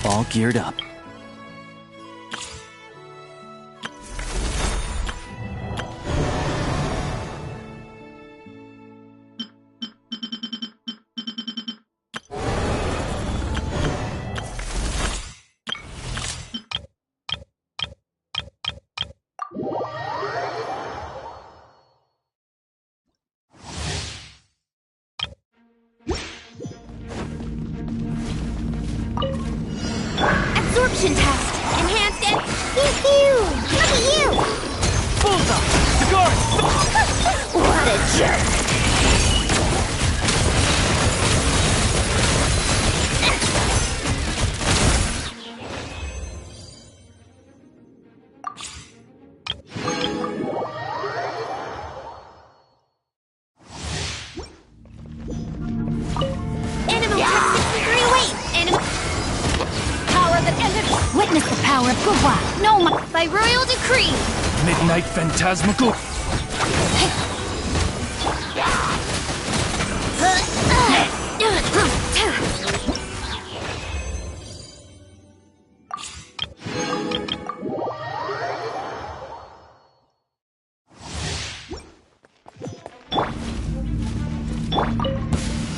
All geared up. Absorption test! Enhanced and... Pew-pew! Look at you! Bullseye! The guard! What a jerk! Animal test 63, wait! Animal... Power that ended... Witness the power of Gua. No, by royal decree! Midnight Phantasmical.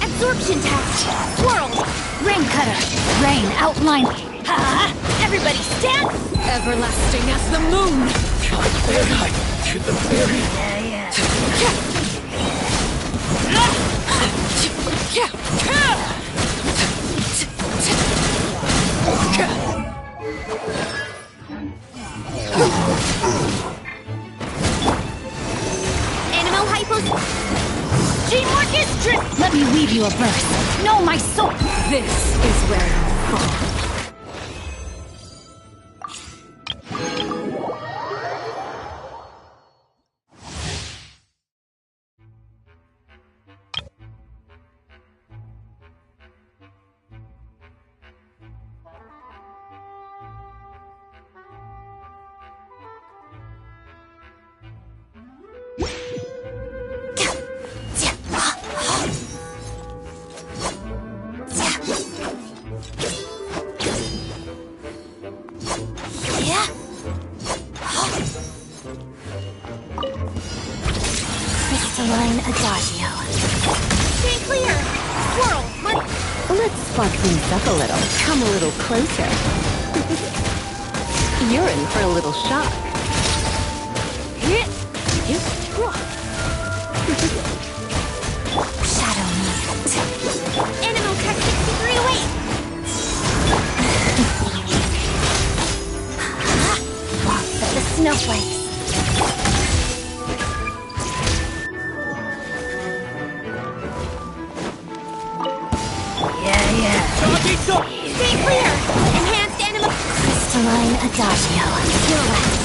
Absorption test! Swirl! Rain cutter! Rain outline! Ha! Everybody stand! Everlasting as the moon! To the very... Animal hypos... Teamwork is true! Let me weave you a verse. Know my soul! This is where you fall. Crystalline Adagio. Stay clear! Swirl! Let's spark things up a little. Come a little closer. You're in for a little shock. Shadow me. Animal Tech 63, wait! Walks of the snowflakes. Stay clear! Enhanced animal... Crystalline Adagio. Silhouette.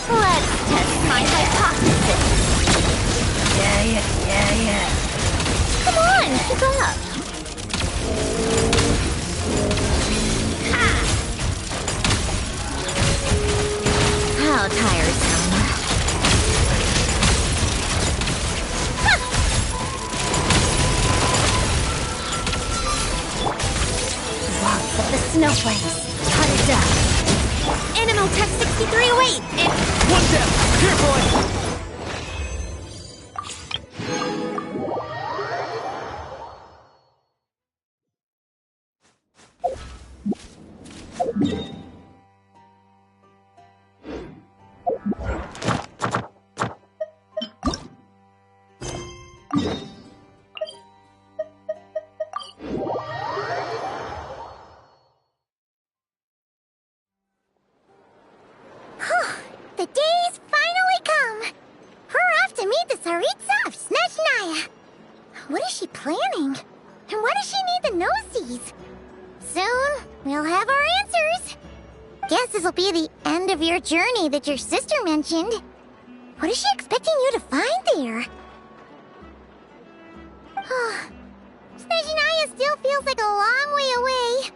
Let's test my hypothesis. Come on, keep up. Ha! How tiresome. Snowflakes. Cut it down. Animal Tech 6308. One down! Careful! The day's finally come! We're off to meet the Tsaritsa of Snezhnaya! What is she planning? And why does she need the noseies? Soon, we'll have our answers! Guess this'll be the end of your journey that your sister mentioned. What is she expecting you to find there? Snezhnaya still feels like a long way away.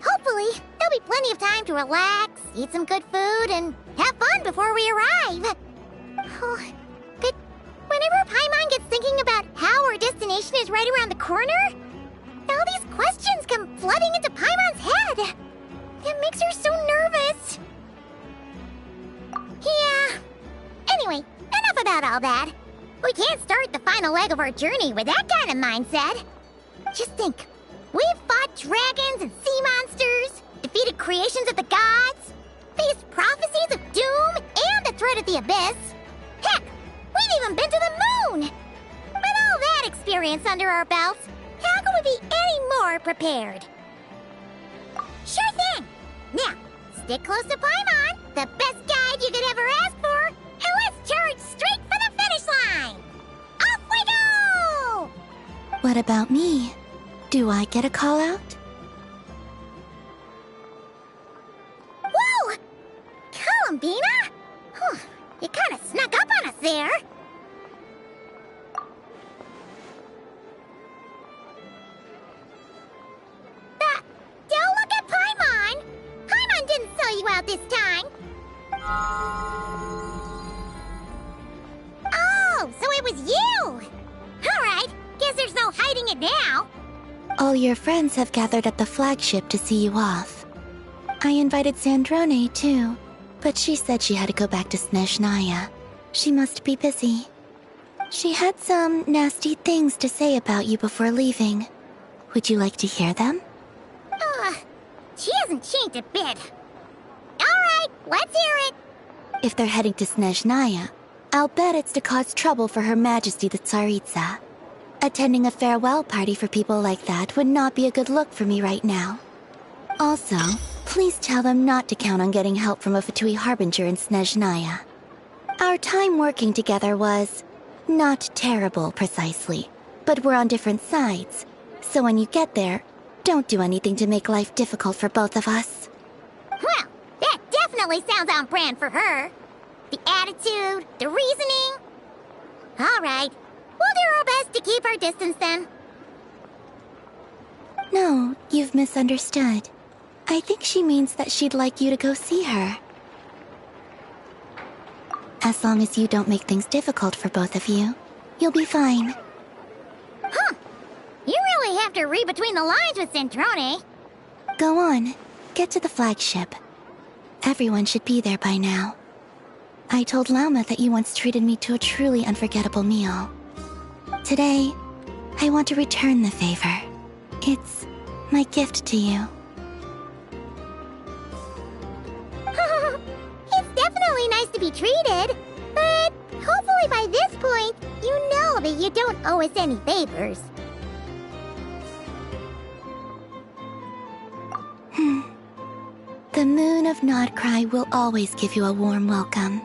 Hopefully, there'll be plenty of time to relax, eat some good food, and have fun before we arrive. But whenever Paimon gets thinking about how our destination is right around the corner, all these questions come flooding into Paimon's head. It makes her so nervous. Yeah. Anyway, enough about all that. We can't start the final leg of our journey with that kind of mindset. Just think. We've fought dragons and sea monsters, defeated creations of the gods, faced prophecies of doom and the threat of the abyss. Heck, we've even been to the moon! With all that experience under our belts, how could we be any more prepared? Sure thing! Now, stick close to Paimon, the best guide you could ever ask for, and let's charge straight for the finish line! Off we go! What about me? Do I get a call out? Whoa! Columbina? You kinda snuck up on us there. Don't look at Paimon! Paimon didn't sell you out this time. Oh, so it was you! Alright, guess there's no hiding it now. All your friends have gathered at the flagship to see you off. I invited Sandrone too, but she said she had to go back to Snezhnaya. She must be busy. She had some nasty things to say about you before leaving. Would you like to hear them? She hasn't changed a bit. Alright, let's hear it. If they're heading to Snezhnaya, I'll bet it's to cause trouble for Her Majesty the Tsaritsa. Attending a farewell party for people like that would not be a good look for me right now. Also, please tell them not to count on getting help from a Fatui Harbinger in Snezhnaya. Our time working together was not terrible, precisely, but we're on different sides. So when you get there, don't do anything to make life difficult for both of us. Well, that definitely sounds on brand for her. The attitude, the reasoning. All right. We'll do our best to keep our distance then. No, you've misunderstood. I think she means that she'd like you to go see her. As long as you don't make things difficult for both of you, you'll be fine. Huh. You really have to read between the lines with Centrone. Go on. Get to the flagship. Everyone should be there by now. I told Lauma that you once treated me to a truly unforgettable meal. Today, I want to return the favor. It's my gift to you. It's definitely nice to be treated, but hopefully by this point, you know that you don't owe us any favors. The moon of Nodcry will always give you a warm welcome.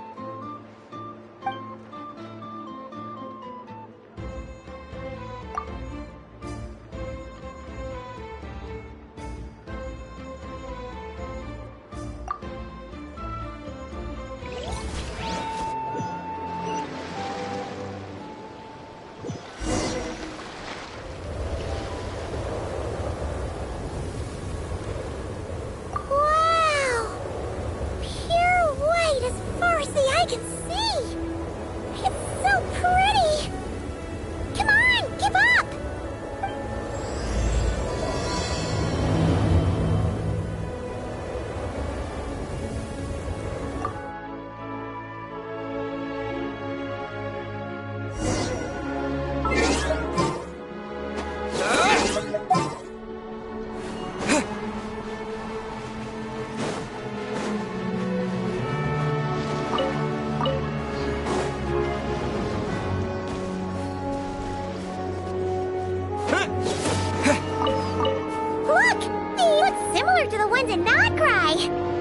look! They look similar to the ones in Notcry.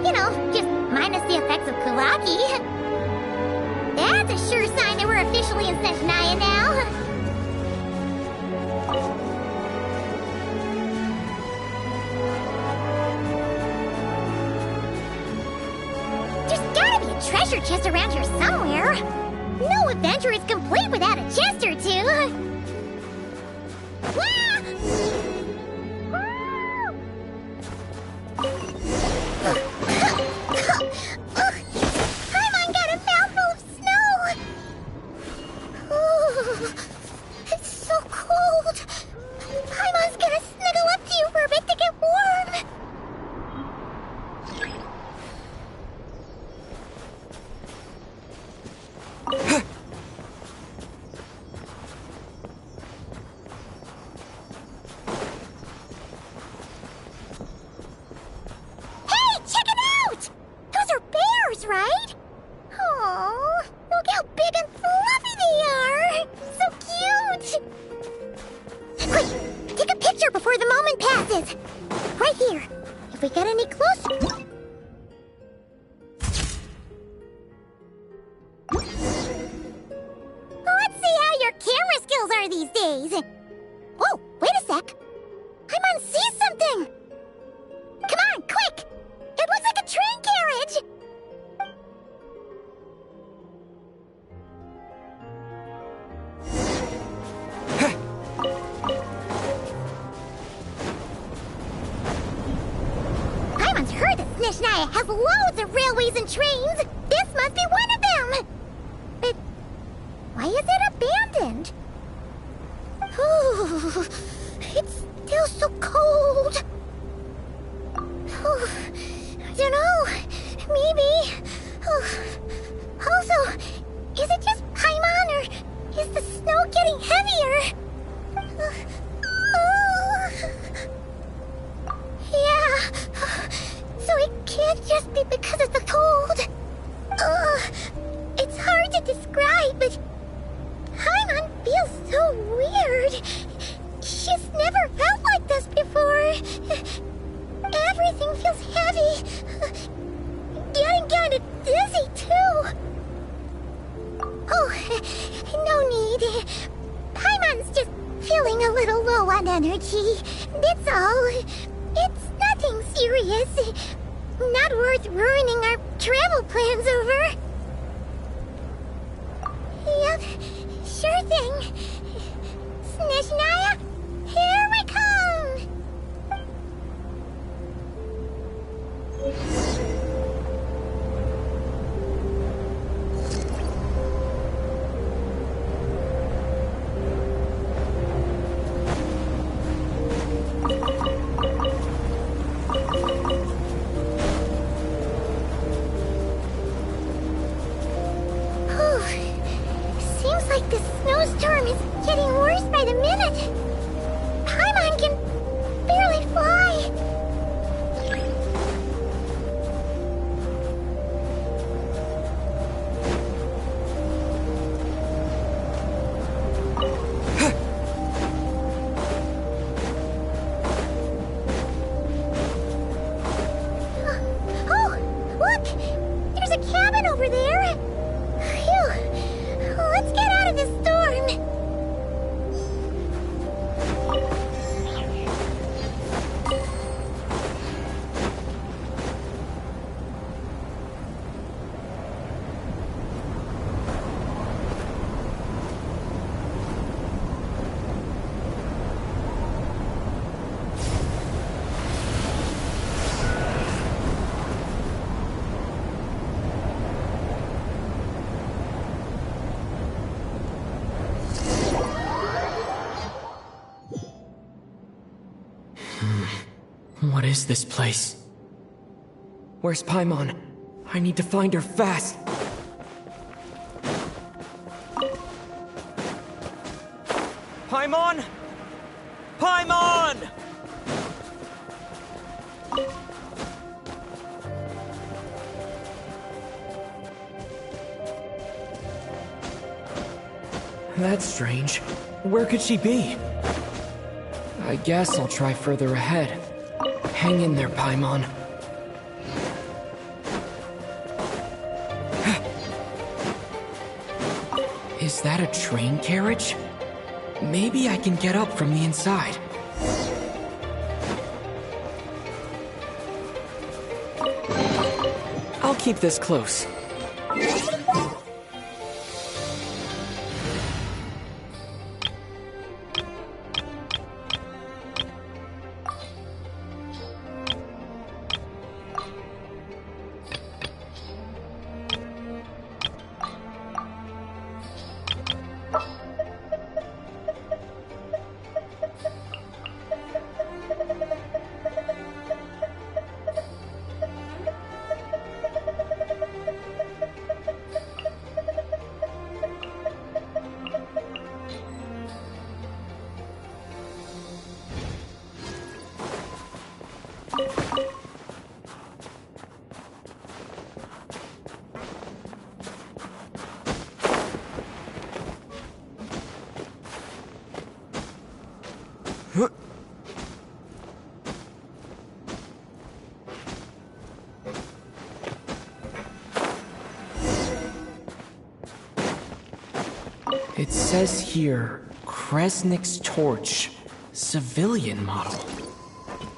You know, just minus the effects of Kulaki. That's a sure sign that we're officially in Snezhnaya now. There's gotta be a treasure chest around here somewhere. No adventure is complete without a chest or two. Paimon got a mouthful of snow! Ooh, it's so cold. Paimon's gonna snuggle up to you for a bit to get warm. Hey, check it out! Those are bears, right? Oh, look how big and fluffy they are! So cute! Quick, take a picture before the moment passes. Right here. If we get any closer... Let's see how your camera skills are these days. Whoa, wait a sec. Paimon sees something. Come on, quick! It looks like a train carriage! Paimon's heard that Snezhnaya has loads of railways and trains. This must be one of them. But why is it abandoned? Ooh, it's still so cold. Oh, I don't know. Maybe. Oh. Also, is it just Paimon or is the snow getting heavier? Yeah. So it can't just be because of the cold. It's hard to describe, but Paimon feels so weird. She's never felt like this before. Everything feels heavy. Getting kinda dizzy, too. Oh, no need. Paimon's just feeling a little low on energy. That's all. It's nothing serious. Not worth ruining our travel plans over. Yep, sure thing. Snezhnaya, here we come! Seems like this snowstorm is getting worse by the minute. Paimon can barely fly. Oh, look! There's a cabin over there. Phew. Let's get out of this storm. What is this place? Where's Paimon? I need to find her fast! Paimon! Paimon! That's strange. Where could she be? I guess I'll try further ahead. Hang in there, Paimon. Is that a train carriage? Maybe I can get up from the inside. I'll keep this close. It says here, Kresnik's torch, civilian model.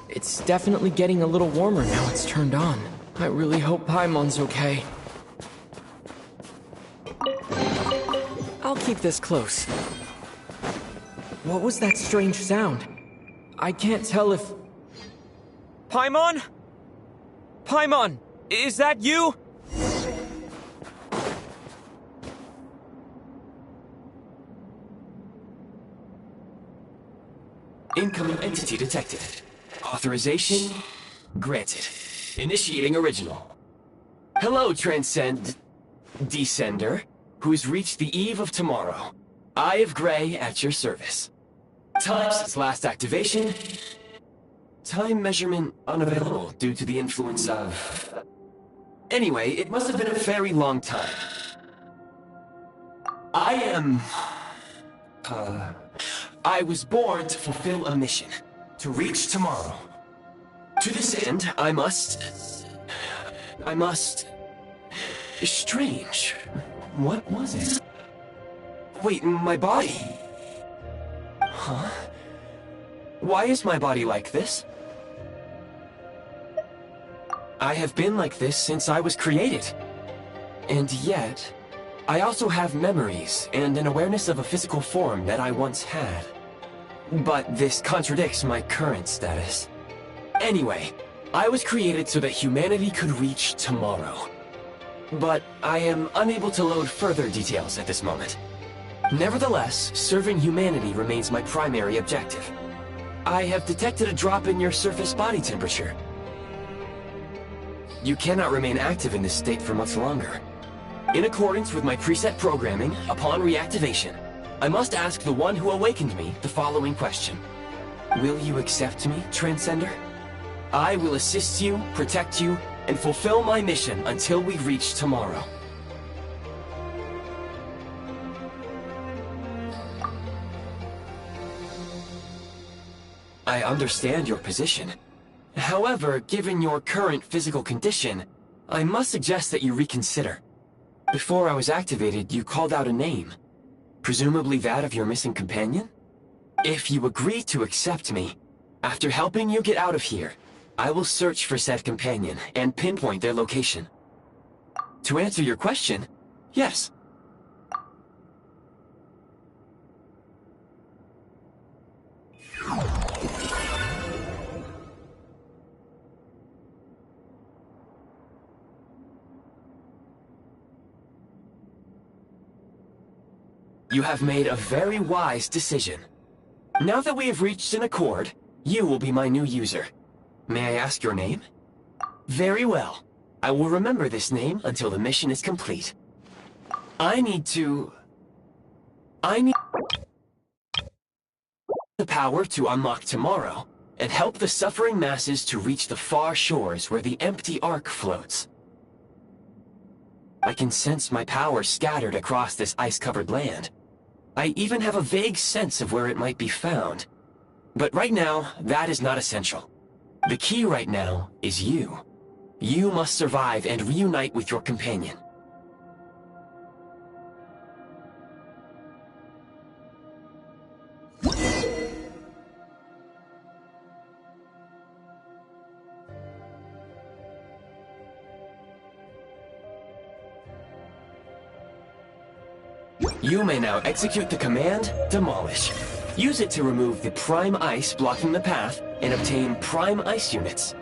It's definitely getting a little warmer now it's turned on. I really hope Paimon's okay. I'll keep this close. What was that strange sound? I can't tell if... Paimon? Paimon, is that you? Incoming entity detected. Authorization granted. Initiating original. Hello, Descender, who's reached the eve of tomorrow. Eye of Grey at your service. Time since last activation. Time measurement unavailable due to the influence of... Anyway, it must have been a very long time. I was born to fulfill a mission. To reach tomorrow. To this end, I must... Strange. What was it? Wait, my body? Huh? Why is my body like this? I have been like this since I was created. And yet, I also have memories and an awareness of a physical form that I once had. But this contradicts my current status. Anyway, I was created so that humanity could reach tomorrow. But I am unable to load further details at this moment. Nevertheless, serving humanity remains my primary objective. I have detected a drop in your surface body temperature. You cannot remain active in this state for much longer. In accordance with my preset programming, upon reactivation, I must ask the one who awakened me the following question. Will you accept me, Transcender? I will assist you, protect you, and fulfill my mission until we reach tomorrow. I understand your position. However, given your current physical condition, I must suggest that you reconsider. Before I was activated, you called out a name. Presumably that of your missing companion? If you agree to accept me, after helping you get out of here, I will search for said companion and pinpoint their location. To answer your question, yes. You have made a very wise decision. Now that we have reached an accord, you will be my new user. May I ask your name? Very well. I will remember this name until the mission is complete. I need the power to unlock tomorrow and help the suffering masses to reach the far shores where the empty Ark floats. I can sense my power scattered across this ice-covered land. I even have a vague sense of where it might be found. But right now, that is not essential. The key right now is you. You must survive and reunite with your companion. You may now execute the command, Demolish. Use it to remove the Prime Ice blocking the path and obtain Prime Ice units.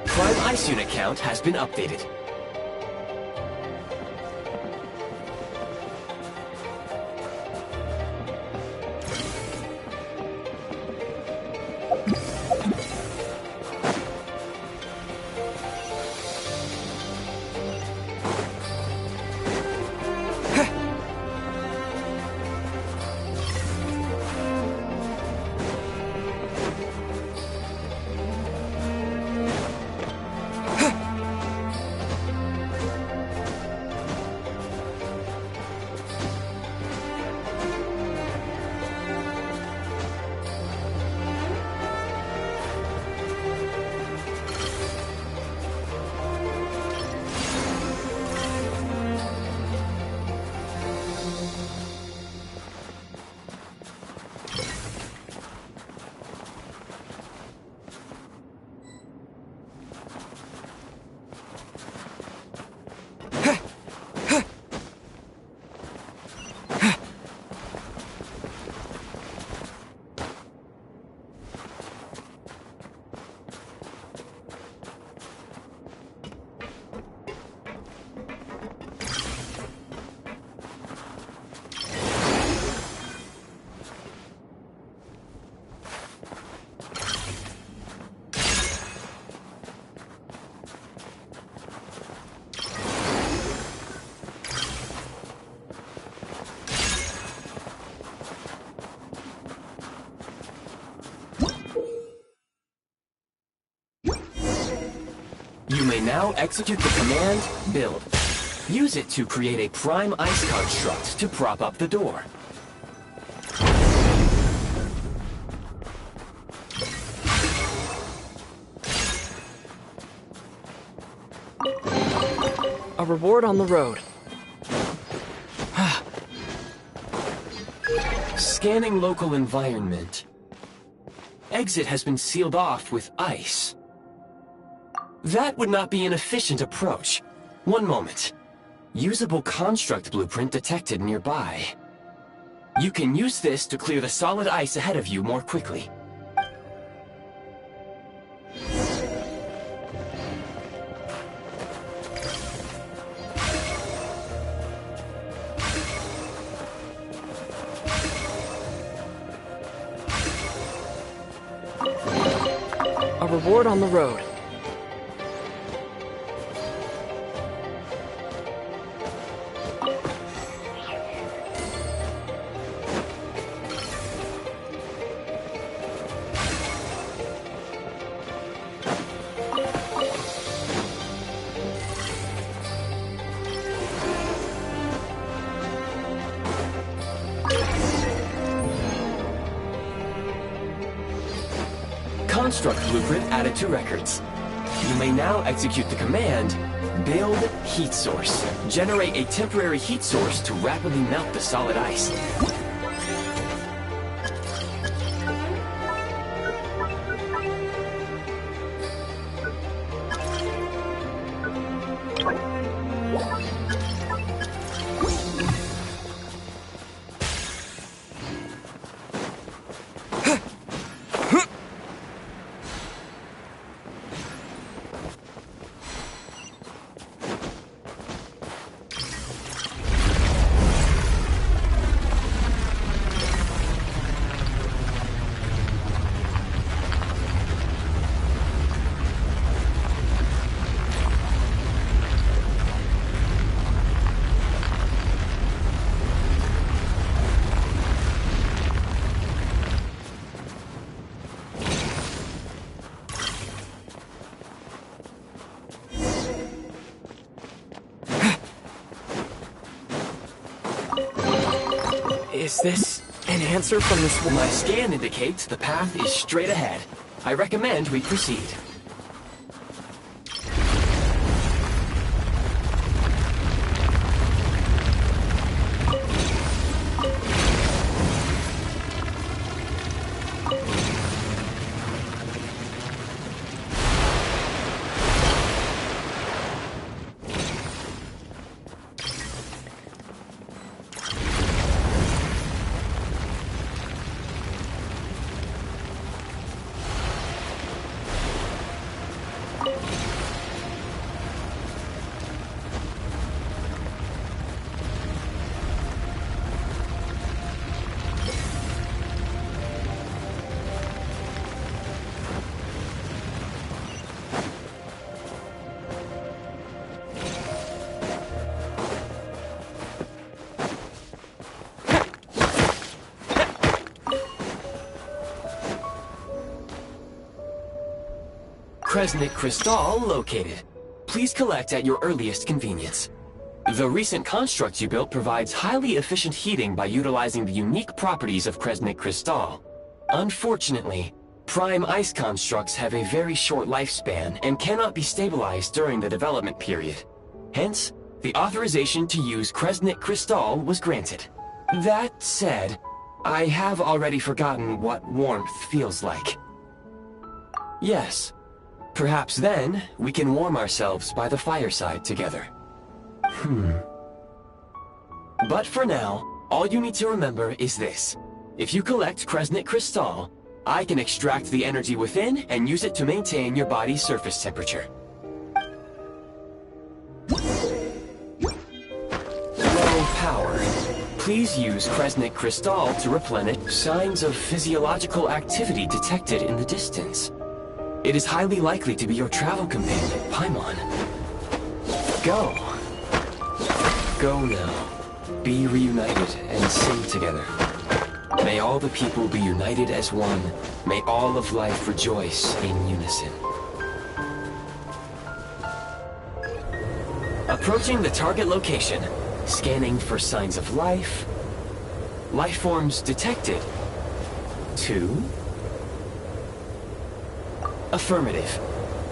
Prime Ice unit count has been updated. You may now execute the command, Build. Use it to create a Prime Ice construct to prop up the door. A reward on the road. Scanning local environment. Exit has been sealed off with ice. That would not be an efficient approach. One moment. Usable construct blueprint detected nearby. You can use this to clear the solid ice ahead of you more quickly. A reward on the road. Construct blueprint added to records. You may now execute the command, Build Heat Source. Generate a temporary heat source to rapidly melt the solid ice. Is this An answer from this My scan indicates the path is straight ahead. I recommend we proceed. Kresnik Crystal located. Please collect at your earliest convenience. The recent construct you built provides highly efficient heating by utilizing the unique properties of Kresnik Crystal. Unfortunately, prime ice constructs have a very short lifespan and cannot be stabilized during the development period. Hence, the authorization to use Kresnik Crystal was granted. That said, I have already forgotten what warmth feels like. Yes. Perhaps then, we can warm ourselves by the fireside together. But for now, all you need to remember is this. If you collect Kresnik Crystal, I can extract the energy within and use it to maintain your body's surface temperature. Low power. Please use Kresnik Crystal to replenish signs of physiological activity detected in the distance. It is highly likely to be your travel companion, Paimon. Go. Go now. Be reunited and sing together. May all the people be united as one. May all of life rejoice in unison. Approaching the target location. Scanning for signs of life. Life forms detected. 2. Affirmative.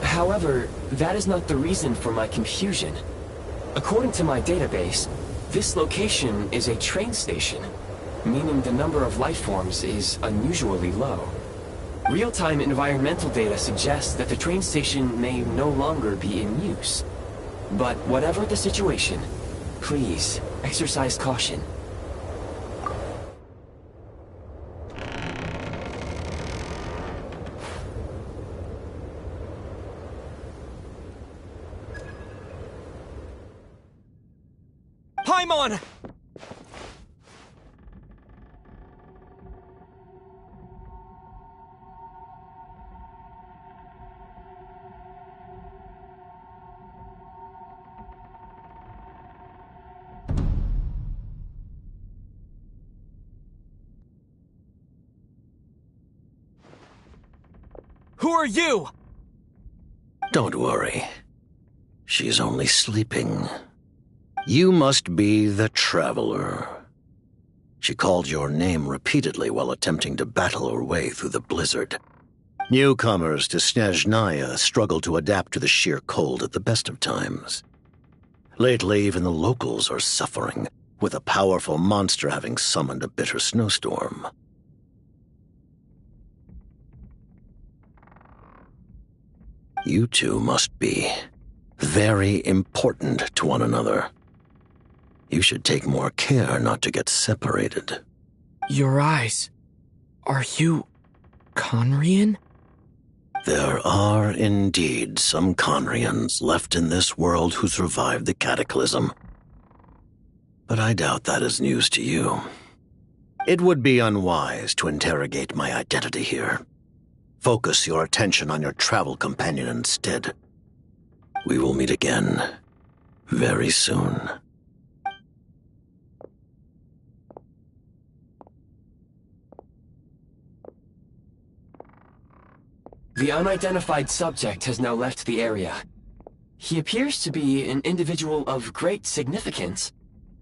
However, that is not the reason for my confusion. According to my database, this location is a train station, meaning the number of life forms is unusually low. Real-time environmental data suggests that the train station may no longer be in use. But whatever the situation, please exercise caution. Paimon! Who are you? Don't worry. She's only sleeping. You must be the Traveler. She called your name repeatedly while attempting to battle her way through the blizzard. Newcomers to Snezhnaya struggle to adapt to the sheer cold at the best of times. Lately, even the locals are suffering, with a powerful monster having summoned a bitter snowstorm. You two must be very important to one another. You should take more care not to get separated. Your eyes. Are you Conrian? There are indeed some Conrians left in this world who survived the cataclysm. But I doubt that is news to you. It would be unwise to interrogate my identity here. Focus your attention on your travel companion instead. We will meet again very soon. The unidentified subject has now left the area. He appears to be an individual of great significance,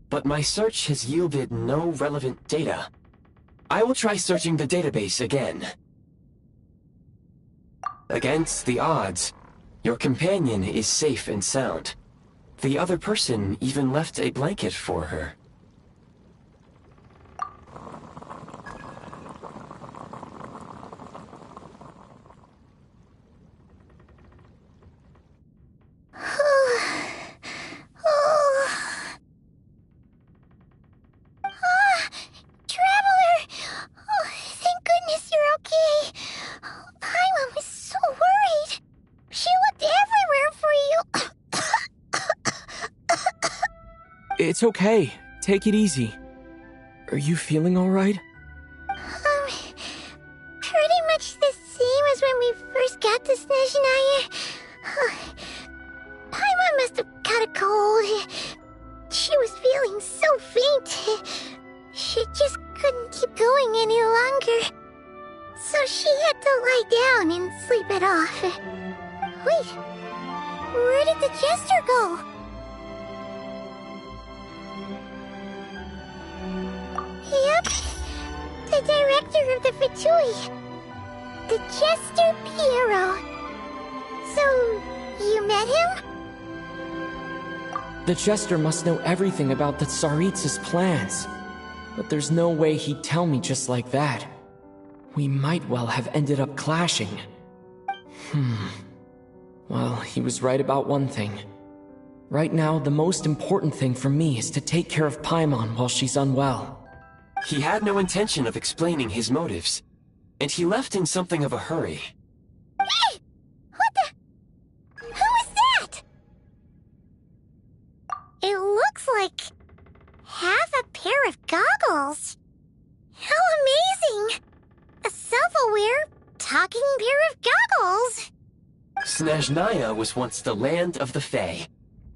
but my search has yielded no relevant data. I will try searching the database again. Against the odds, your companion is safe and sound. The other person even left a blanket for her. It's okay. Take it easy. Are you feeling alright? Pretty much the same as when we first got to Snezhnaya. Paimon must have caught a cold. She was feeling so faint. She just couldn't keep going any longer. So she had to lie down and sleep it off. Wait, where did the jester go? Yep, the director of the Fatui. The Jester Piero. So, you met him? The Jester must know everything about the Tsaritsa's plans. But there's no way he'd tell me just like that. We might well have ended up clashing. Well, he was right about one thing. Right now, the most important thing for me is to take care of Paimon while she's unwell. He had no intention of explaining his motives, and he left in something of a hurry. Hey! What the... Who is that? It looks like... half a pair of goggles. How amazing! A self-aware, talking pair of goggles! Snezhnaya was once the land of the Fae.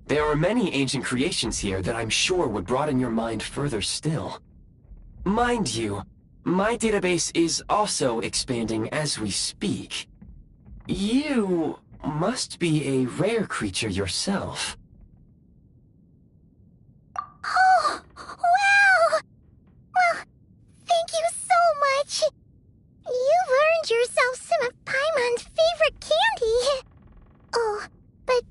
There are many ancient creations here that I'm sure would broaden your mind further still. Mind you, my database is also expanding as we speak. You must be a rare creature yourself. Oh, wow! Well, thank you so much. You've earned yourself some of Paimon's favorite candy. Oh, but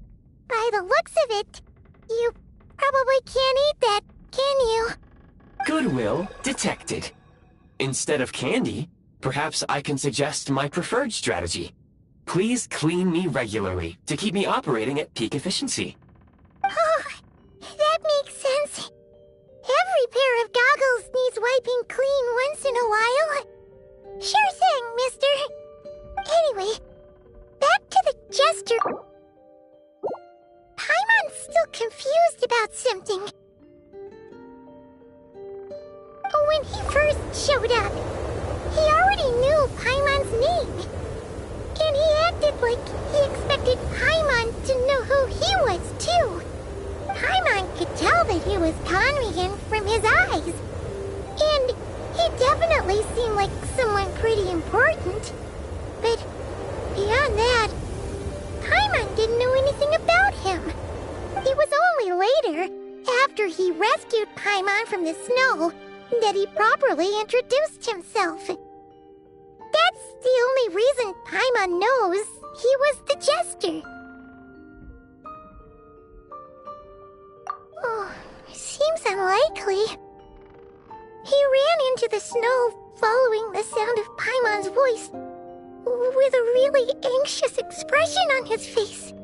by the looks of it, you probably can't eat that, can you? Goodwill detected. Instead of candy, perhaps I can suggest my preferred strategy. Please clean me regularly to keep me operating at peak efficiency. Oh, that makes sense. Every pair of goggles needs wiping clean once in a while. Sure thing, mister. Anyway, back to the jester. Paimon's still confused about something. When he first showed up, he already knew Paimon's name. And he acted like he expected Paimon to know who he was, too. Paimon could tell that he was Conrian from his eyes. And he definitely seemed like someone pretty important. But beyond that, Paimon didn't know anything about him. It was only later, after he rescued Paimon from the snow, that he properly introduced himself. That's the only reason Paimon knows he was the jester. Oh, seems unlikely. He ran into the snow following the sound of Paimon's voice, with a really anxious expression on his face.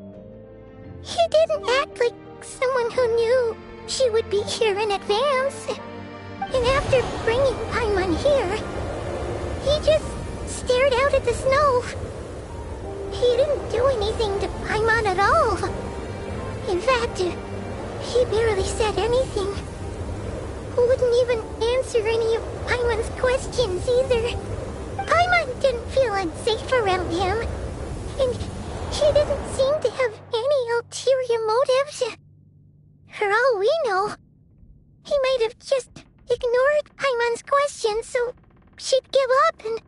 He didn't act like someone who knew she would be here in advance. And after bringing Paimon here, he just stared out at the snow. He didn't do anything to Paimon at all. In fact, he barely said anything. Wouldn't even answer any of Paimon's questions either. Paimon didn't feel unsafe around him, and he didn't seem to have any ulterior motives. For all we know, he might have just ignored Paimon's questions so she'd give up and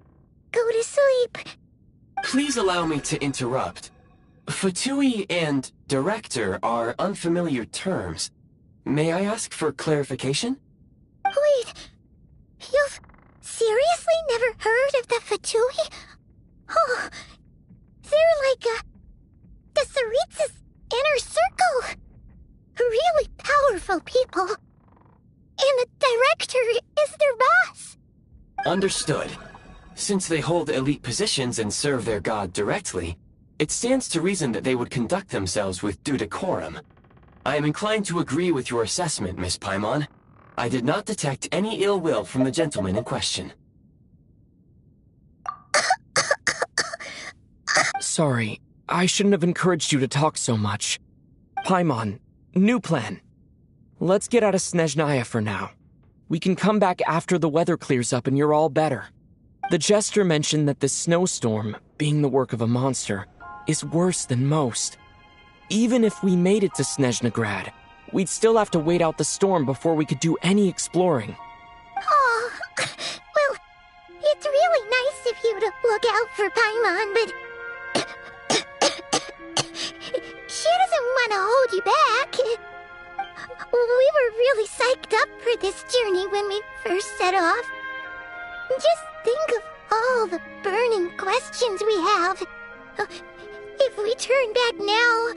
go to sleep. Please allow me to interrupt. Fatui and director are unfamiliar terms. May I ask for clarification? Wait, you've... serious? never heard of the Fatui? Oh, they're like the Tsaritsa's inner circle. Really powerful people. And the director is their boss. Understood. Since they hold elite positions and serve their god directly, it stands to reason that they would conduct themselves with due decorum. I am inclined to agree with your assessment, Miss Paimon. I did not detect any ill will from the gentleman in question. Sorry, I shouldn't have encouraged you to talk so much. Paimon, new plan. Let's get out of Snezhnaya for now. We can come back after the weather clears up and you're all better. The jester mentioned that this snowstorm, being the work of a monster, is worse than most. Even if we made it to Snezhnagrad, we'd still have to wait out the storm before we could do any exploring. Oh, well, it's really nice of you to look out for Paimon, but she doesn't want to hold you back. We were really psyched up for this journey when we first set off. Just think of all the burning questions we have. If we turn back now,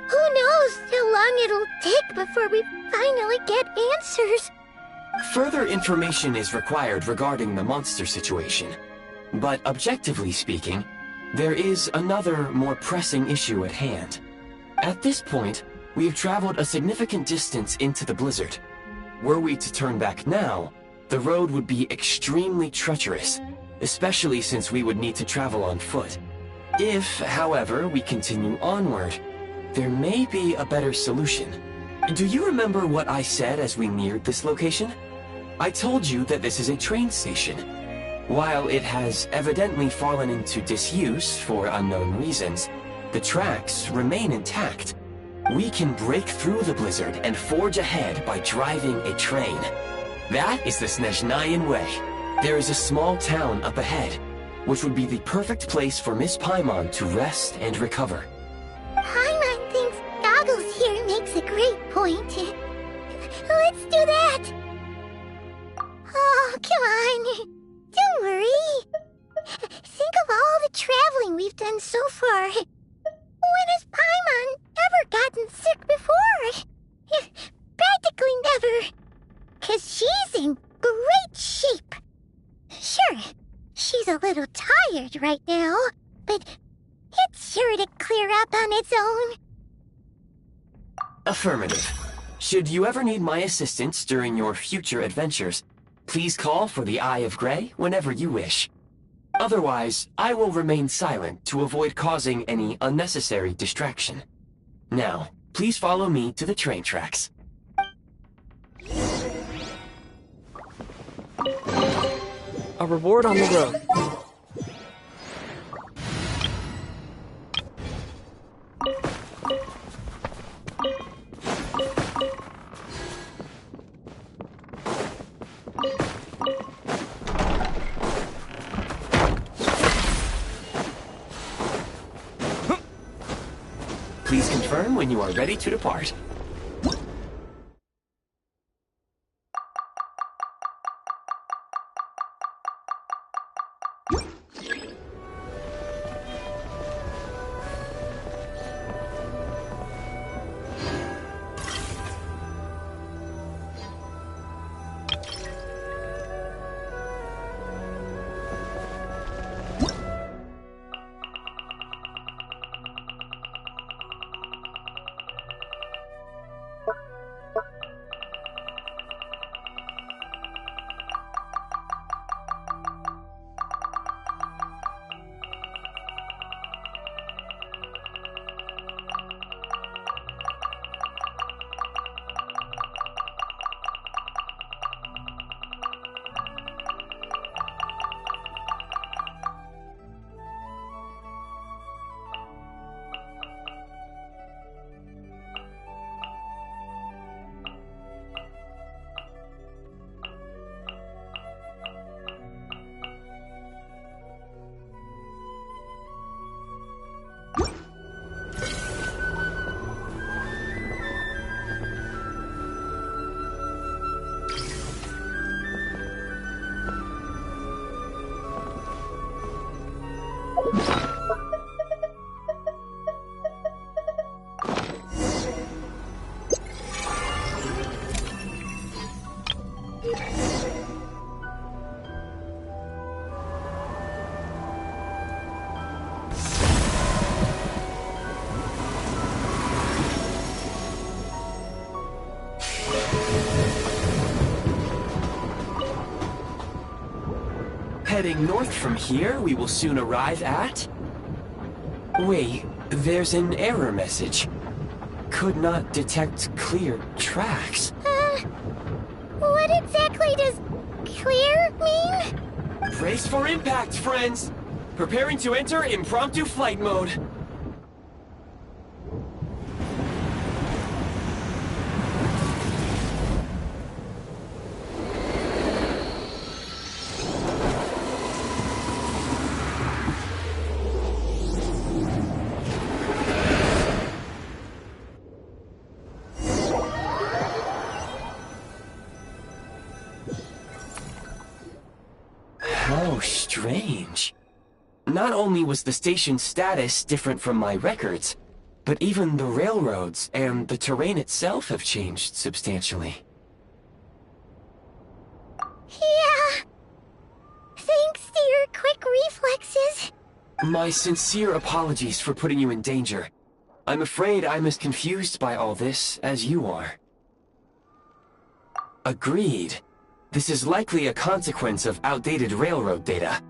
who knows how long it'll take before we finally get answers. Further information is required regarding the monster situation. But objectively speaking, there is another, more pressing issue at hand. At this point, we have traveled a significant distance into the blizzard. Were we to turn back now, the road would be extremely treacherous, especially since we would need to travel on foot. If, however, we continue onward, there may be a better solution. Do you remember what I said as we neared this location? I told you that this is a train station. While it has evidently fallen into disuse for unknown reasons, the tracks remain intact. We can break through the blizzard and forge ahead by driving a train. That is the Snezhnayan way. There is a small town up ahead, which would be the perfect place for Miss Paimon to rest and recover. Paimon thinks Goggles here makes a great point. Let's do that! Oh, come on. Don't worry. Think of all the traveling we've done so far. When has Paimon ever gotten sick before? Practically never. 'Cause she's in great shape. Sure, she's a little tired right now, but it's sure to clear up on its own. Affirmative. Should you ever need my assistance during your future adventures, please call for the Eye of Grey whenever you wish. Otherwise, I will remain silent to avoid causing any unnecessary distraction. Now, please follow me to the train tracks. A reward on the road. Please confirm when you are ready to depart. Heading north from here, we will soon arrive at... Wait, there's an error message. Could not detect clear tracks. What exactly does clear mean? Brace for impact, friends! Preparing to enter impromptu flight mode. How strange. Not only was the station's status different from my records, but even the railroads and the terrain itself have changed substantially. Yeah. Thanks to your quick reflexes. My sincere apologies for putting you in danger. I'm afraid I'm as confused by all this as you are. Agreed. This is likely a consequence of outdated railroad data.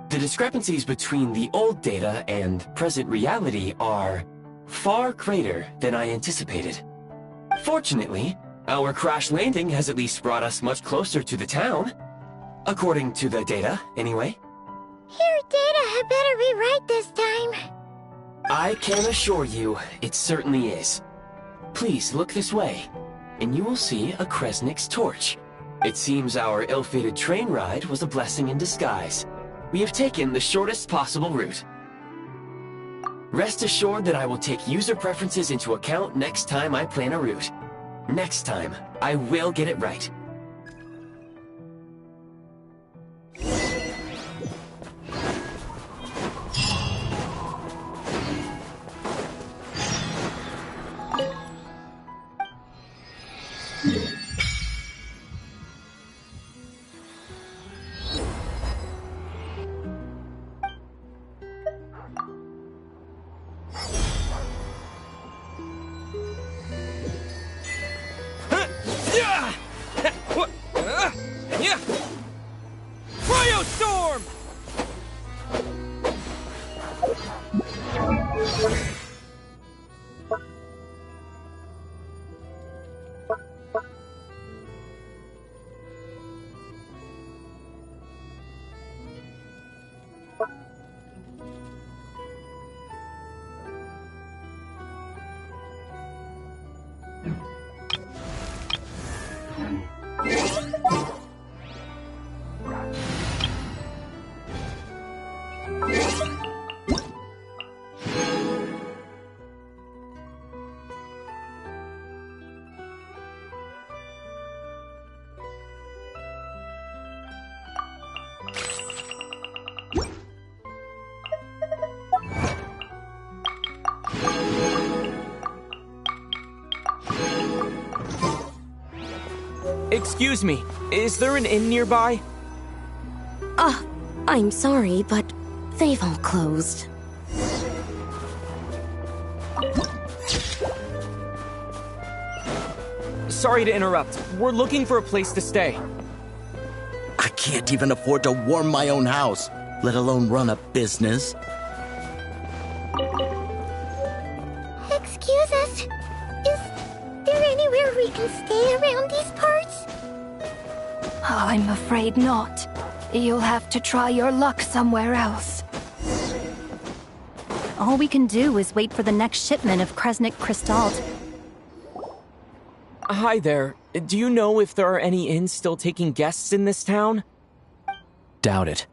The discrepancies between the old data and present reality are far greater than I anticipated. Fortunately, our crash landing has at least brought us much closer to the town. According to the data, anyway. Your data had better be right this time. I can assure you, it certainly is. Please look this way, and you will see a Kresnik's torch. It seems our ill-fated train ride was a blessing in disguise. We have taken the shortest possible route. Rest assured that I will take user preferences into account next time I plan a route. Next time, I will get it right. Cryostorm! Excuse me, is there an inn nearby? I'm sorry, but they've all closed. Sorry to interrupt. We're looking for a place to stay. I can't even afford to warm my own house, let alone run a business. Excuse us. Is there anywhere we can stay around these parts? I'm afraid not. You'll have to try your luck somewhere else. All we can do is wait for the next shipment of Kresnik Crystal. Hi there. Do you know if there are any inns still taking guests in this town? Doubt it.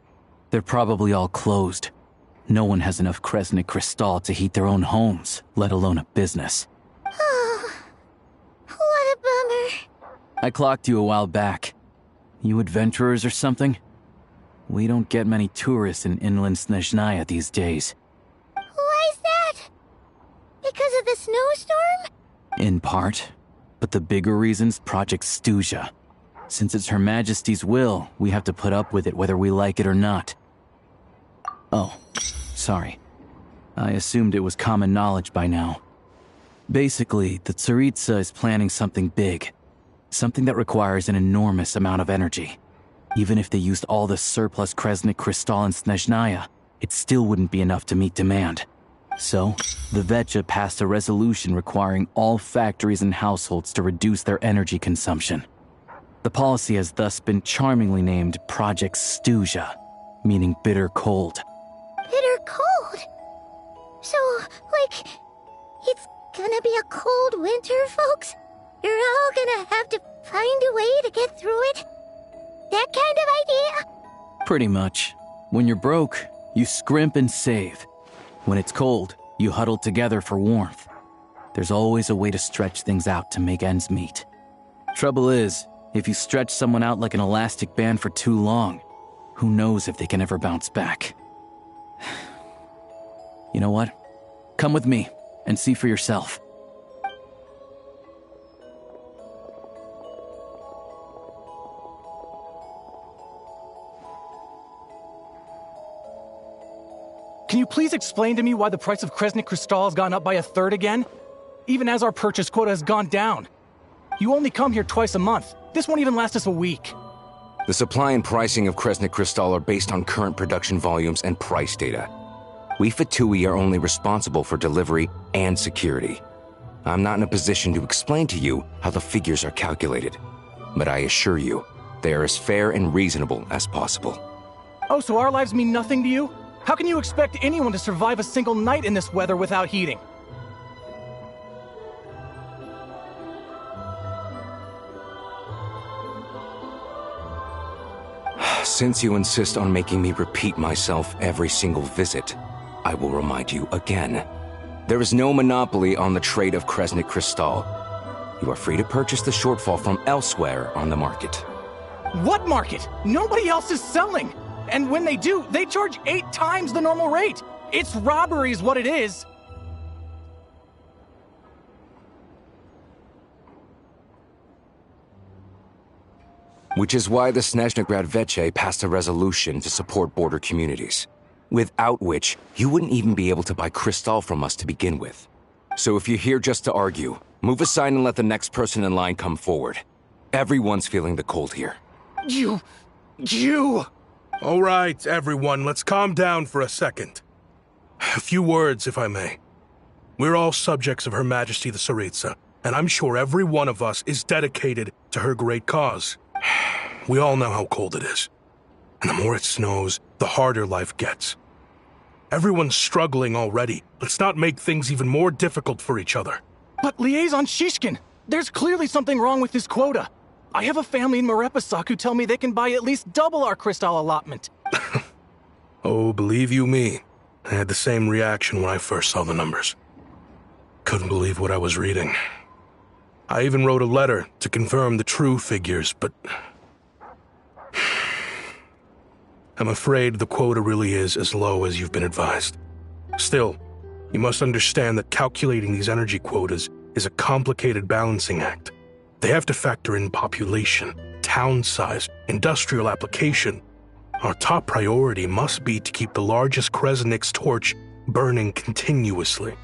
They're probably all closed. No one has enough Kresnik Crystal to heat their own homes, let alone a business. Oh, what a bummer. I clocked you a while back. You adventurers or something? We don't get many tourists in inland Snezhnaya these days. Why is that? Because of the snowstorm? In part. But the bigger reason's Project Stuzha. Since it's Her Majesty's will, we have to put up with it whether we like it or not. Oh, sorry. I assumed it was common knowledge by now. Basically, the Tsaritsa is planning something big. Something that requires an enormous amount of energy. Even if they used all the surplus Kresnik crystal in Snezhnaya, it still wouldn't be enough to meet demand. So, the Vecha passed a resolution requiring all factories and households to reduce their energy consumption. The policy has thus been charmingly named Project Stuzha, meaning bitter cold. Bitter cold? So, like, it's gonna be a cold winter, folks? You're all gonna have to find a way to get through it? That kind of idea? Pretty much. When you're broke, you scrimp and save. When it's cold, you huddle together for warmth. There's always a way to stretch things out to make ends meet. Trouble is, if you stretch someone out like an elastic band for too long, who knows if they can ever bounce back. You know what? Come with me and see for yourself. Can you please explain to me why the price of Kresnik crystal has gone up by 1/3 again? Even as our purchase quota has gone down. You only come here twice a month. This won't even last us a week. The supply and pricing of Kresnik crystal are based on current production volumes and price data. We Fatui are only responsible for delivery and security. I'm not in a position to explain to you how the figures are calculated, but I assure you, they are as fair and reasonable as possible. Oh, so our lives mean nothing to you? How can you expect anyone to survive a single night in this weather without heating? Since you insist on making me repeat myself every single visit, I will remind you again. There is no monopoly on the trade of Kresnik crystal. You are free to purchase the shortfall from elsewhere on the market. What market? Nobody else is selling! And when they do, they charge 8 times the normal rate! It's robbery is what it is! Which is why the Snezhnaya Veche passed a resolution to support border communities, without which you wouldn't even be able to buy crystal from us to begin with. So if you're here just to argue, move aside and let the next person in line come forward. Everyone's feeling the cold here. You... All right, everyone, let's calm down for a second. A few words, if I may. We're all subjects of Her Majesty the Tsaritsa, and I'm sure every one of us is dedicated to her great cause. We all know how cold it is. And the more it snows, the harder life gets. Everyone's struggling already. Let's not make things even more difficult for each other. But Liaison Shishkin, there's clearly something wrong with this quota. I have a family in Marepasak who tell me they can buy at least double our crystal allotment. Oh, believe you me, I had the same reaction when I first saw the numbers. Couldn't believe what I was reading. I even wrote a letter to confirm the true figures, but... I'm afraid the quota really is as low as you've been advised. Still, you must understand that calculating these energy quotas is a complicated balancing act. They have to factor in population, town size, industrial application. Our top priority must be to keep the largest Kresnik's torch burning continuously.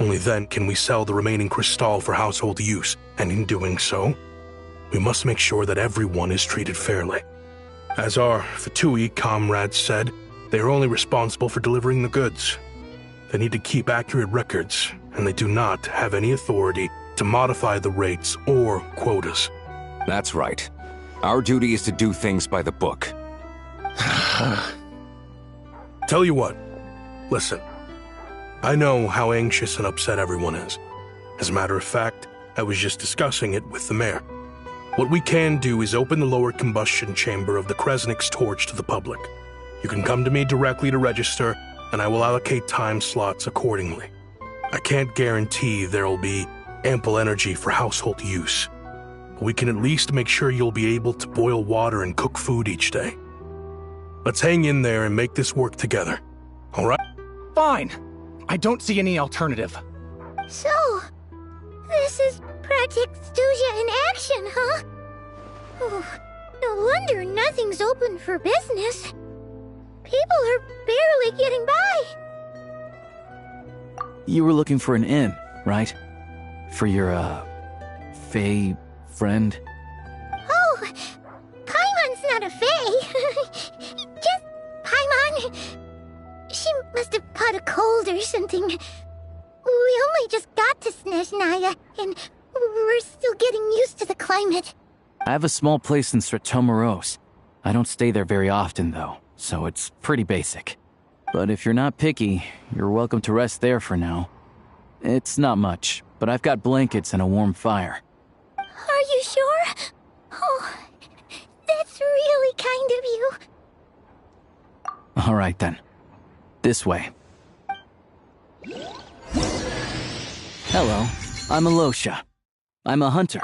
Only then can we sell the remaining crystal for household use, and in doing so, we must make sure that everyone is treated fairly. As our Fatui comrades said, they are only responsible for delivering the goods. They need to keep accurate records, and they do not have any authority to modify the rates or quotas. That's right. Our duty is to do things by the book. Tell you what, listen. I know how anxious and upset everyone is. As a matter of fact, I was just discussing it with the mayor. What we can do is open the lower combustion chamber of the Kresnik's torch to the public. You can come to me directly to register, and I will allocate time slots accordingly. I can't guarantee there will be ample energy for household use, but we can at least make sure you'll be able to boil water and cook food each day. Let's hang in there and make this work together. All right? Fine. I don't see any alternative. So, this is Project Stuzia in action, huh? Oh, no wonder nothing's open for business. People are barely getting by. You were looking for an inn, right? For your, Fae friend? Oh, Paimon's not a Fae. Just Paimon. She must have caught a cold or something. We only just got to Snezhnaya, and we're still getting used to the climate. I have a small place in Stratomaros. I don't stay there very often, though, so it's pretty basic. But if you're not picky, you're welcome to rest there for now. It's not much, but I've got blankets and a warm fire. Are you sure? Oh, that's really kind of you. All right, then. This way. Hello, I'm Alosha. I'm a hunter.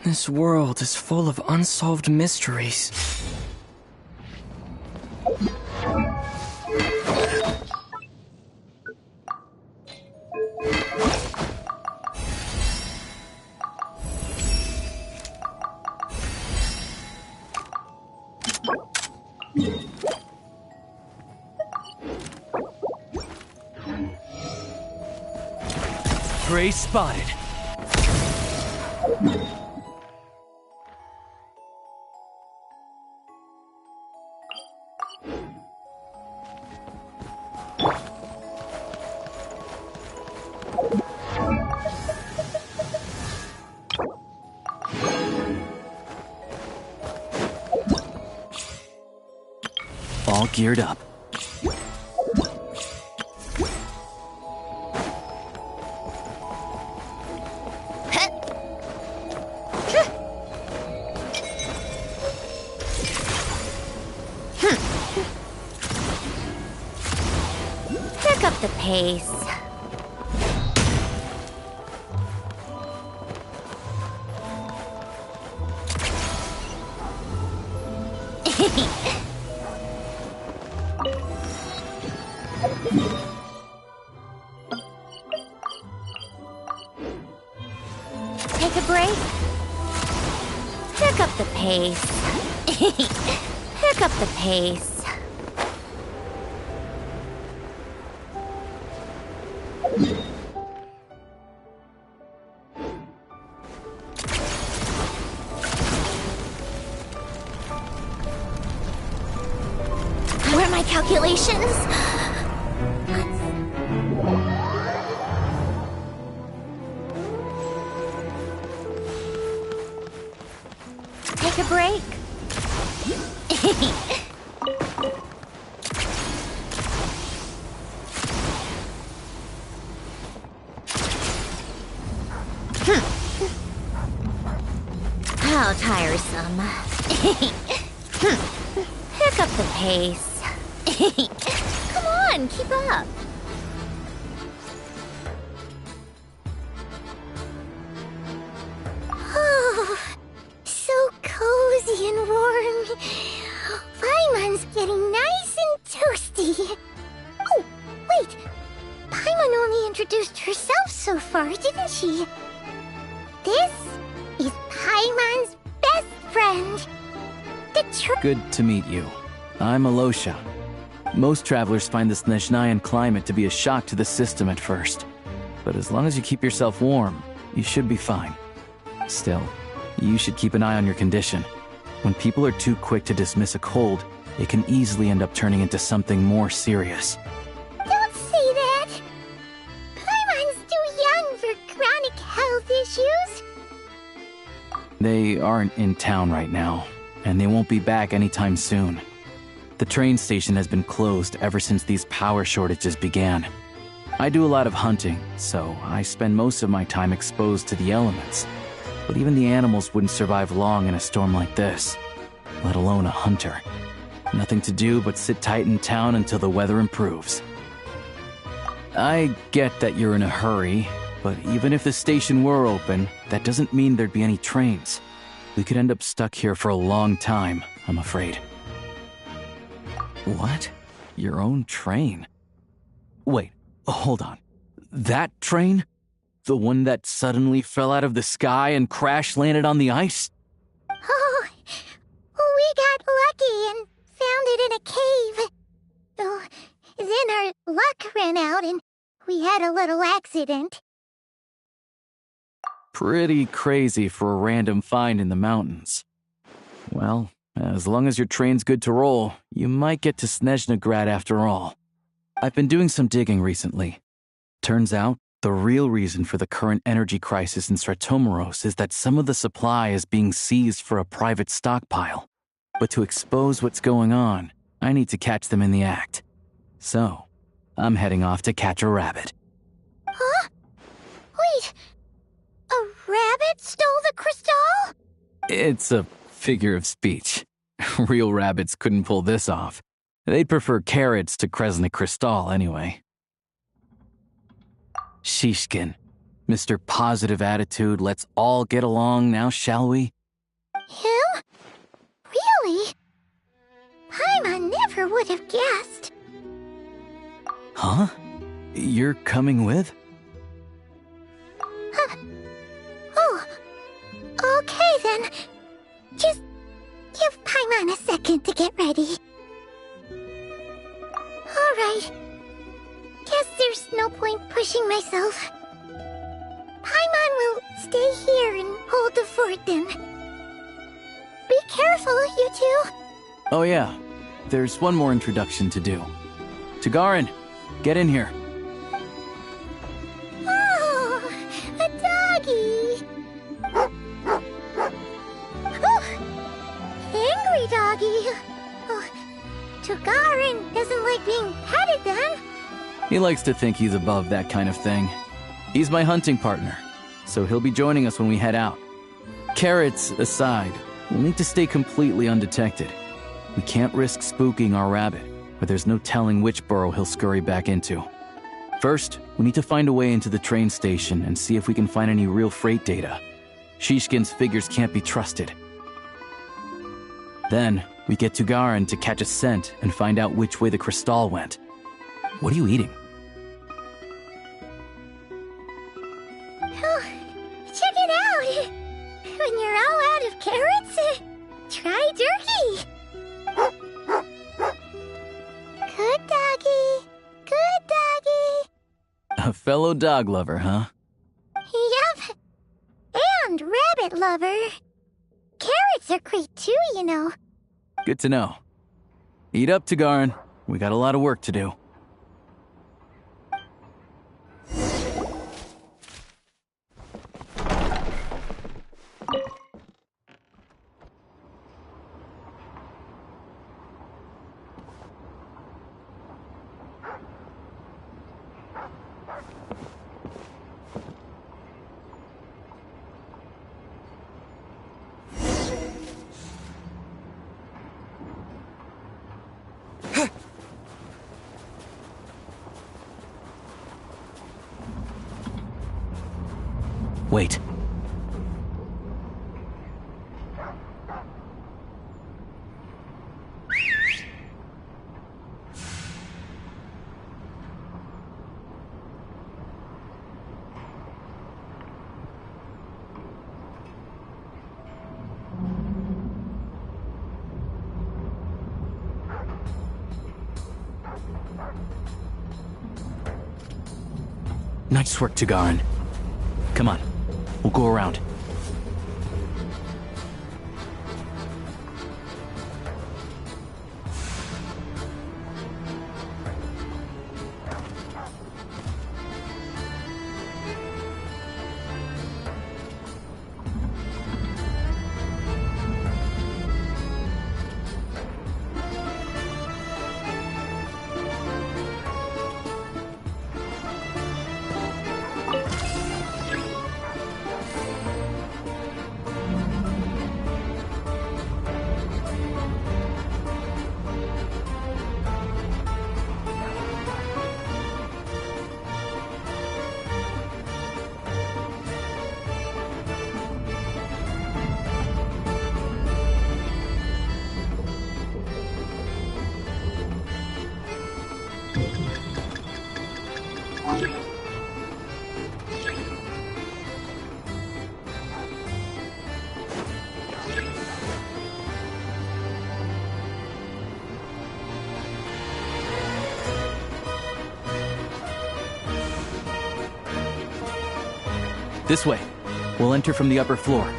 This world is full of unsolved mysteries. Prey spotted. All geared up. Pick up the pace. Take a break. Pick up the pace. Pick up the pace. Where are my calculations? Take a break. How tiresome. Pick up the pace. Come on, keep up. Oh, so cozy and warm. Paimon's getting nice and toasty. Oh, wait. Paimon only introduced herself so far, didn't she? This is Paimon's best friend. Good to meet you. I'm Alosha. Most travelers find the Snezhnayan climate to be a shock to the system at first. But as long as you keep yourself warm, you should be fine. Still, you should keep an eye on your condition. When people are too quick to dismiss a cold, it can easily end up turning into something more serious. Don't say that! Paimon's too young for chronic health issues. They aren't in town right now, and they won't be back anytime soon. The train station has been closed ever since these power shortages began. I do a lot of hunting, so I spend most of my time exposed to the elements. But even the animals wouldn't survive long in a storm like this, let alone a hunter. Nothing to do but sit tight in town until the weather improves. I get that you're in a hurry, but even if the station were open, that doesn't mean there'd be any trains. We could end up stuck here for a long time, I'm afraid. What? Your own train? Wait, hold on. That train? The one that suddenly fell out of the sky and crash-landed on the ice? Oh, we got lucky and found it in a cave. Oh, then our luck ran out and we had a little accident. Pretty crazy for a random find in the mountains. Well, as long as your train's good to roll, you might get to Snezhnaya after all. I've been doing some digging recently. Turns out, the real reason for the current energy crisis in Stratomeros is that some of the supply is being seized for a private stockpile. But to expose what's going on, I need to catch them in the act. So, I'm heading off to catch a rabbit. Huh? Wait, a rabbit stole the crystal? It's a figure of speech. Real rabbits couldn't pull this off. They'd prefer carrots to Kresnik Crystal anyway. Shishkin, Mr. Positive Attitude, let's all get along now, shall we? Him? Really? Paimon never would have guessed. Huh? You're coming with? Huh. Oh, okay then. Just give Paimon a second to get ready. Alright. Guess there's no point pushing myself. Paimon will stay here and hold the fort then. Be careful, you two. Oh yeah, there's one more introduction to do. Tagarin, get in here. Oh, a doggy. Oh, angry doggy. Oh, Tagarin doesn't like being petted then. He likes to think he's above that kind of thing. He's my hunting partner, so he'll be joining us when we head out. Carrots aside, we'll need to stay completely undetected. We can't risk spooking our rabbit, but there's no telling which burrow he'll scurry back into. First, we need to find a way into the train station and see if we can find any real freight data. Shishkin's figures can't be trusted. Then, we get Tagarin to catch a scent and find out which way the crystal went. What are you eating? Oh, check it out! When you're all out of carrots, try turkey! Good doggy! Good doggy! A fellow dog lover, huh? Yep! And rabbit lover! Carrots are great too, you know. Good to know. Eat up, Tagarin. We got a lot of work to do. Wait. Nice work, Tagarin. Come on. We'll go around. This way. We'll enter from the upper floor.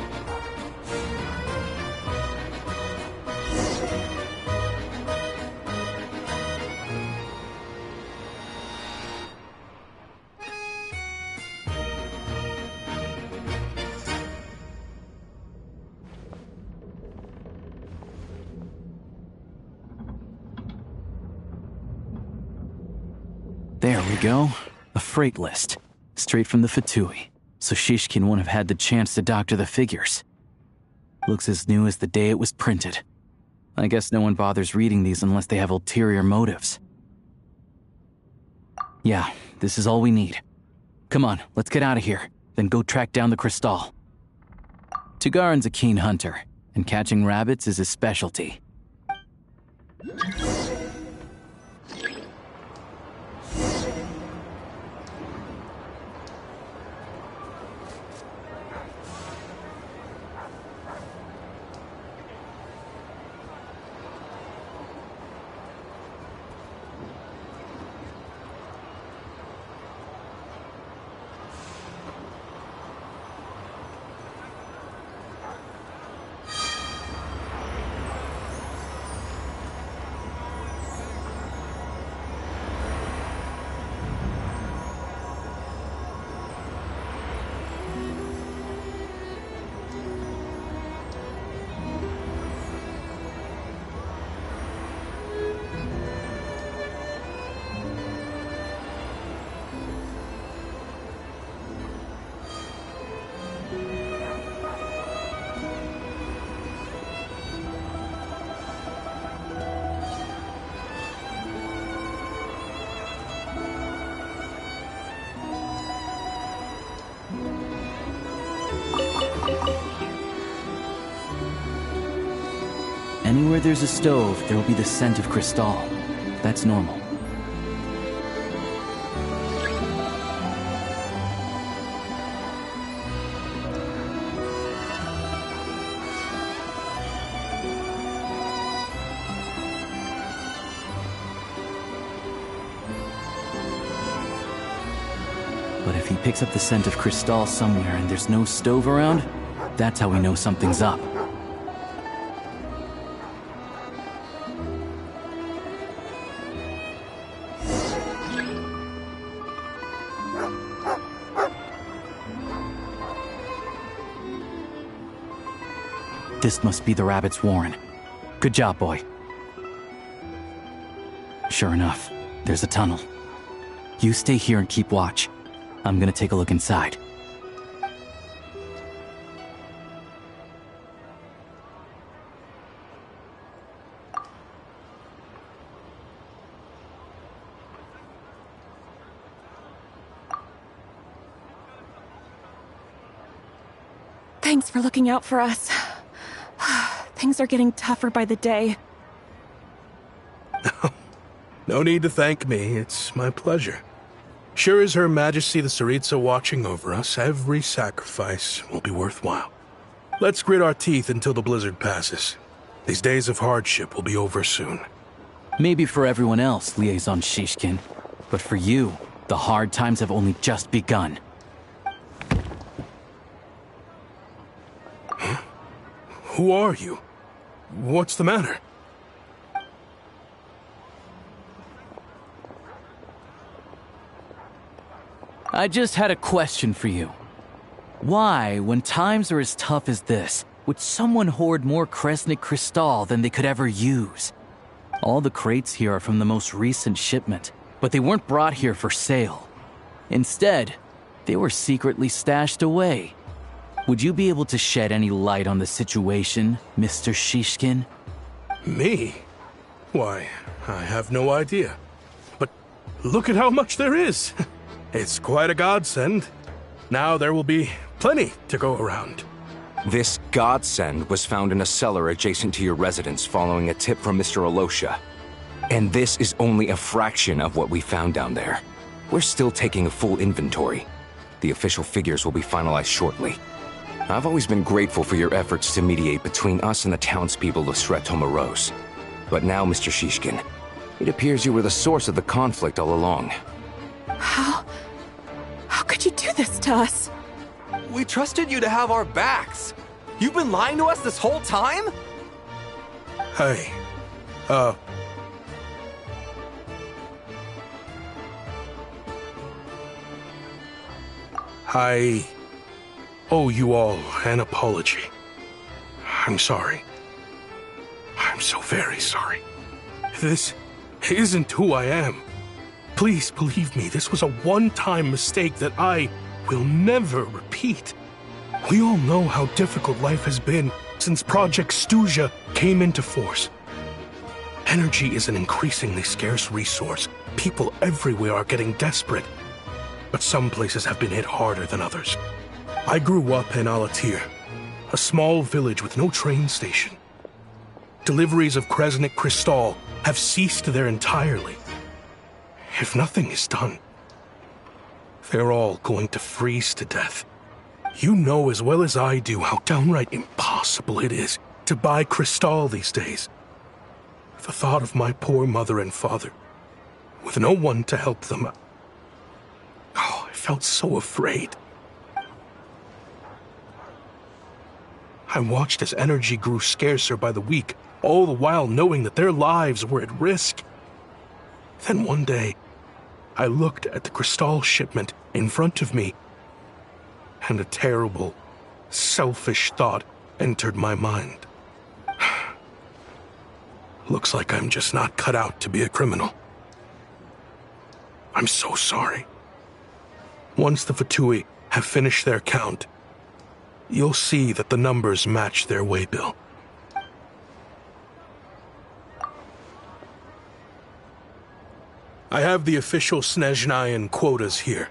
There we go. A freight list. Straight from the Fatui. So Shishkin won't have had the chance to doctor the figures. Looks as new as the day it was printed. I guess no one bothers reading these unless they have ulterior motives. Yeah, this is all we need. Come on, let's get out of here. Then go track down the crystal. Tugarin's a keen hunter, and catching rabbits is his specialty. Anywhere there's a stove, there will be the scent of crystal. That's normal. But if he picks up the scent of crystal somewhere and there's no stove around, that's how we know something's up. This must be the rabbit's warren. Good job, boy. Sure enough, there's a tunnel. You stay here and keep watch. I'm gonna take a look inside. Thanks for looking out for us. Things are getting tougher by the day. No need to thank me. It's my pleasure. Sure as Her Majesty the Tsaritsa watching over us, every sacrifice will be worthwhile. Let's grit our teeth until the blizzard passes. These days of hardship will be over soon. Maybe for everyone else, Liaison Shishkin. But for you, the hard times have only just begun. Huh? Who are you? What's the matter? I just had a question for you. Why, when times are as tough as this, would someone hoard more Kresnik crystal than they could ever use? All the crates here are from the most recent shipment, but they weren't brought here for sale. Instead, they were secretly stashed away. Would you be able to shed any light on the situation, Mr. Shishkin? Me? Why, I have no idea. But look at how much there is. It's quite a godsend. Now there will be plenty to go around. This godsend was found in a cellar adjacent to your residence following a tip from Mr. Alosha. And this is only a fraction of what we found down there. We're still taking a full inventory. The official figures will be finalized shortly. I've always been grateful for your efforts to mediate between us and the townspeople of Sretomaros. But now, Mr. Shishkin, it appears you were the source of the conflict all along. How could you do this to us? We trusted you to have our backs. You've been lying to us this whole time? Hey, I owe you all an apology. I'm sorry. I'm so very sorry. This isn't who I am. Please believe me, this was a one-time mistake that I will never repeat. We all know how difficult life has been since Project Stuzha came into force. Energy is an increasingly scarce resource. People everywhere are getting desperate. But some places have been hit harder than others. I grew up in Alatir, a small village with no train station. Deliveries of Kresnik Crystal have ceased there entirely. If nothing is done, they're all going to freeze to death. You know as well as I do how downright impossible it is to buy Crystal these days. The thought of my poor mother and father, with no one to help them, I felt so afraid. I watched as energy grew scarcer by the week, all the while knowing that their lives were at risk. Then one day, I looked at the Crystal shipment in front of me, and a terrible, selfish thought entered my mind. Looks like I'm just not cut out to be a criminal. I'm so sorry. Once the Fatui have finished their count, you'll see that the numbers match their waybill. I have the official Snezhnayan quotas here.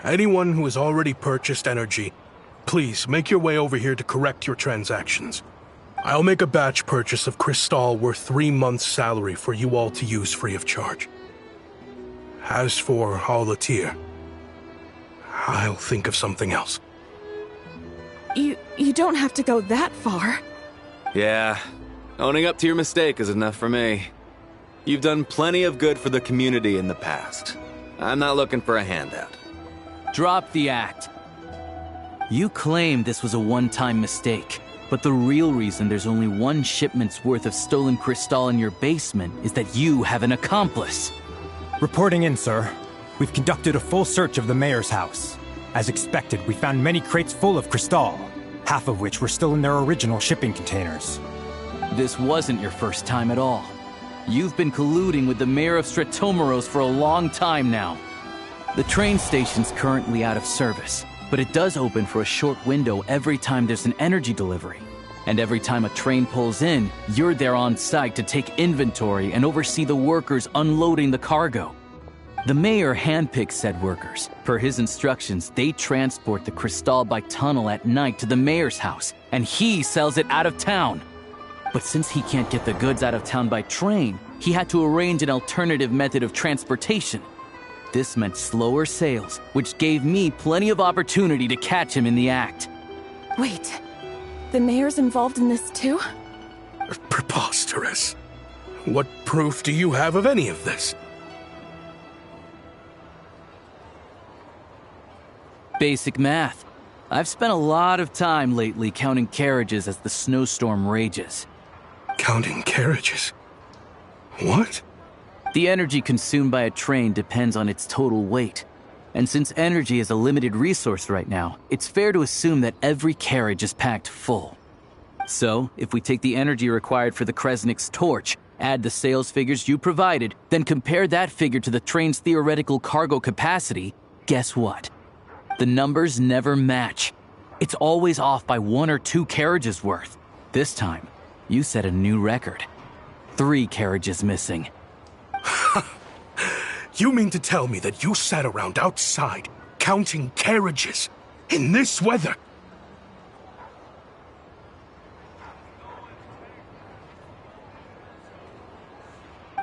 Anyone who has already purchased energy, please make your way over here to correct your transactions. I'll make a batch purchase of Crystal worth 3 months' salary for you all to use free of charge. As for Alatir, I'll think of something else. You don't have to go that far. Yeah, owning up to your mistake is enough for me. You've done plenty of good for the community in the past. I'm not looking for a handout. Drop the act. You claim this was a one-time mistake, but the real reason there's only one shipment's worth of stolen Crystal in your basement is that you have an accomplice. Reporting in, sir. We've conducted a full search of the mayor's house. As expected, we found many crates full of Crystal, half of which were still in their original shipping containers. This wasn't your first time at all. You've been colluding with the mayor of Stratomeros for a long time now. The train station's currently out of service, but it does open for a short window every time there's an energy delivery. And every time a train pulls in, you're there on site to take inventory and oversee the workers unloading the cargo. The mayor handpicks said workers. Per his instructions, they transport the Crystal by tunnel at night to the mayor's house, and he sells it out of town. But since he can't get the goods out of town by train, he had to arrange an alternative method of transportation. This meant slower sales, which gave me plenty of opportunity to catch him in the act. Wait, the mayor's involved in this too? Preposterous. What proof do you have of any of this? Basic math. I've spent a lot of time lately counting carriages as the snowstorm rages. Counting carriages? What? The energy consumed by a train depends on its total weight. And since energy is a limited resource right now, it's fair to assume that every carriage is packed full. So, if we take the energy required for the Kresnik's torch, add the sales figures you provided, then compare that figure to the train's theoretical cargo capacity, guess what? The numbers never match. It's always off by 1 or 2 carriages worth. This time, you set a new record. 3 carriages missing. You mean to tell me that you sat around outside, counting carriages, in this weather?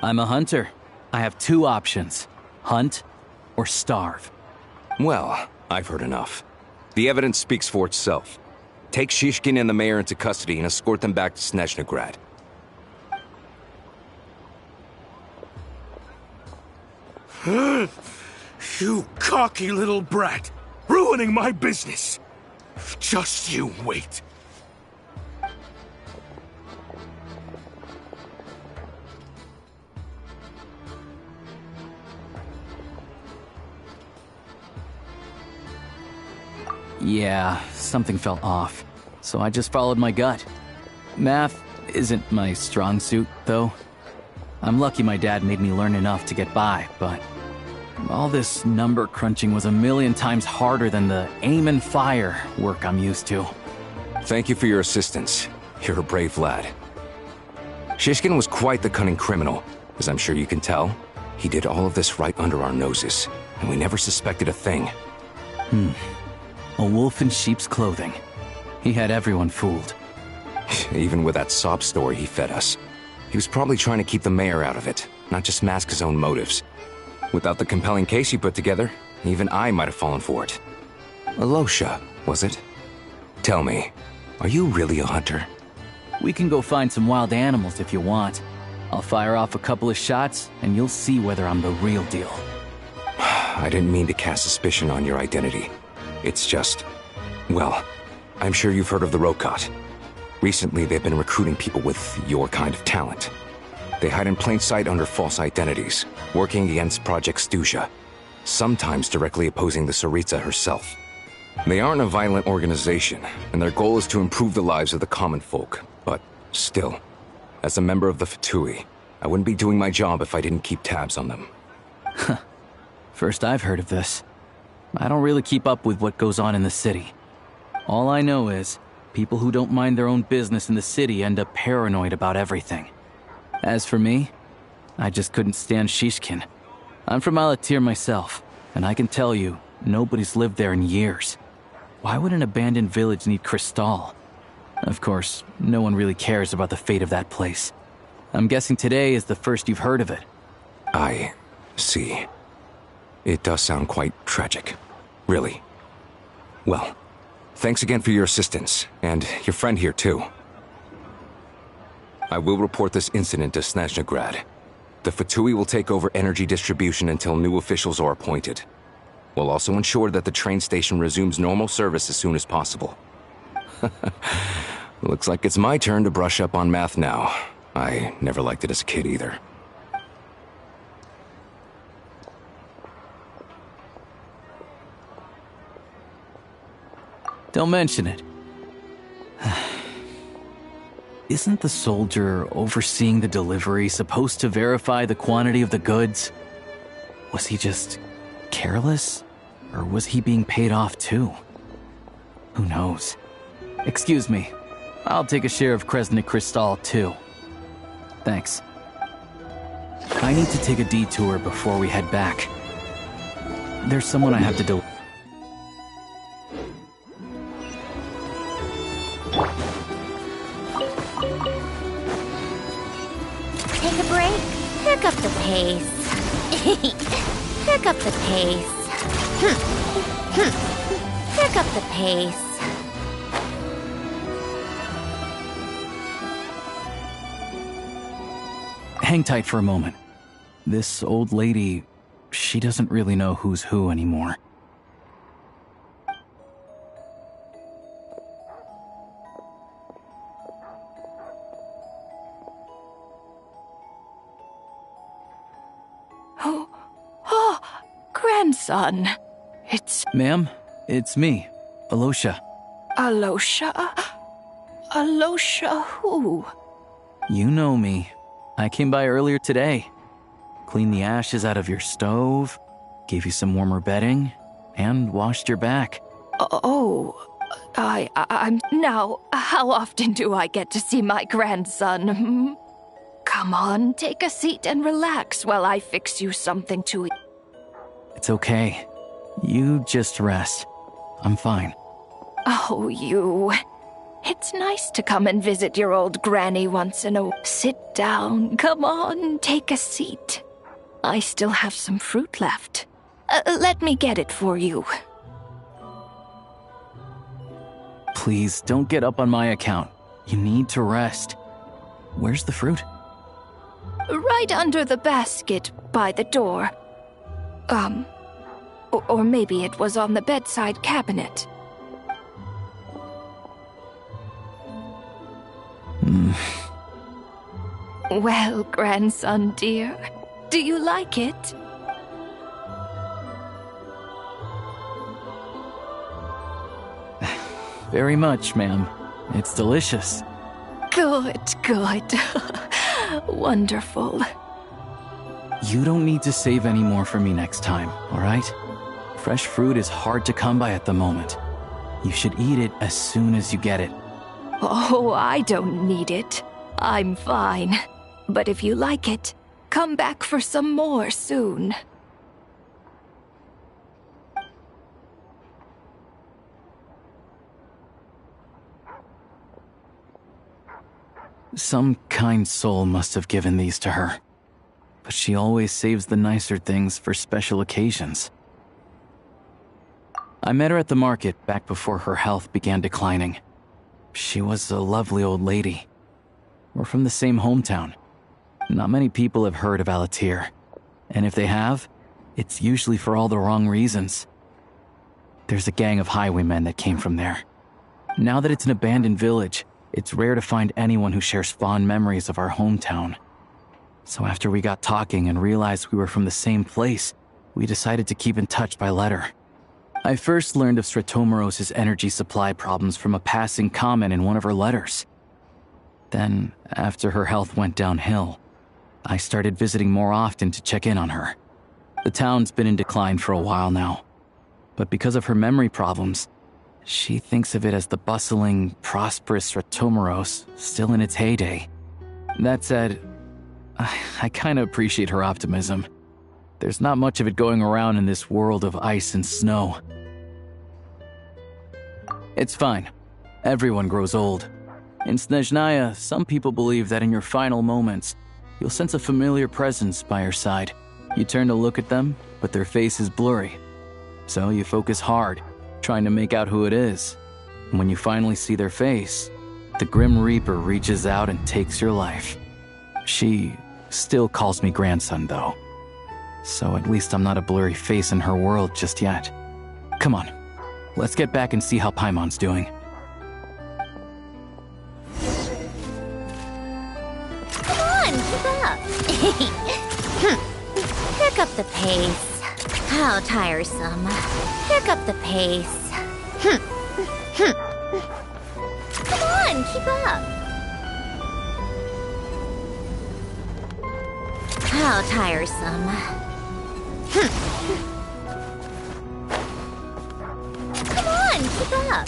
I'm a hunter. I have 2 options. Hunt or starve. Well, I've heard enough. The evidence speaks for itself. Take Shishkin and the mayor into custody and escort them back to Snezhnagrad. You cocky little brat, ruining my business. Just you wait. Yeah, something felt off, so I just followed my gut. Math isn't my strong suit, though. I'm lucky my dad made me learn enough to get by, but all this number crunching was a million times harder than the aim and fire work I'm used to. Thank you for your assistance. You're a brave lad. Shishkin was quite the cunning criminal, as I'm sure you can tell. He did all of this right under our noses, and we never suspected a thing. A wolf in sheep's clothing. He had everyone fooled. Even with that sob story he fed us. He was probably trying to keep the mayor out of it, not just mask his own motives. Without the compelling case he put together, even I might have fallen for it. Alosha, was it? Tell me, are you really a hunter? We can go find some wild animals if you want. I'll fire off a couple of shots, and you'll see whether I'm the real deal. I didn't mean to cast suspicion on your identity. It's just... well, I'm sure you've heard of the Rokot. Recently, they've been recruiting people with your kind of talent. They hide in plain sight under false identities, working against Project Stuzha, sometimes directly opposing the Tsaritsa herself. They aren't a violent organization, and their goal is to improve the lives of the common folk. But still, as a member of the Fatui, I wouldn't be doing my job if I didn't keep tabs on them. First I've heard of this. I don't really keep up with what goes on in the city. All I know is, people who don't mind their own business in the city end up paranoid about everything. As for me, I just couldn't stand Shishkin. I'm from Alatir myself, and I can tell you, nobody's lived there in years. Why would an abandoned village need Crystal? Of course, no one really cares about the fate of that place. I'm guessing today is the first you've heard of it. I see. It does sound quite tragic. Really. Well, thanks again for your assistance, and your friend here too. I will report this incident to Snezhnaya. The Fatui will take over energy distribution until new officials are appointed. We'll also ensure that the train station resumes normal service as soon as possible. Looks like it's my turn to brush up on math now. I never liked it as a kid either. Don't mention it. Isn't the soldier overseeing the delivery supposed to verify the quantity of the goods? Was he just careless? Or was he being paid off too? Who knows? Excuse me. I'll take a share of Kresnik Crystal too. Thanks. I need to take a detour before we head back. There's someone I have to deliver. Take a break. Pick up the pace. Pick up the pace. Pick up the pace. Hang tight for a moment. This old lady, she doesn't really know who's who anymore. Oh, grandson. It's... Ma'am, it's me, Alosha. Alosha? Alosha who? You know me. I came by earlier today. Cleaned the ashes out of your stove, gave you some warmer bedding, and washed your back. I'm... Now, how often do I get to see my grandson? Come on, take a seat and relax while I fix you something to eat. It's okay. You just rest. I'm fine. Oh, you... It's nice to come and visit your old granny once in a while. Sit down. Come on, take a seat. I still have some fruit left. Let me get it for you. Please, don't get up on my account. You need to rest. Where's the fruit? Right under the basket by the door. Or maybe it was on the bedside cabinet. Well, grandson dear, do you like it? Very much, ma'am. It's delicious. Good, good. Wonderful. You don't need to save any more for me next time, alright? Fresh fruit is hard to come by at the moment. You should eat it as soon as you get it. Oh, I don't need it. I'm fine. But if you like it, come back for some more soon. Some kind soul must have given these to her. But she always saves the nicer things for special occasions. I met her at the market back before her health began declining. She was a lovely old lady. We're from the same hometown. Not many people have heard of Alatir. And if they have, it's usually for all the wrong reasons. There's a gang of highwaymen that came from there. Now that it's an abandoned village, it's rare to find anyone who shares fond memories of our hometown. So after we got talking and realized we were from the same place, we decided to keep in touch by letter. I first learned of Stratomoros's energy supply problems from a passing comment in one of her letters. Then, after her health went downhill, I started visiting more often to check in on her. The town's been in decline for a while now, but because of her memory problems, she thinks of it as the bustling, prosperous Stratomoros still in its heyday. That said, I kinda appreciate her optimism. There's not much of it going around in this world of ice and snow. It's fine. Everyone grows old. In Snezhnaya, some people believe that in your final moments, you'll sense a familiar presence by your side. You turn to look at them, but their face is blurry. So you focus hard, trying to make out who it is. And when you finally see their face, the Grim Reaper reaches out and takes your life. She still calls me grandson, though. So at least I'm not a blurry face in her world just yet. Come on, let's get back and see how Paimon's doing. Come on, keep up. Pick up the pace. How tiresome. Pick up the pace. Come on, keep up. How tiresome. Come on, keep up.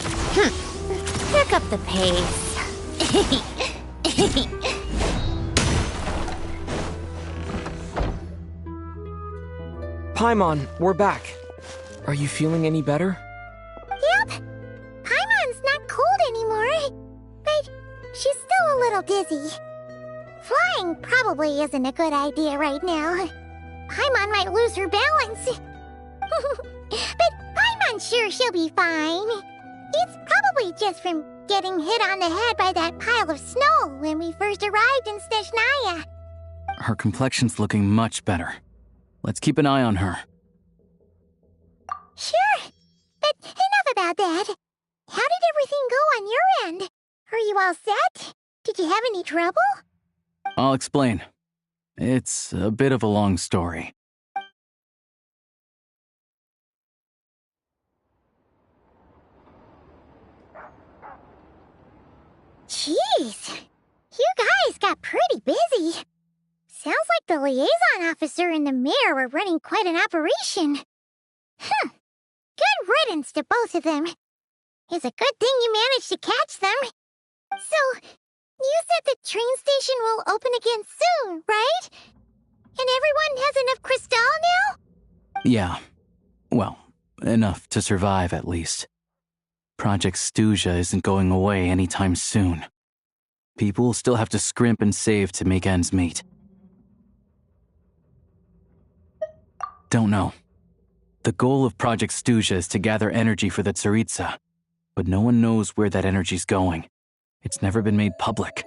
Pick up the pace. Paimon, we're back. Are you feeling any better? Yep. Paimon's not cold anymore, but she's still a little dizzy. Flying probably isn't a good idea right now. Paimon might lose her balance. But Paimon's sure she'll be fine. It's probably just from getting hit on the head by that pile of snow when we first arrived in Snezhnaya. Her complexion's looking much better. Let's keep an eye on her. Sure, but enough about that. How did everything go on your end? Are you all set? Did you have any trouble? I'll explain. It's a bit of a long story. Jeez, you guys got pretty busy. Sounds like the liaison officer and the mayor were running quite an operation. Good riddance to both of them. It's a good thing you managed to catch them. So, you said the train station will open again soon, right? And everyone has enough crystal now? Yeah. Well, enough to survive at least. Project Stuzha isn't going away anytime soon. People will still have to scrimp and save to make ends meet. Don't know. The goal of Project Stuzha is to gather energy for the Tsaritsa, but no one knows where that energy's going. It's never been made public.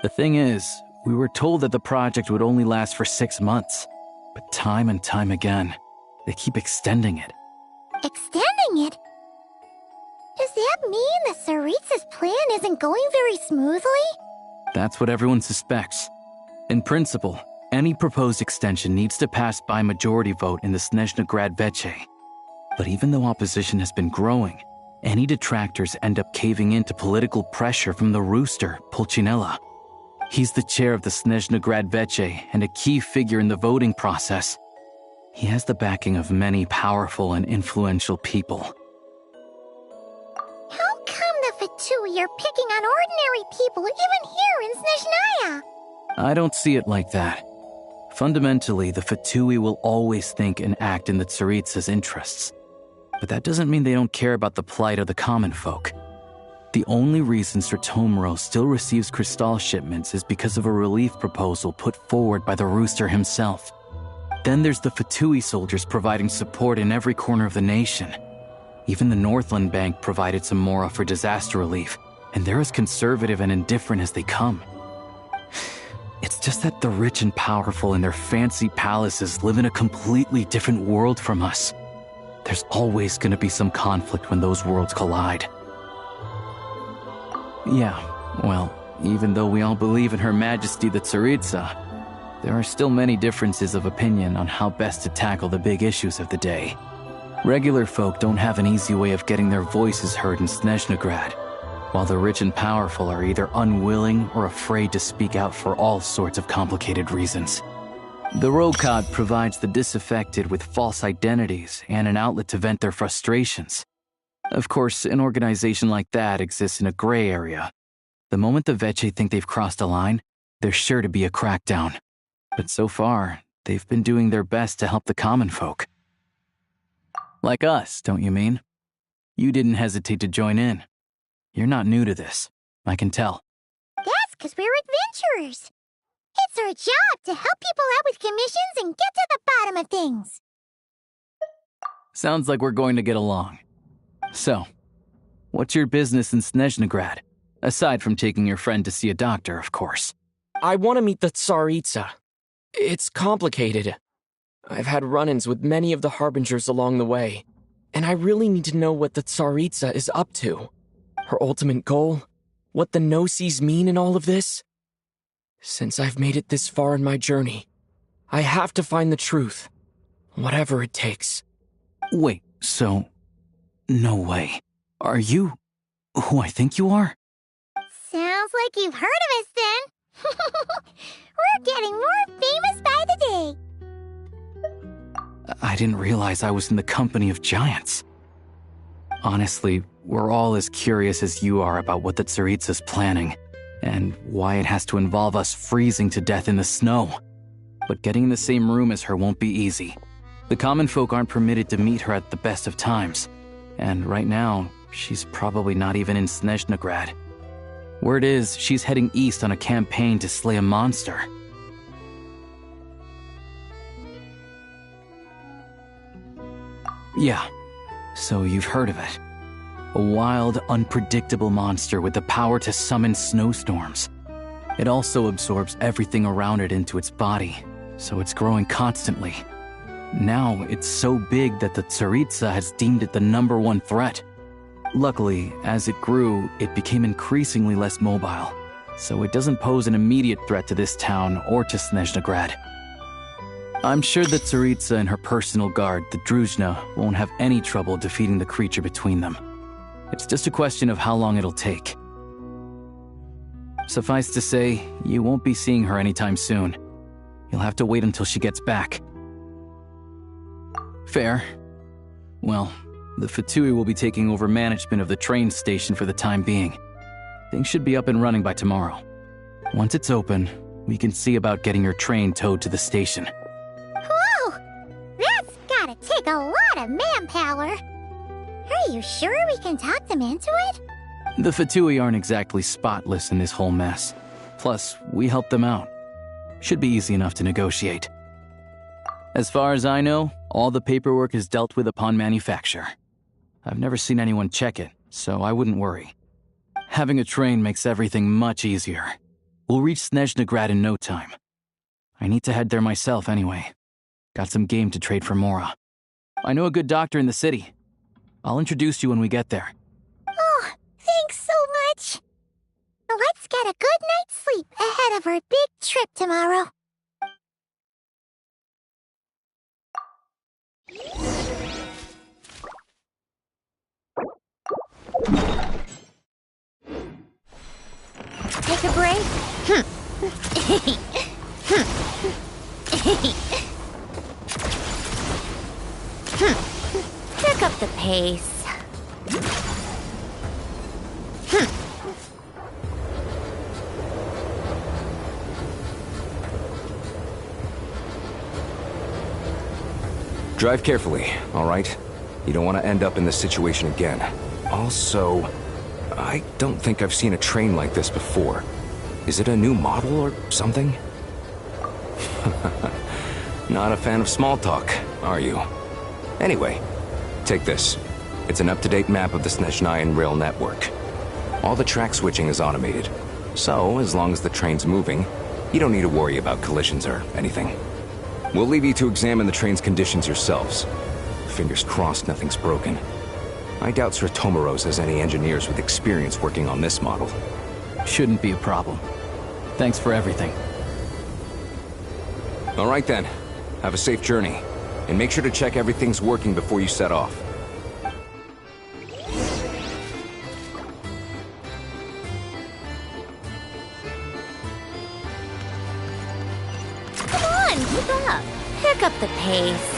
The thing is, we were told that the project would only last for 6 months, but time and time again, they keep extending it. Extending it? Does that mean the Tsaritsa's plan isn't going very smoothly? That's what everyone suspects. In principle, any proposed extension needs to pass by majority vote in the Snezhnaya Release. But even though opposition has been growing, any detractors end up caving in to political pressure from the rooster, Pulcinella. He's the chair of the Snezhnaya Release and a key figure in the voting process. He has the backing of many powerful and influential people. How come the Fatui are picking on ordinary people even here in Snezhnaya? I don't see it like that. Fundamentally, the Fatui will always think and act in the Tsaritsa's interests. But that doesn't mean they don't care about the plight of the common folk. The only reason Sir Tomuro still receives crystal shipments is because of a relief proposal put forward by the rooster himself. Then there's the Fatui soldiers providing support in every corner of the nation. Even the Northland Bank provided some mora for disaster relief, and they're as conservative and indifferent as they come. It's just that the rich and powerful in their fancy palaces live in a completely different world from us. There's always going to be some conflict when those worlds collide. Yeah, well, even though we all believe in Her Majesty the Tsaritsa, there are still many differences of opinion on how best to tackle the big issues of the day. Regular folk don't have an easy way of getting their voices heard in Snezhnaya, while the rich and powerful are either unwilling or afraid to speak out for all sorts of complicated reasons. The Rokad provides the disaffected with false identities and an outlet to vent their frustrations. Of course, an organization like that exists in a gray area. The moment the Veche think they've crossed a line, there's sure to be a crackdown. But so far, they've been doing their best to help the common folk. Like us, don't you mean? You didn't hesitate to join in. You're not new to this, I can tell. That's because we're adventurers. It's our job to help people out with commissions and get to the bottom of things. Sounds like we're going to get along. So, what's your business in Snezhnaya? Aside from taking your friend to see a doctor, of course. I want to meet the Tsaritsa. It's complicated. I've had run-ins with many of the Harbingers along the way, and I really need to know what the Tsaritsa is up to. Her ultimate goal? What the Gnosis mean in all of this? Since I've made it this far in my journey, I have to find the truth, whatever it takes. Wait, so... No way. Are you who I think you are? Sounds like you've heard of us then. We're getting more famous by the day. I didn't realize I was in the company of giants. Honestly, we're all as curious as you are about what the Tsaritsa's planning, and why it has to involve us freezing to death in the snow. But getting in the same room as her won't be easy. The common folk aren't permitted to meet her at the best of times, and right now, she's probably not even in Snezhnaya. Word is, she's heading east on a campaign to slay a monster. Yeah, so you've heard of it. A wild, unpredictable monster with the power to summon snowstorms. It also absorbs everything around it into its body, so it's growing constantly. Now, it's so big that the Tsaritsa has deemed it the #1 threat. Luckily, as it grew, it became increasingly less mobile, so it doesn't pose an immediate threat to this town or to Snezhnaya. I'm sure the Tsaritsa and her personal guard, the Druzhna, won't have any trouble defeating the creature between them. It's just a question of how long it'll take. Suffice to say, you won't be seeing her anytime soon. You'll have to wait until she gets back. Fair. Well, the Fatui will be taking over management of the train station for the time being. Things should be up and running by tomorrow. Once it's open, we can see about getting your train towed to the station. Whoa! That's gotta take a lot of manpower. Are you sure we can talk them into it? The Fatui aren't exactly spotless in this whole mess. Plus, we helped them out. Should be easy enough to negotiate. As far as I know, all the paperwork is dealt with upon manufacture. I've never seen anyone check it, so I wouldn't worry. Having a train makes everything much easier. We'll reach Snezhnaya in no time. I need to head there myself anyway. Got some game to trade for Mora. I know a good doctor in the city. I'll introduce you when we get there. Oh, thanks so much. Let's get a good night's sleep trip tomorrow. Take a break? Pick up the pace. Drive carefully, all right? You don't want to end up in this situation again. Also, I don't think I've seen a train like this before. Is it a new model or something? Not a fan of small talk, are you? Anyway, take this. It's an up-to-date map of the Snezhnaya rail network. All the track switching is automated. So, as long as the train's moving, you don't need to worry about collisions or anything. We'll leave you to examine the train's conditions yourselves. Fingers crossed nothing's broken. I doubt Sir Tomoros has any engineers with experience working on this model. Shouldn't be a problem. Thanks for everything. All right then. Have a safe journey. And make sure to check everything's working before you set off. Come on, keep up. Pick up the pace.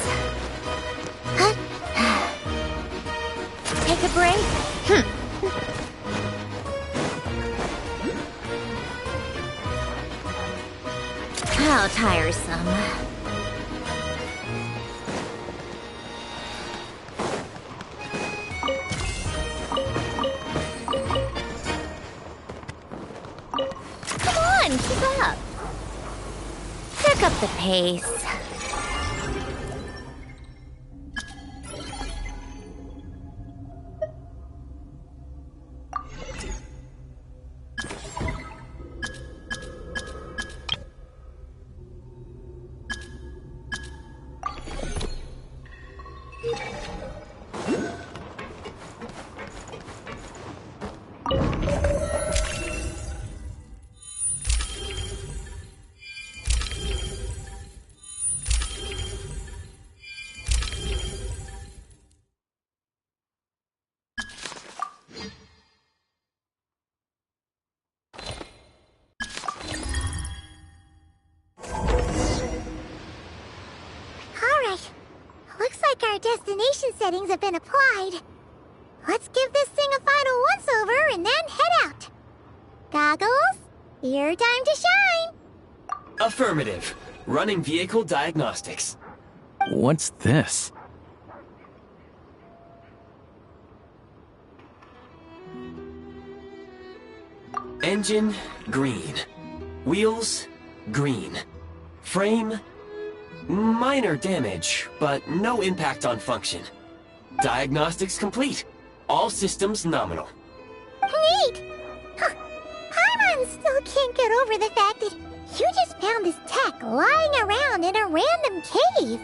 Take a break? How tiresome. Come on, keep up. Pick up the pace. Our destination settings have been applied. Let's give this thing a final once-over and then head out. Goggles, your time to shine. Affirmative. Running vehicle diagnostics. What's this? Engine, green. Wheels, green. Frame, minor damage, but no impact on function. Diagnostics complete. All systems nominal. Neat! Huh. Paimon still can't get over the fact that you just found this tech lying around in a random cave.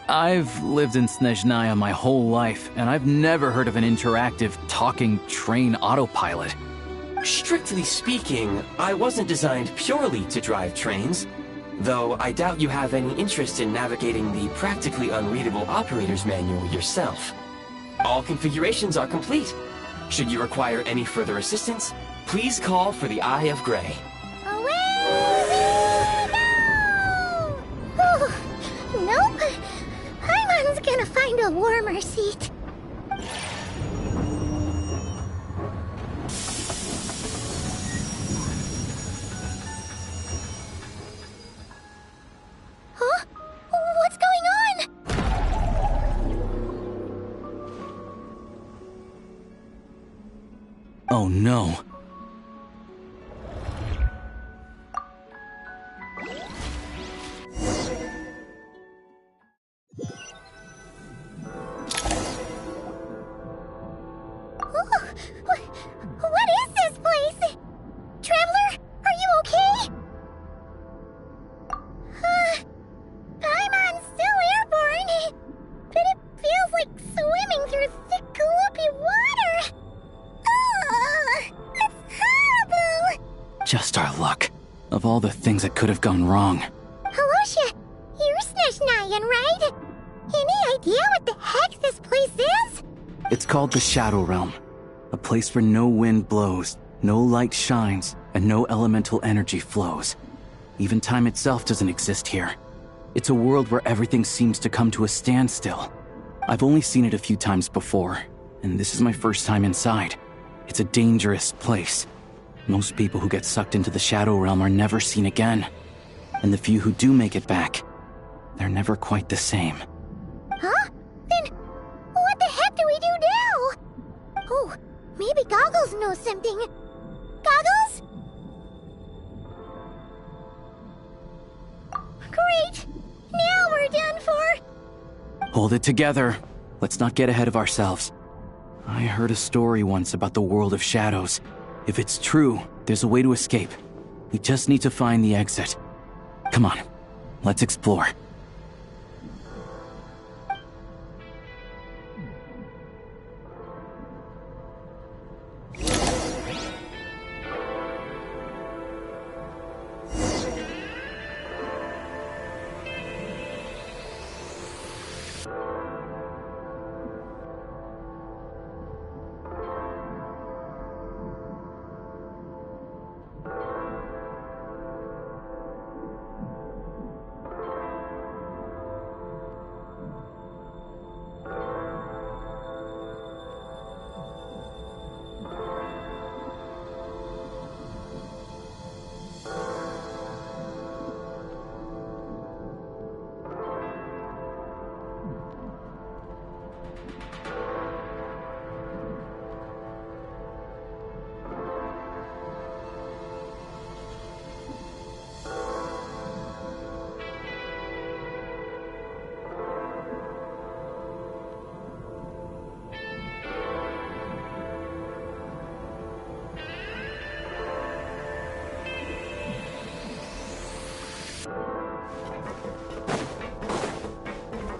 I've lived in Snezhnaya my whole life, and I've never heard of an interactive, talking train autopilot. Strictly speaking, I wasn't designed purely to drive trains, though I doubt you have any interest in navigating the practically unreadable operator's manual yourself. All configurations are complete. Should you require any further assistance, please call for the Eye of Grey. Away we go! Nope. Paimon's gonna find a warmer seat. Huh? What's going on? Oh no. What is this place? Traveler, are you okay? Paimon's still airborne, but it feels like swimming through thick, gloopy water. Ugh, it's horrible! Just our luck. Of all the things that could have gone wrong. Halosha, you're Snezhnayan, right? Any idea what the heck this place is? It's called the Shadow Realm. A place where no wind blows, no light shines, and no elemental energy flows. Even time itself doesn't exist here. It's a world where everything seems to come to a standstill. I've only seen it a few times before, and this is my first time inside. It's a dangerous place. Most people who get sucked into the Shadow Realm are never seen again. And the few who do make it back, they're never quite the same. Huh? Then what the heck do we do now? Oh, maybe Goggles knows something. Goggles? Great! Now we're done for! Hold it together. Let's not get ahead of ourselves. I heard a story once about the world of shadows. If it's true, there's a way to escape. We just need to find the exit. Come on, let's explore.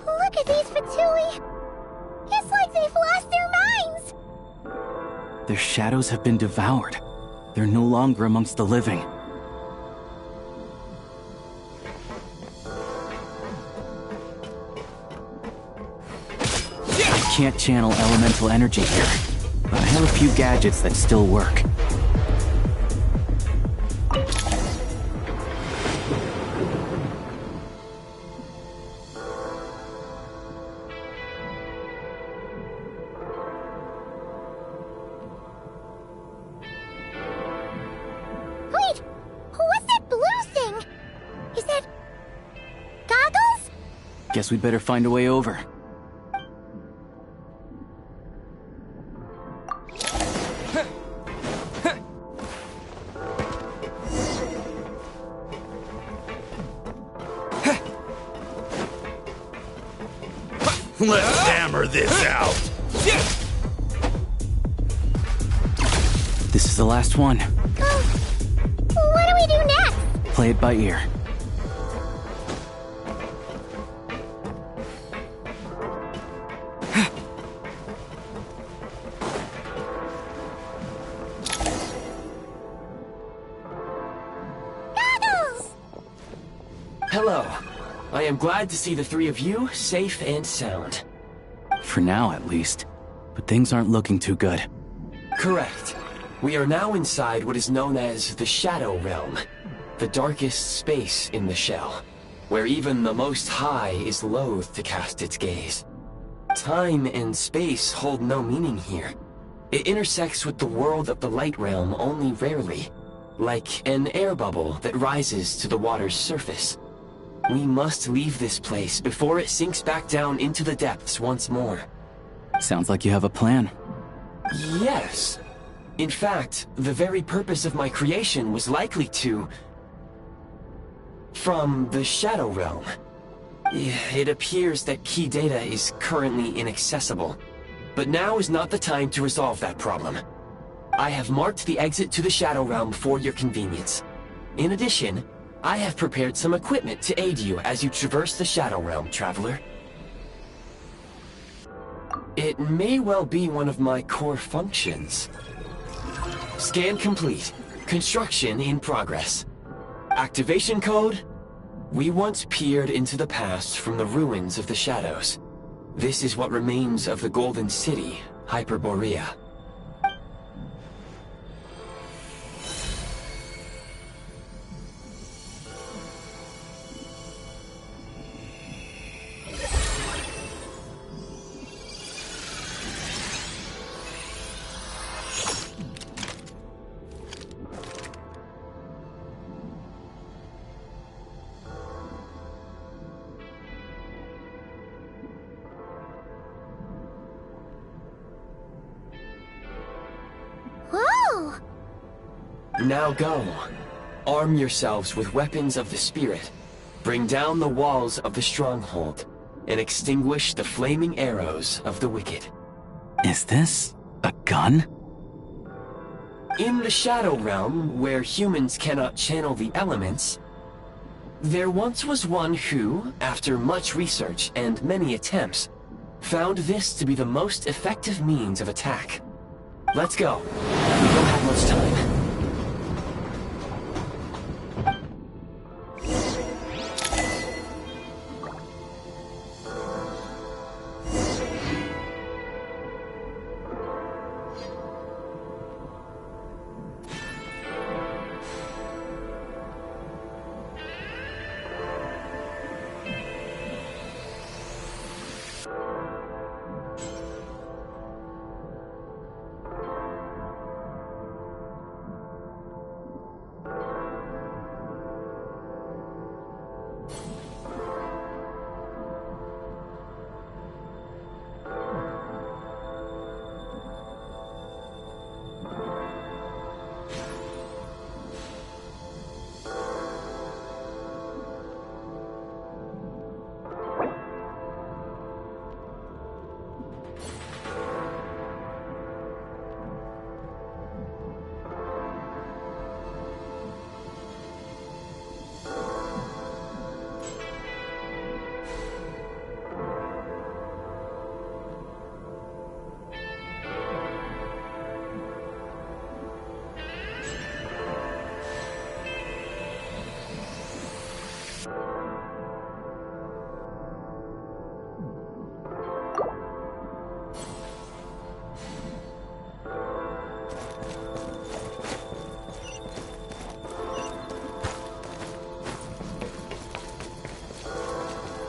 Look at these Fatui! It's like they've lost their minds! Their shadows have been devoured. They're no longer amongst the living. I can't channel elemental energy here, but I have a few gadgets that still work. Wait! What's that blue thing? Is that... Goggles? Guess we'd better find a way over. Let's hammer this out! This is the last one. What do we do next? Play it by ear. Goggles! Hello. I am glad to see the three of you safe and sound. For now, at least. But things aren't looking too good. Correct. We are now inside what is known as the Shadow Realm, the darkest space in the shell, where even the Most High is loath to cast its gaze. Time and space hold no meaning here. It intersects with the world of the Light Realm only rarely, like an air bubble that rises to the water's surface. We must leave this place before it sinks back down into the depths once more. Sounds like you have a plan. Yes. In fact, the very purpose of my creation was likely to... from the Shadow Realm. It appears that key data is currently inaccessible, but now is not the time to resolve that problem. I have marked the exit to the Shadow Realm for your convenience. In addition, I have prepared some equipment to aid you as you traverse the Shadow Realm, Traveler. It may well be one of my core functions. Scan complete. Construction in progress. Activation code? We once peered into the past from the ruins of the shadows. This is what remains of the Golden City, Hyperborea. Whoa! Now go. Arm yourselves with weapons of the spirit. Bring down the walls of the stronghold, and extinguish the flaming arrows of the wicked. Is this a gun? In the Shadow Realm, where humans cannot channel the elements, there once was one who, after much research and many attempts, found this to be the most effective means of attack. Let's go. We don't have much time.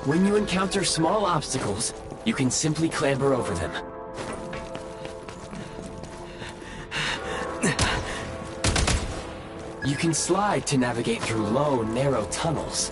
When you encounter small obstacles, you can simply clamber over them. You can slide to navigate through low, narrow tunnels.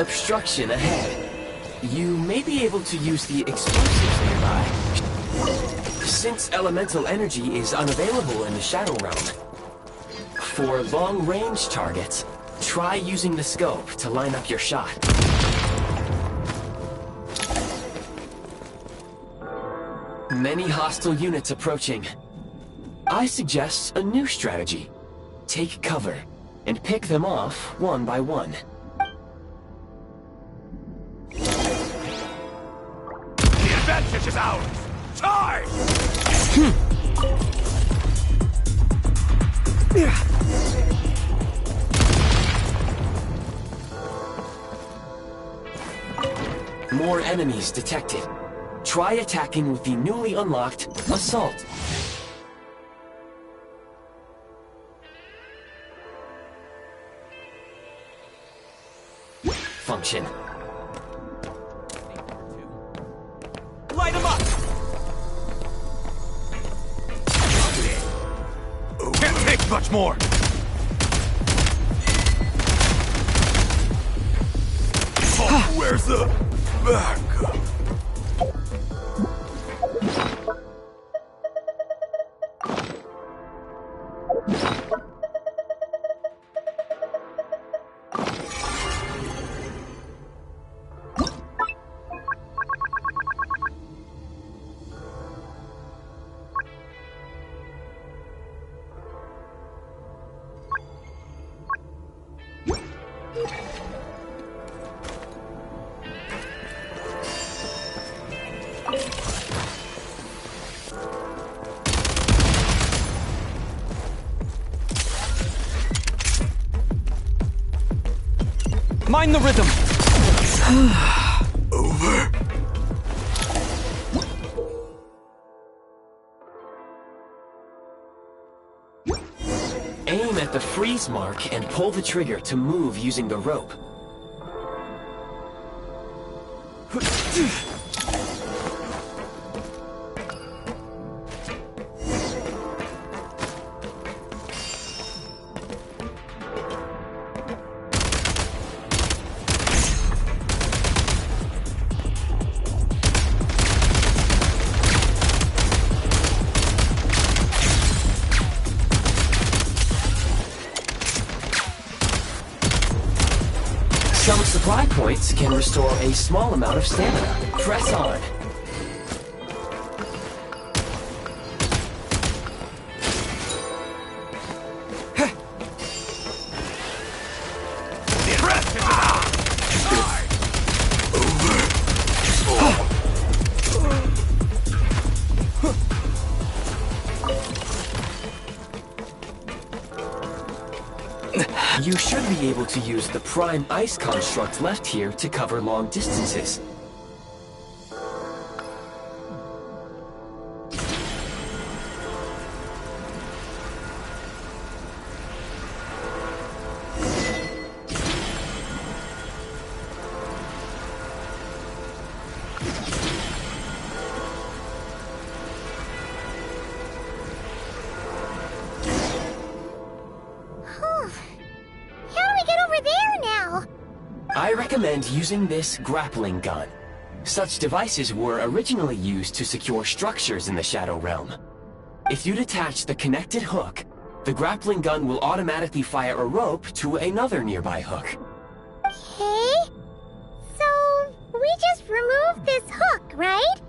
obstruction ahead. You may be able to use the explosives nearby. Since elemental energy is unavailable in the Shadow Realm, for long-range targets, try using the scope to line up your shot. Many hostile units approaching. I suggest a new strategy. Take cover, and pick them off one by one. The advantage is ours! Time! More enemies detected. Try attacking with the newly unlocked Assault. Function. Light him up! Can't take much more! Oh, where's the backup? Mind the rhythm! Over. Aim at the freeze mark and pull the trigger to move using the rope. Some supply points can restore a small amount of stamina. Press on. You should be able to use the prime ice construct left here to cover long distances. I recommend using this grappling gun. Such devices were originally used to secure structures in the Shadow Realm. If you detach the connected hook, the grappling gun will automatically fire a rope to another nearby hook. Okay. So, we just removed this hook, right?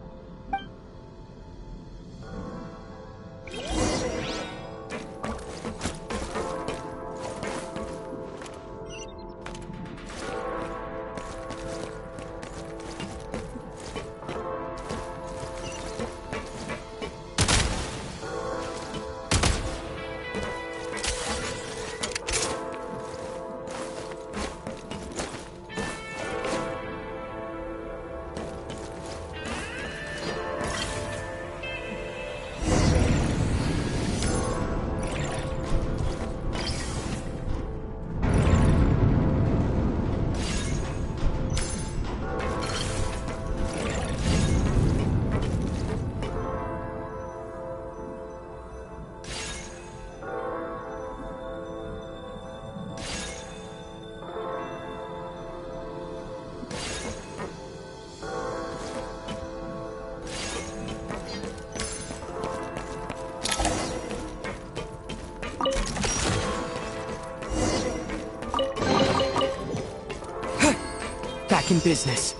Back in business.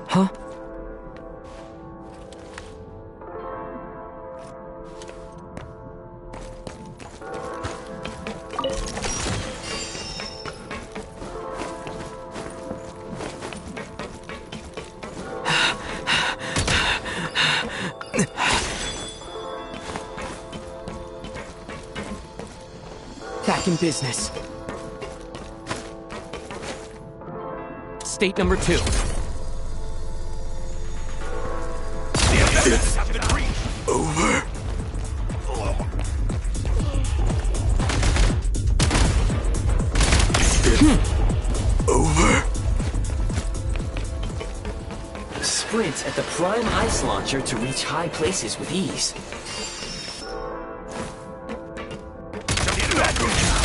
Huh? Back in business. State number 2. It's over. Over. Sprint at the prime ice launcher to reach high places with ease.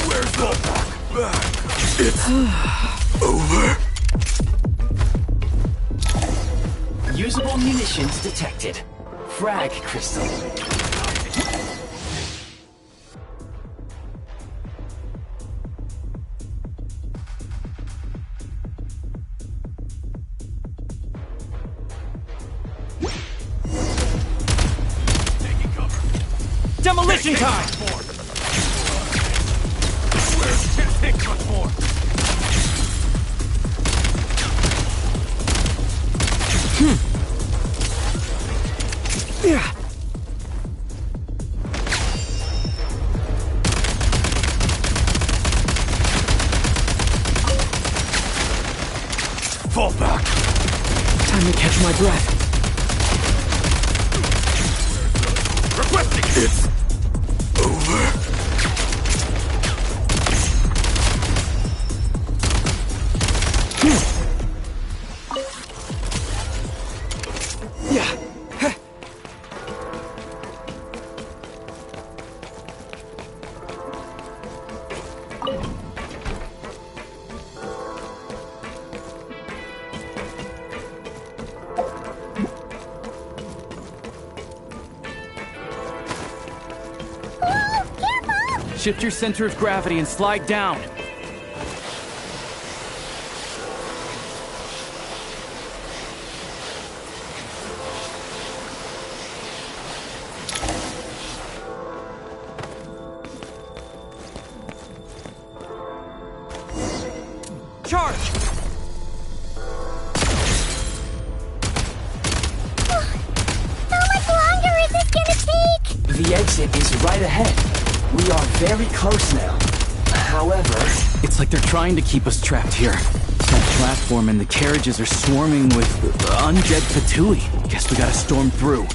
Where's the back? It's over. Usable munitions detected. Frag crystal. Demolition time! Can't take much more. Yeah. Fall back. Time to catch my breath. Requesting. It's over. Yeah. Shift your center of gravity and slide down. Charge! How much longer is this gonna take? The exit is right ahead. We are very close now. However... It's like they're trying to keep us trapped here. That platform and the carriages are swarming with undead patooey. Guess we gotta storm through.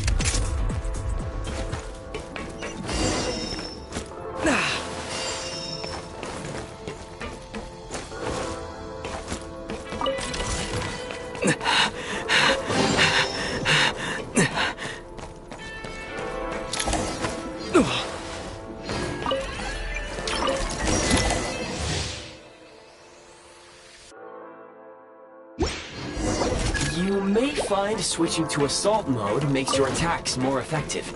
You may find switching to assault mode makes your attacks more effective.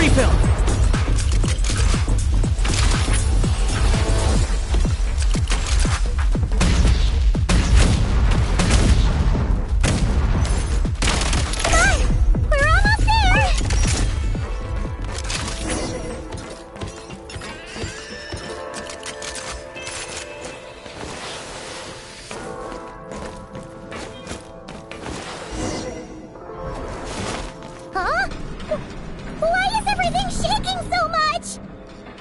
Refill!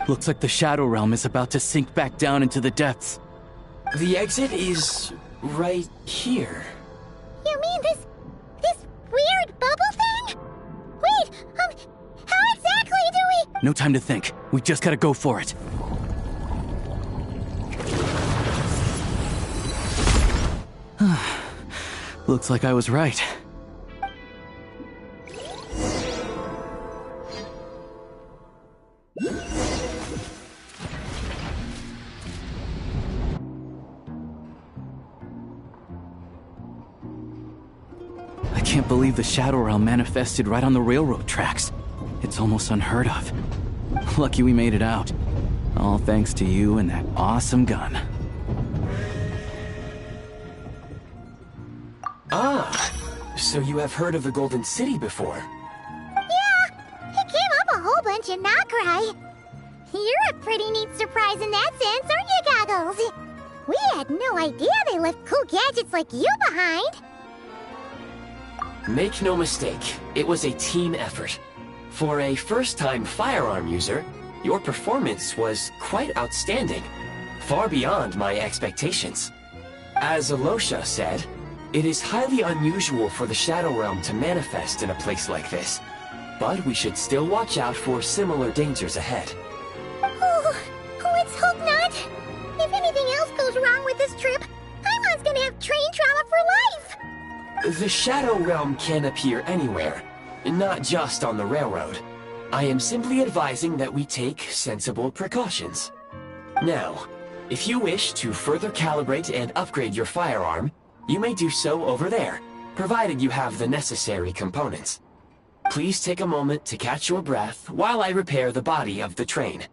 Looks like the Shadow Realm is about to sink back down into the depths. The exit is right here. You mean this weird bubble thing? Wait, how exactly do we... No time to think. We just gotta go for it. Looks like I was right. I can't believe the Shadow Realm manifested right on the railroad tracks. It's almost unheard of. Lucky we made it out. All thanks to you and that awesome gun. Ah, so you have heard of the Golden City before? Yeah, it came up a whole bunch in Nokrai. You're a pretty neat surprise in that sense, aren't you, Goggles? We had no idea they left cool gadgets like you behind. Make no mistake, it was a team effort. For a first-time firearm user, your performance was quite outstanding, far beyond my expectations. As Alosha said, it is highly unusual for the Shadow Realm to manifest in a place like this, but we should still watch out for similar dangers ahead. Oh, let's hope not. If anything else goes wrong with this trip, Paimon's gonna have train trauma for life! The Shadow Realm can appear anywhere, not just on the railroad. I am simply advising that we take sensible precautions. Now, if you wish to further calibrate and upgrade your firearm, you may do so over there, provided you have the necessary components. Please take a moment to catch your breath while I repair the body of the train.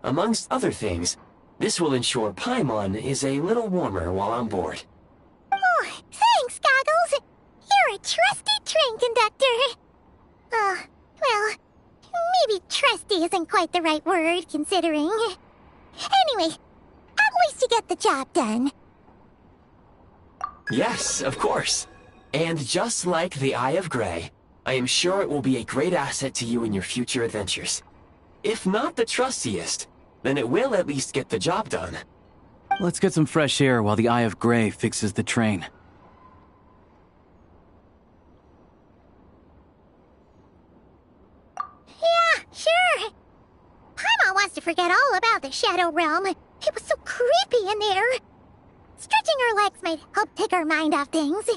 Amongst other things, this will ensure Paimon is a little warmer while on board. Oh, thanks, Goggles! You're a trusty train conductor! Well, maybe trusty isn't quite the right word, considering. Anyway, at least you get the job done. Yes, of course. And just like the Eye of Grey, I am sure it will be a great asset to you in your future adventures. If not the trustiest, then it will at least get the job done. Let's get some fresh air while the Eye of Grey fixes the train. Yeah, sure. Paimon wants to forget all about the Shadow Realm. It was so creepy in there. Stretching our legs might help take our mind off things.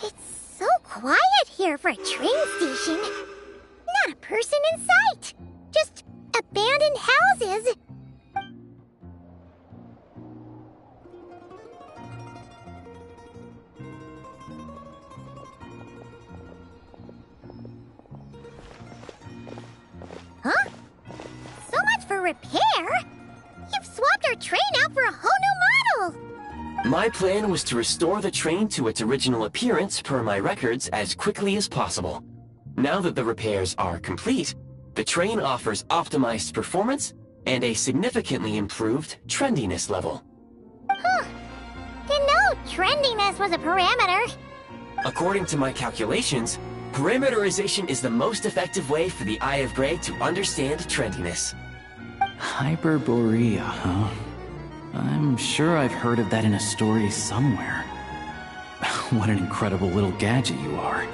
It's so quiet here for a train station. Not a person in sight. Just abandoned houses. Huh? So much for repair? You've swapped our train out for a whole new model! My plan was to restore the train to its original appearance per my records as quickly as possible. Now that the repairs are complete, the train offers optimized performance and a significantly improved trendiness level. Huh. Didn't know trendiness was a parameter. According to my calculations, parameterization is the most effective way for the Eye of Grey to understand trendiness. Hyperborea, huh? I'm sure I've heard of that in a story somewhere. What an incredible little gadget you are.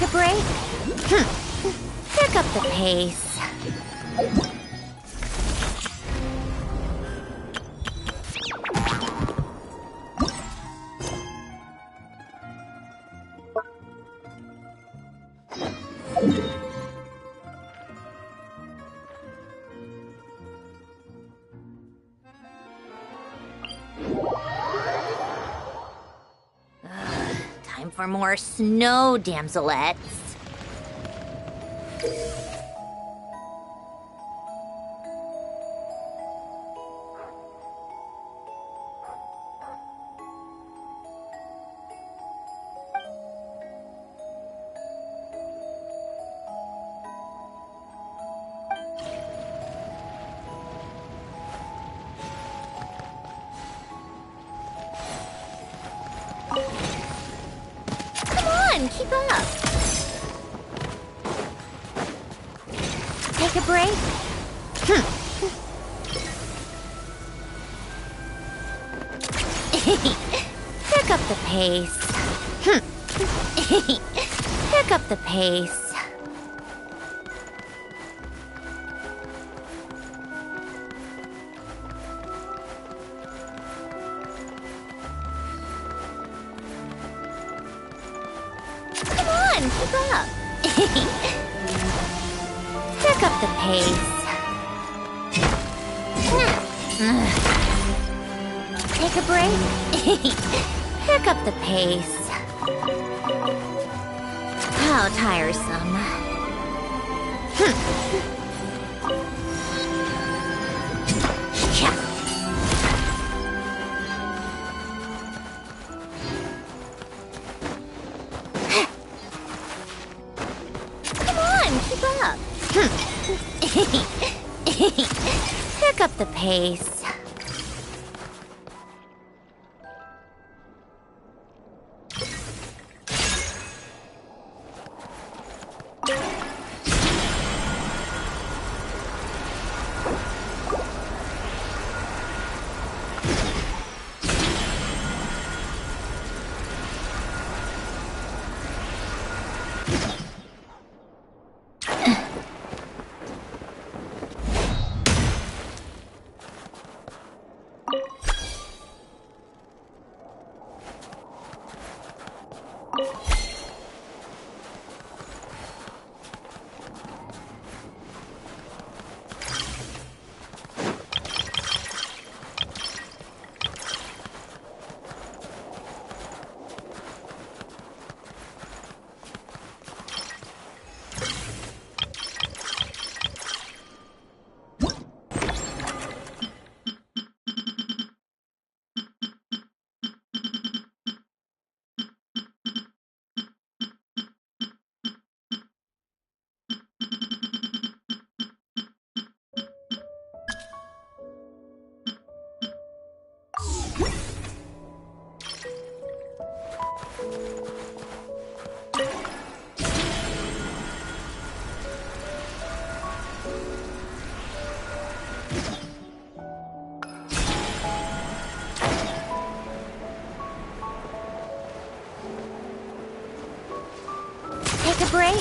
a break? Pick up the pace. Time for more snow damselettes. Keep up. Take a break? Pick up the pace. Pick up the pace. Keep up. Pick up the pace. Take a break. Pick up the pace. How tiresome. Pick up the pace. Take a break?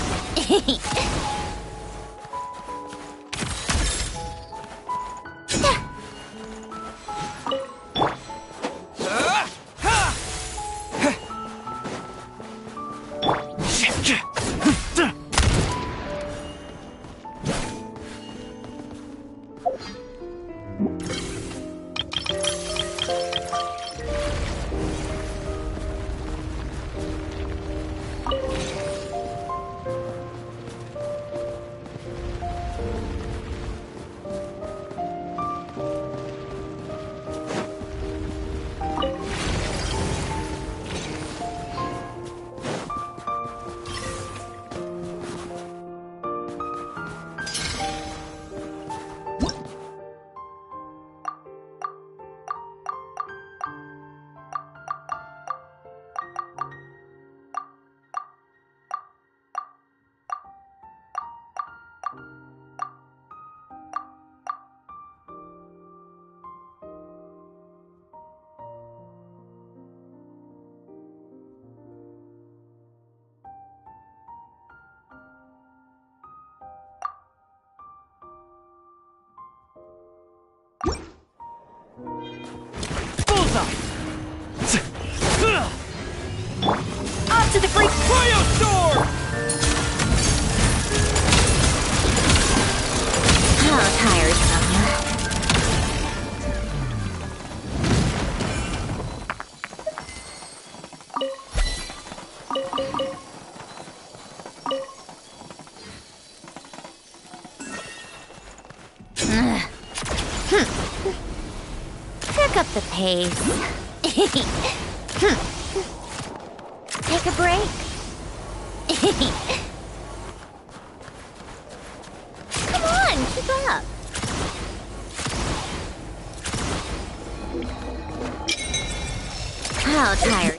to the freak! Firestorm! How tiresome. Pick up the pace. Take a break. Come on, keep up. How tired.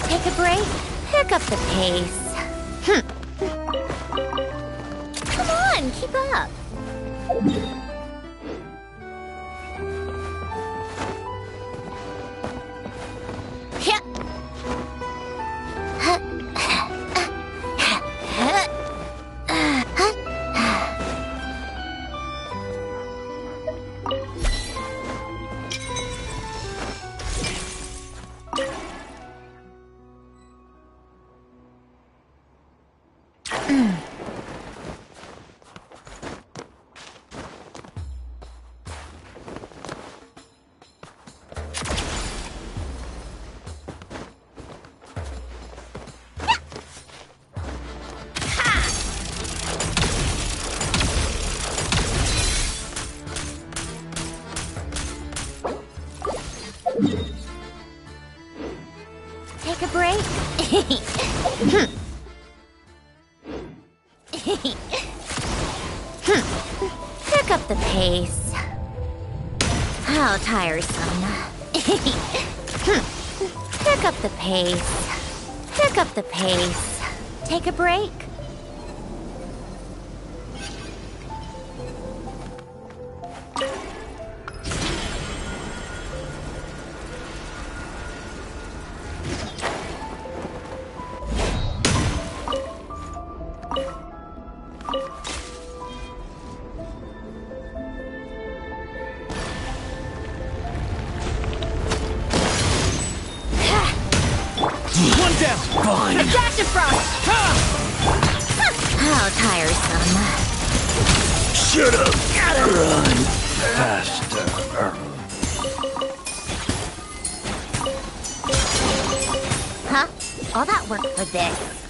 Take a break. Pick up the pace. Come on, keep up. Take a break. Pick up the pace. How tiresome. Pick up the pace. Pick up the pace. Take a break. One down! Fine! Adaptive Frost! How tiresome. Should've run faster. Huh? All that work for this.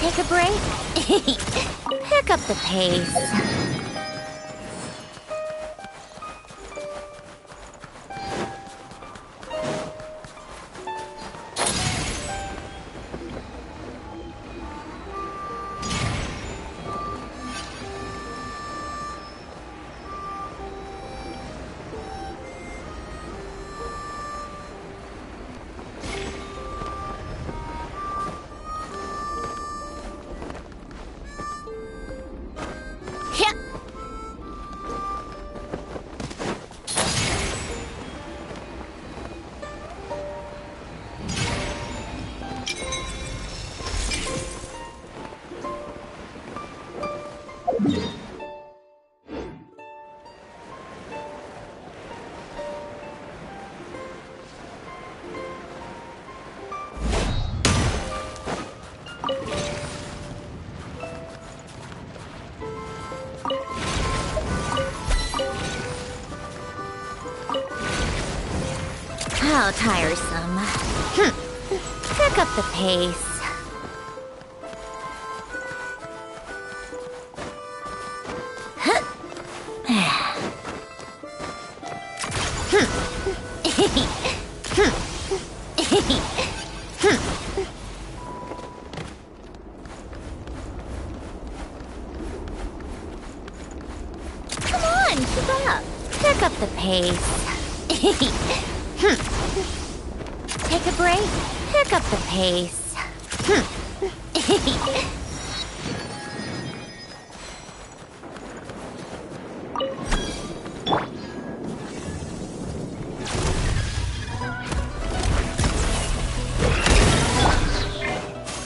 Take a break? Pick up the pace. How tiresome. Pick up the pace. Come on, keep up. Pick up the pace. Take a break. Pick up the pace.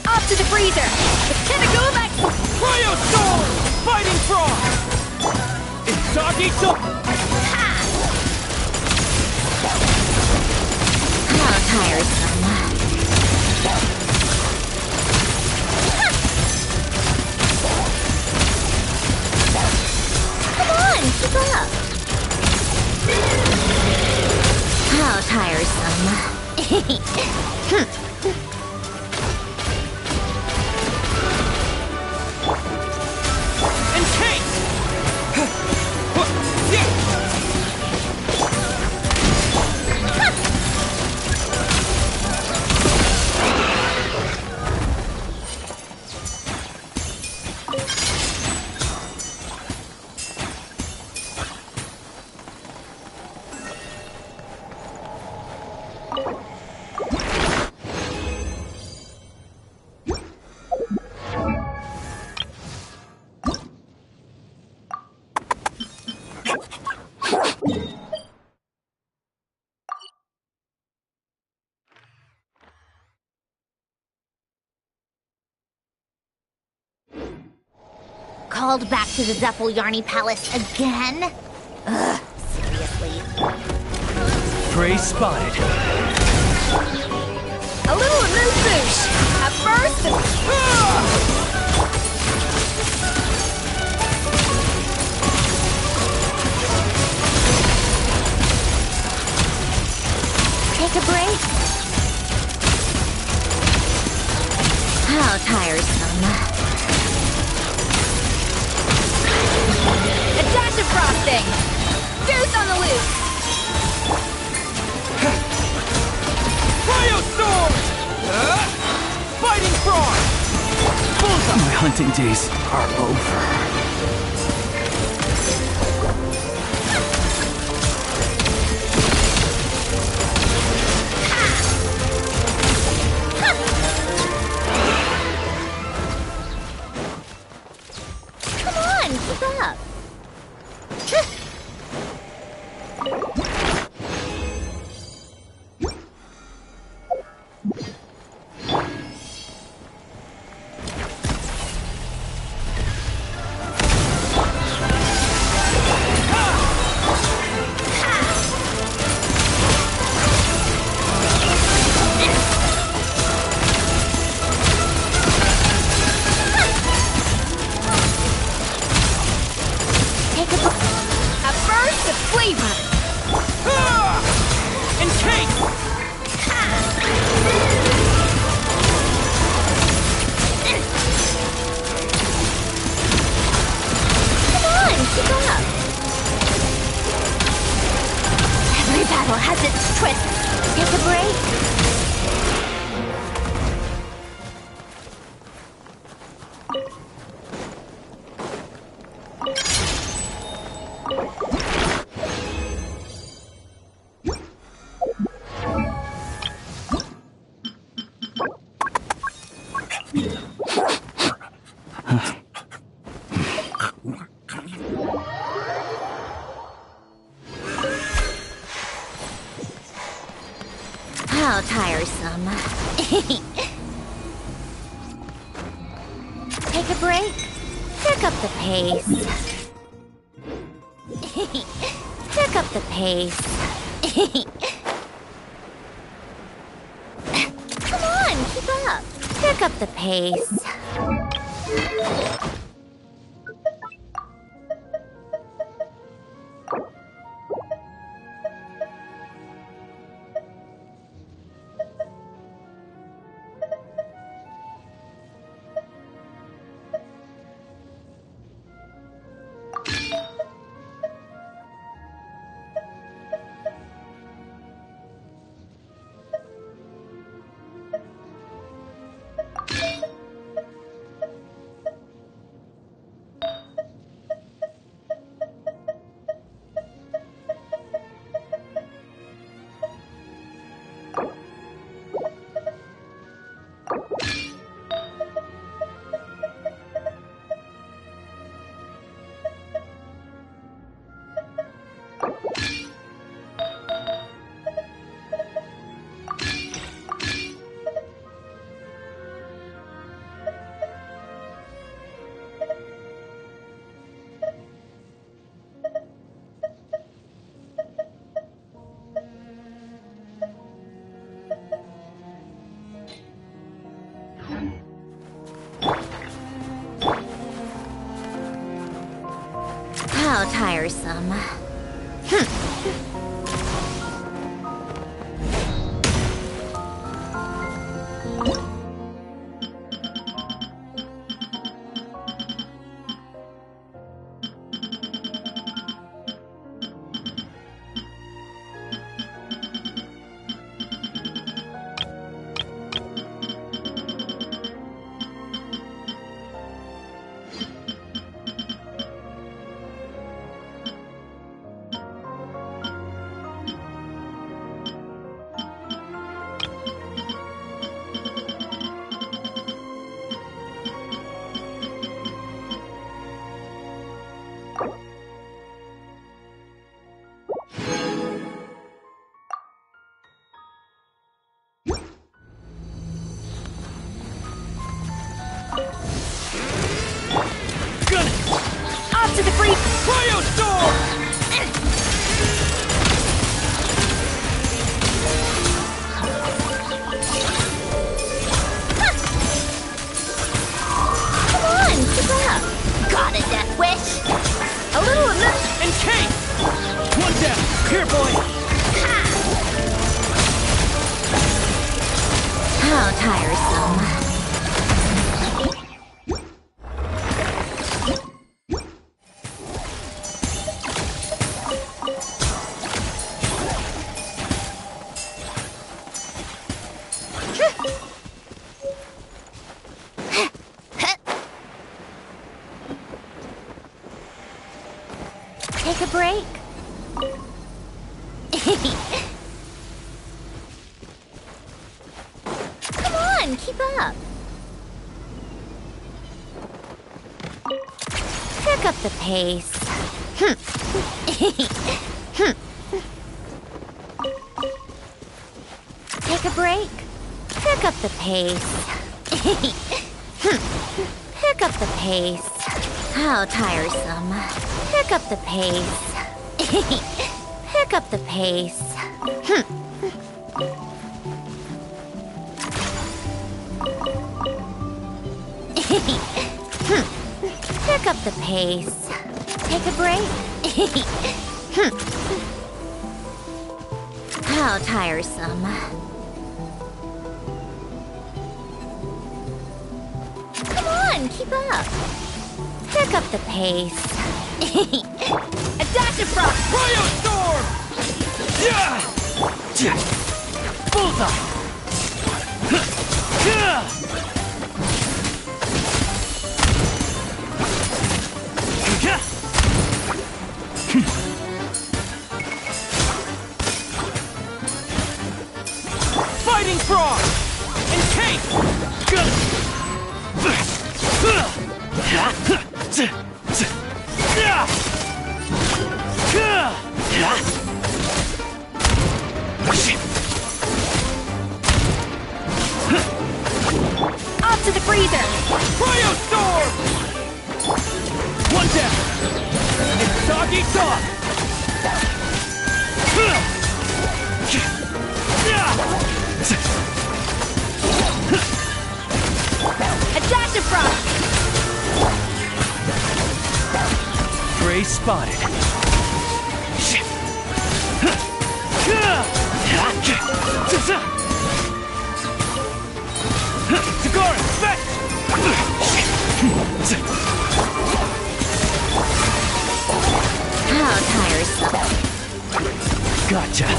Off to the freezer! It's gonna go back! Cryo Storm! Fighting Frog! Izagi to... How tiresome. Come on, keep up. How tiresome. Called back to the Zephyl Palace again? Ugh, seriously. Prey spotted. A little amuse-bouche! At first... Take a break? How tiresome. A dash of frosting! Deuce on the loose! Cryo Storm! Fighting Frog! My hunting days are over. Come on, keep up. How tiresome. Take a break. Pick up the pace. Pick up the pace. Come on, keep up. Pick up the pace. How tiresome. Off to the free Cryo Storm! Come on, keep up. Got a death wish? A little and Kate! One down! Here, boy! How tiresome. Take a break. Come on, keep up. Pick up the pace. Take a break. Pick up the pace. Pick up the pace. How tiresome. Pick up the pace. Pick up the pace. Pick up the pace. Take a break. How tiresome. Come on, keep up. Pick up the pace. A dash of frost! Cryo Storm! Yeah! Bullseye! Fighting Frog! And Kate! Off to the freezer! Cryo Storm! One down! It's dog eat dog! A dash of frost! Gray spotted. Tagara, fetch! How tiresome. Gotcha.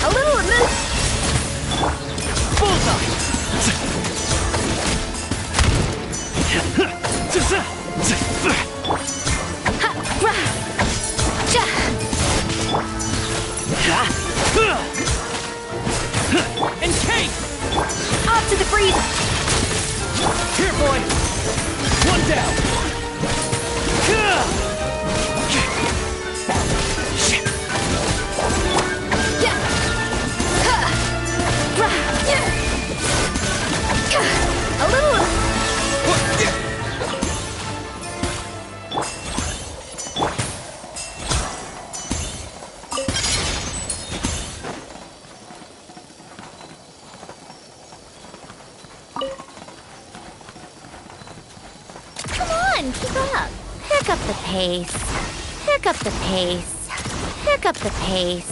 A little amuse. Bullseye! And cake! Off to the freezer! Here, boy! One down! A little... Come on, keep up. Pick up the pace. Pick up the pace. Pick up the pace.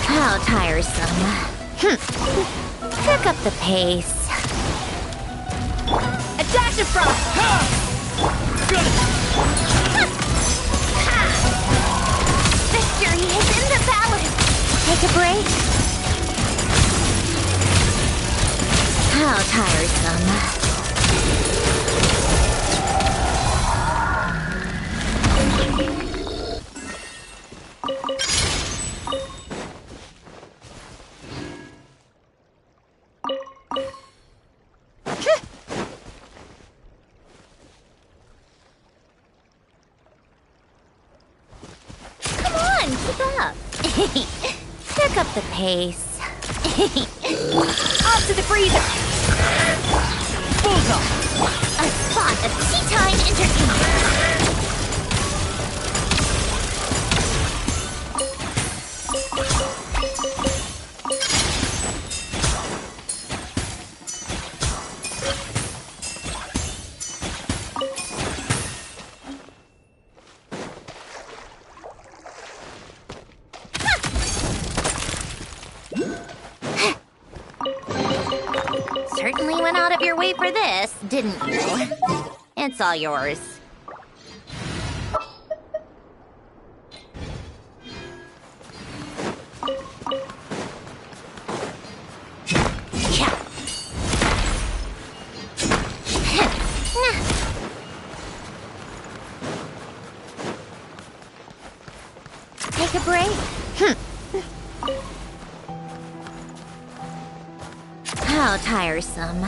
How tiresome. Pick up the pace. A dash of frost! Victory is in the balance. Take a break. How tiresome. Come on, keep up. Pick up the pace. Off to the freezer! Bullseye! A spot of tea time entertainment. Certainly went out of your way for this, didn't you? It's all yours. Take a break? How tiresome.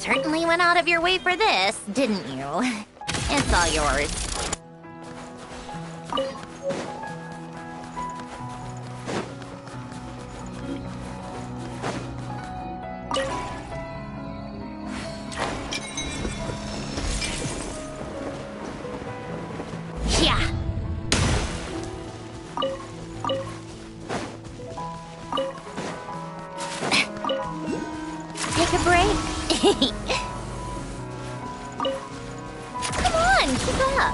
Certainly went out of your way for this, didn't you? It's all yours. Yeah. Take a break. Come on, keep up.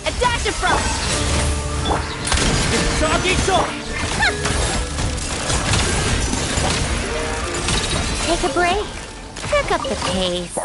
A dash of frost! Doggy shot! Take a break. Pick up the pace.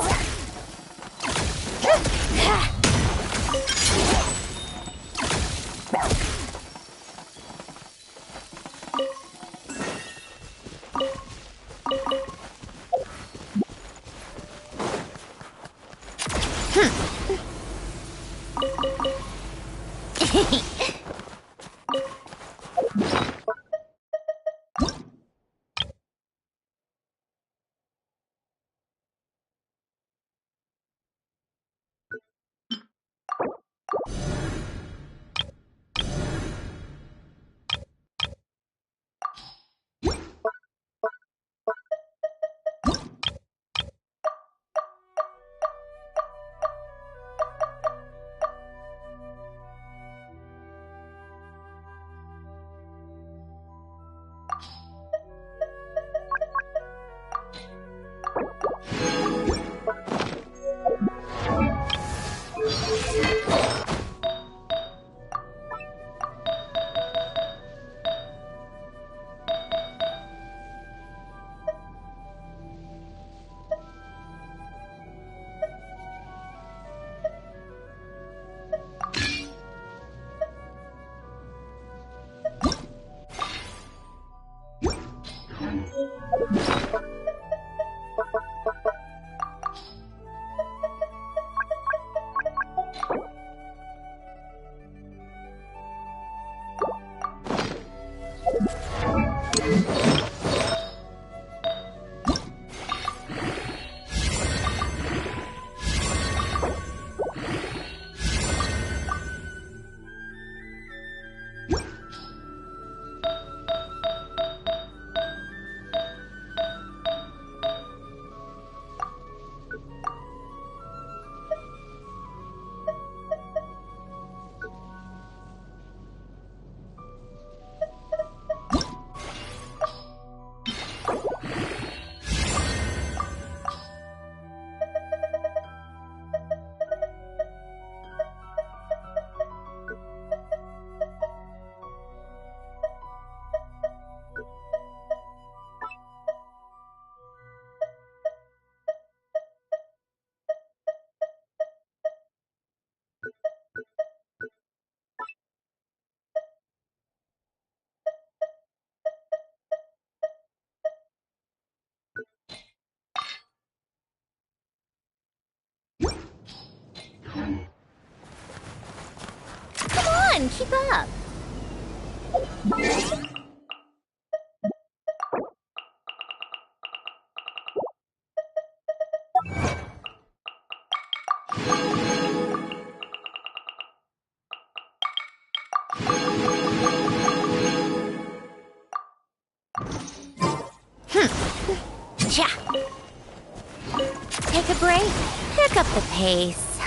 Come on, keep up. Yeah. Take a break. Pick up the pace.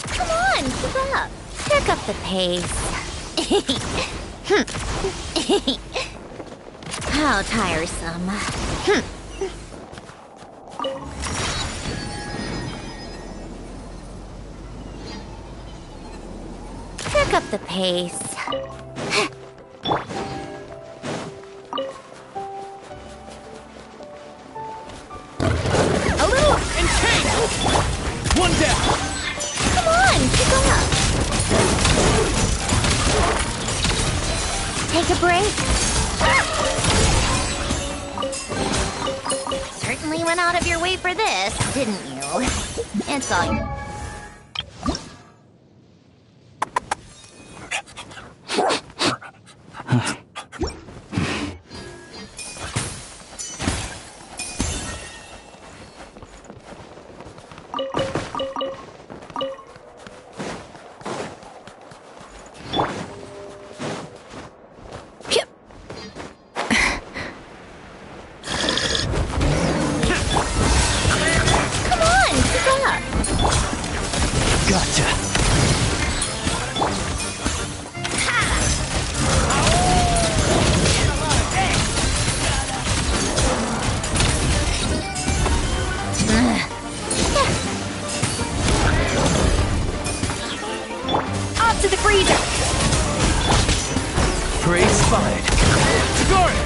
Come on, keep up. Pick up the pace. How tiresome. Pick up the pace. A little intense! One down! Come on, keep up. Take a break. Certainly went out of your way for this, didn't you? It's all spotted! Guard!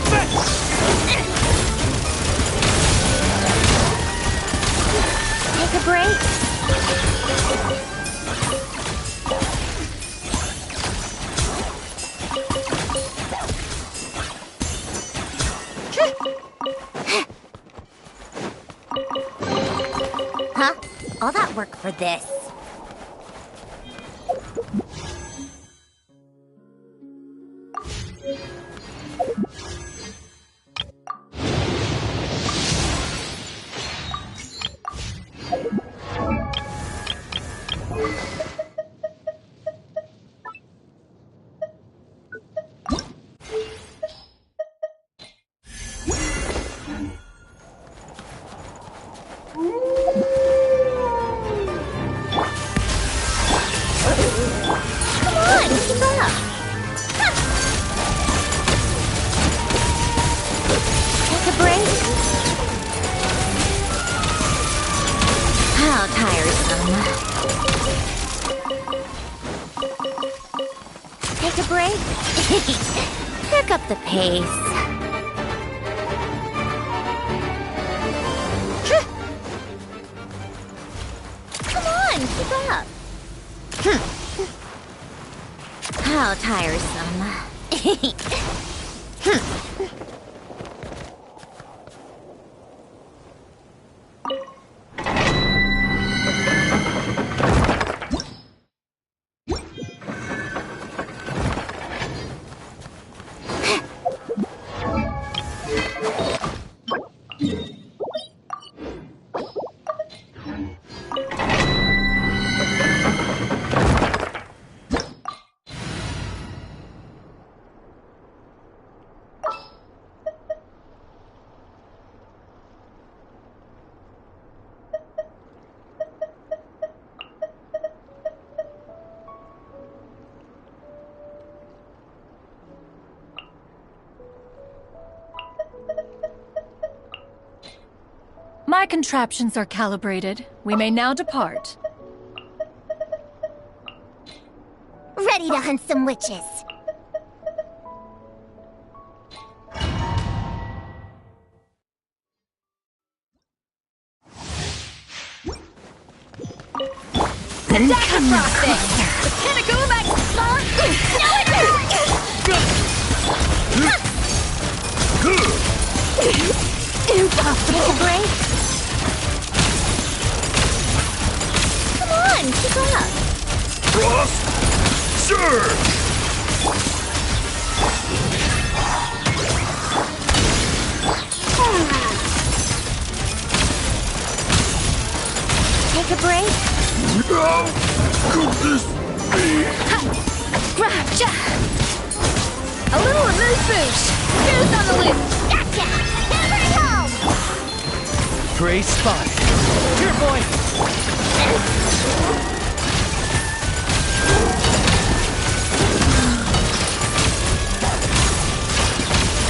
Take a break. Huh? All that work for this? Take a break? Pick up the pace. Come on, keep up. How tiresome. My contraptions are calibrated. We may now depart. Ready to hunt some witches. Attack the frosting! Can it go back? Impossible break. Come on, keep up. Frost! Sure! Take a break. How could this be? Gotcha! A little amuse-bouche! Who's on the loose? Gotcha! Never home! Prey spotted. Here, boy!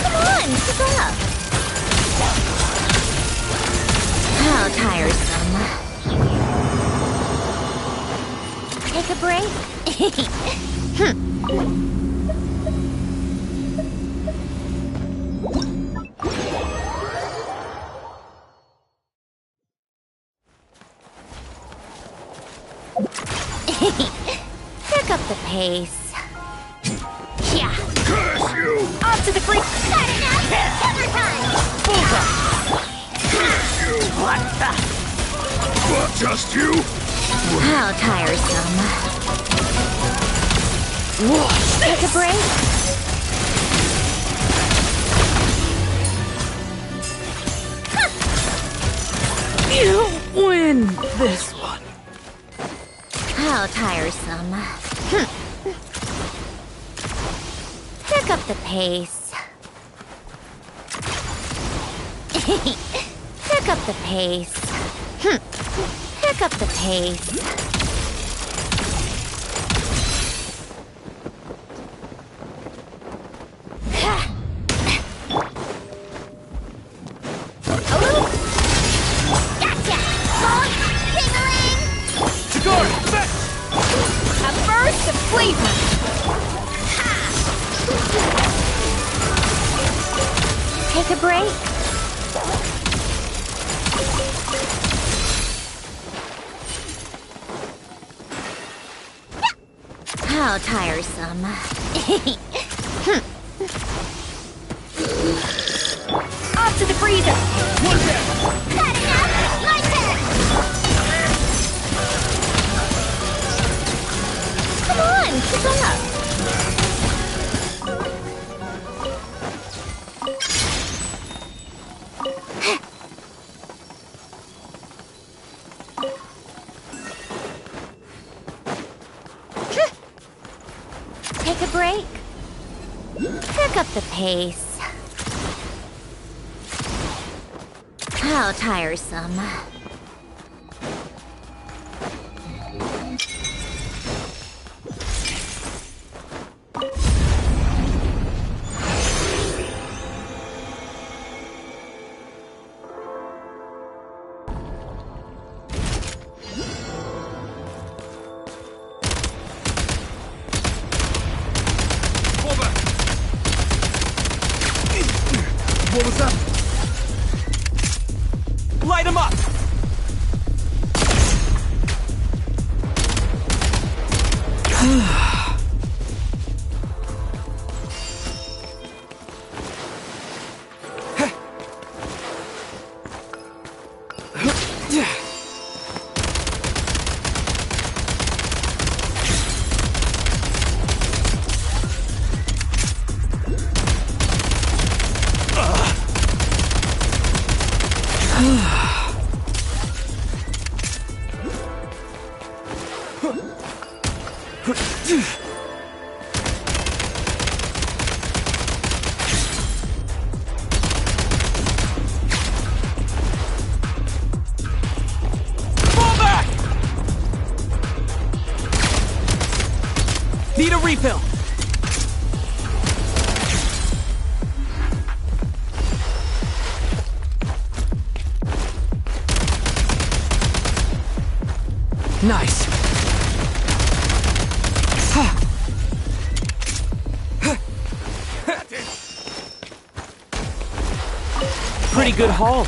Come on, keep up. How tiresome. Take a break? Pick up the pace. Yeah. Curse you! Off to the creek! Not enough! Hammer time! Bullseye! Curse you! What the? What, just you? How tiresome. Take a break? You win this one. How tiresome. Pick up the pace. Pick up the pace. Pick up the pace. Gotcha! Long, ding-a-ling! Guard! A burst of flavor! break? How tiresome. Off to the freezer! One down! Not enough! My turn! Come on, keep up! Take a break. Pick up the pace. How tiresome. What was that? Light him up! Need a refill! Nice! Pretty good haul.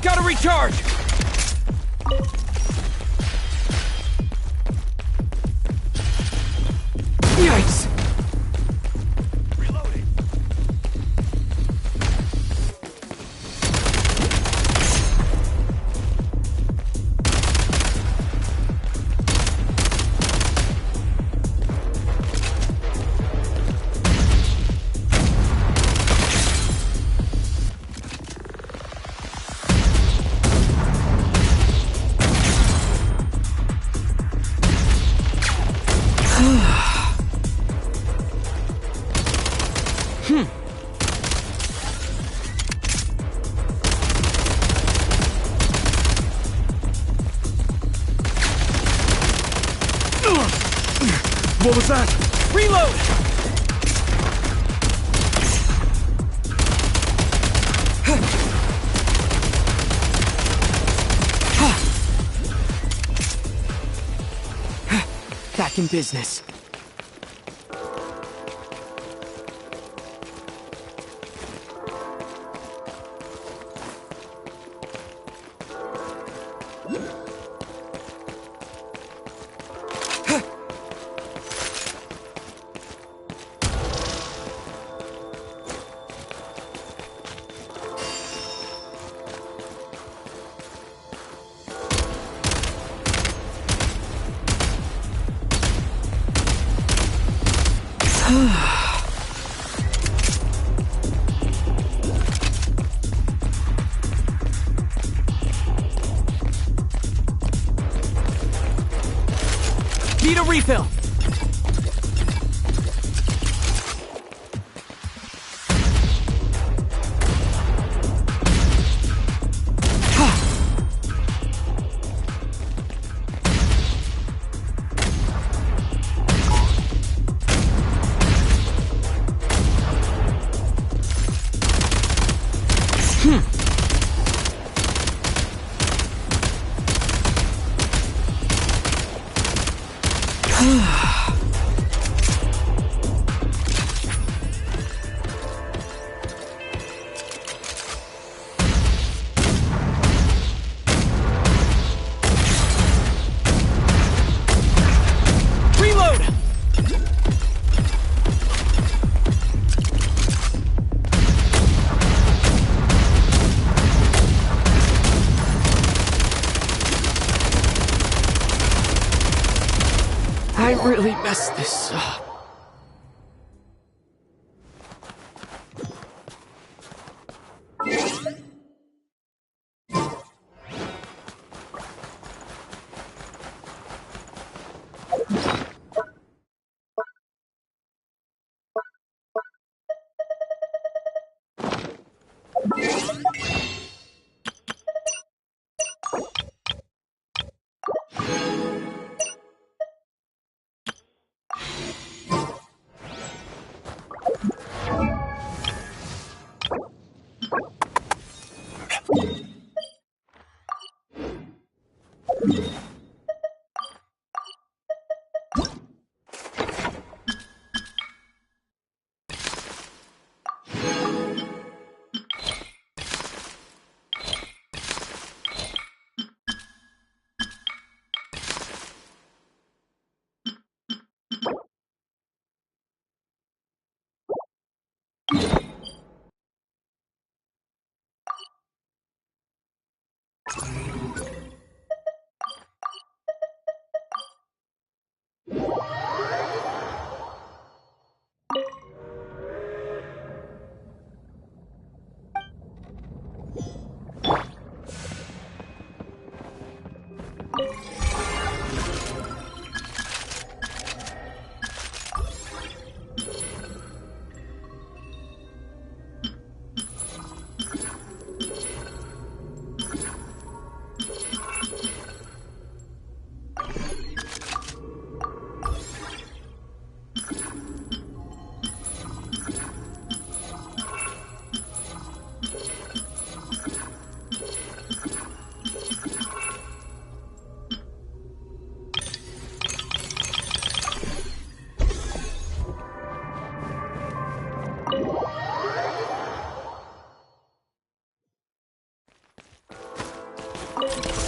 Gotta recharge! Yikes! Reloading. What was that? Reload! back in business. Need a refill! I really messed this up.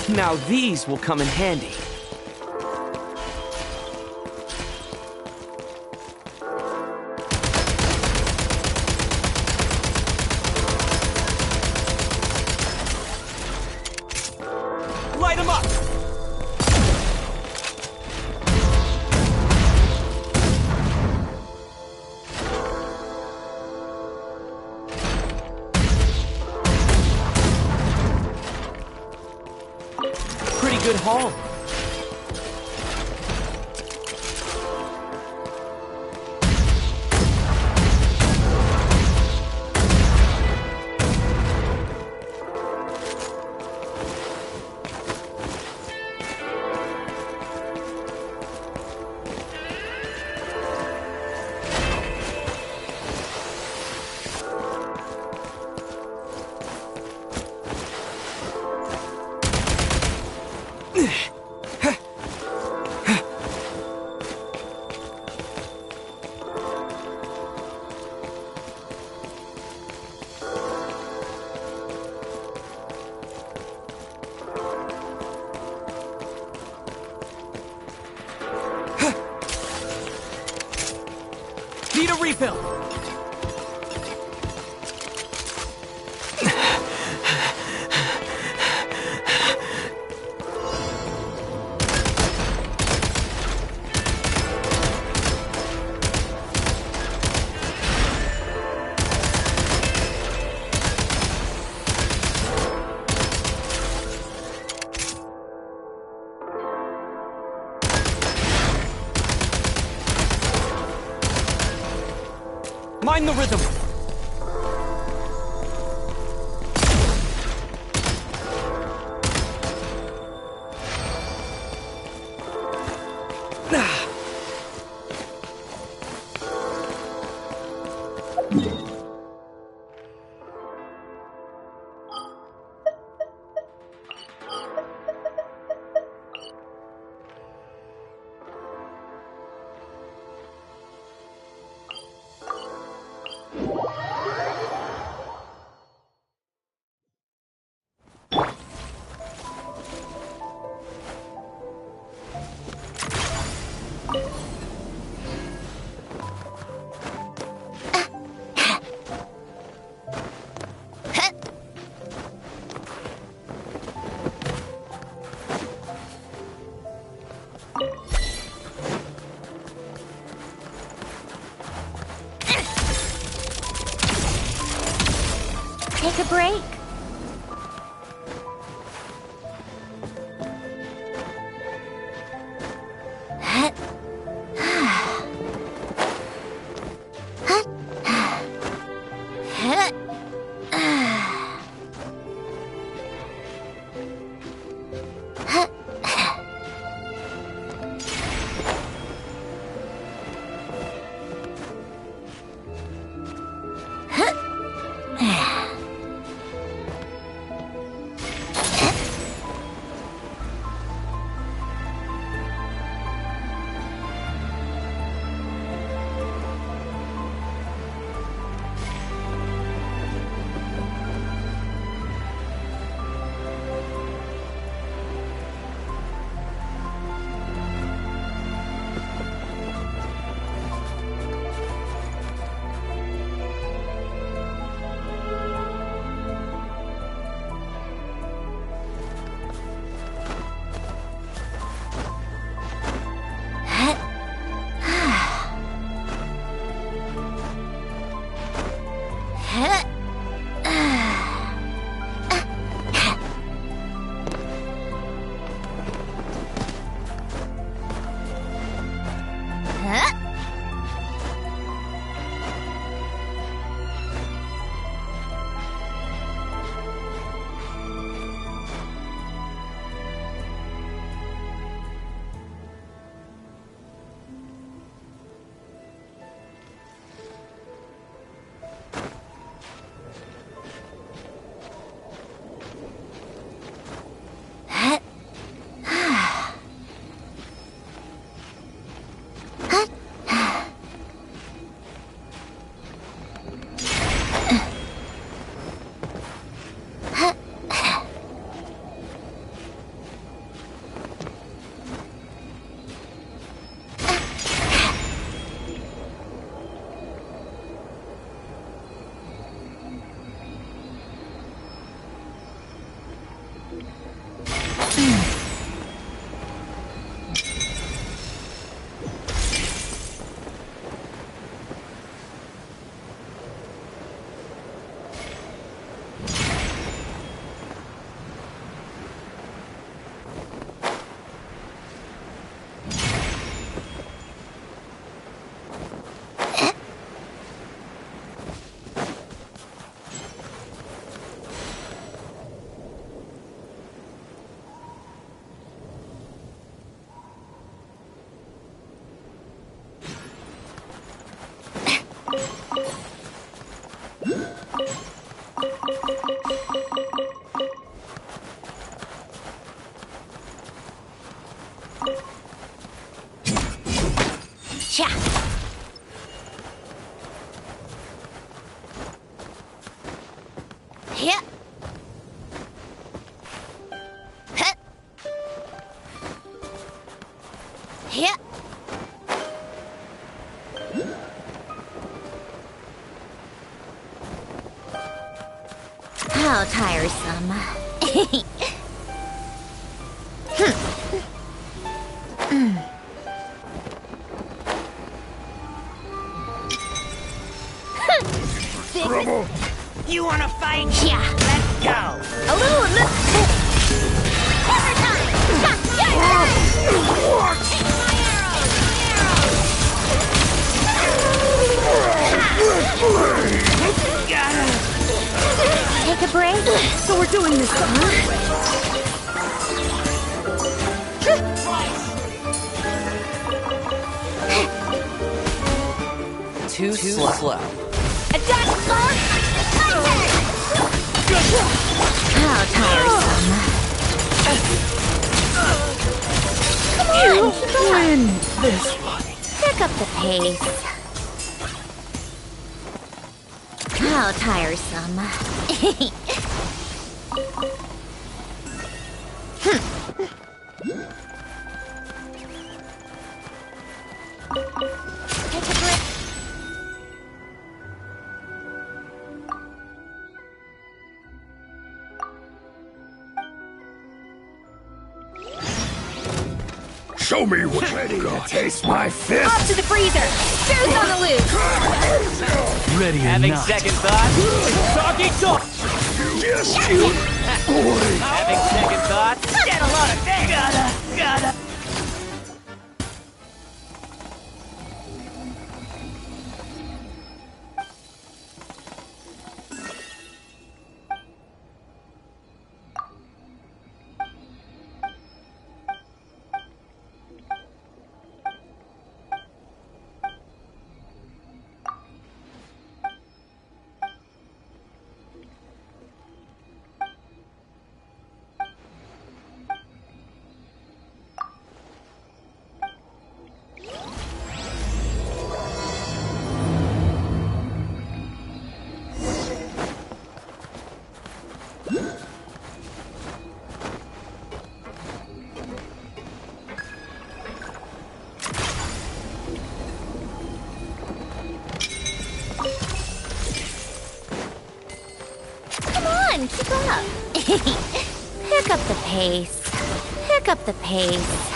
Now these will come in handy. Light 'em up! Good haul. Ugh. Refill! Mind the rhythm! Take a break. How tiresome. Trouble. You wanna fight? Yeah. Let's go. A little hammer time! Take a break? So we're doing this, huh? Too slow. Attack force! How tiresome. Come on! Win this one. Pick up the pace. How tiresome. Take a break. Show me what you've got. Taste my fist. Off to the freezer. Screws on the loose. Ready or Having not. second thoughts? Doggy talk! Having second thoughts? Get a lot of things. Gotta. Keep up. Pick up the pace. Pick up the pace.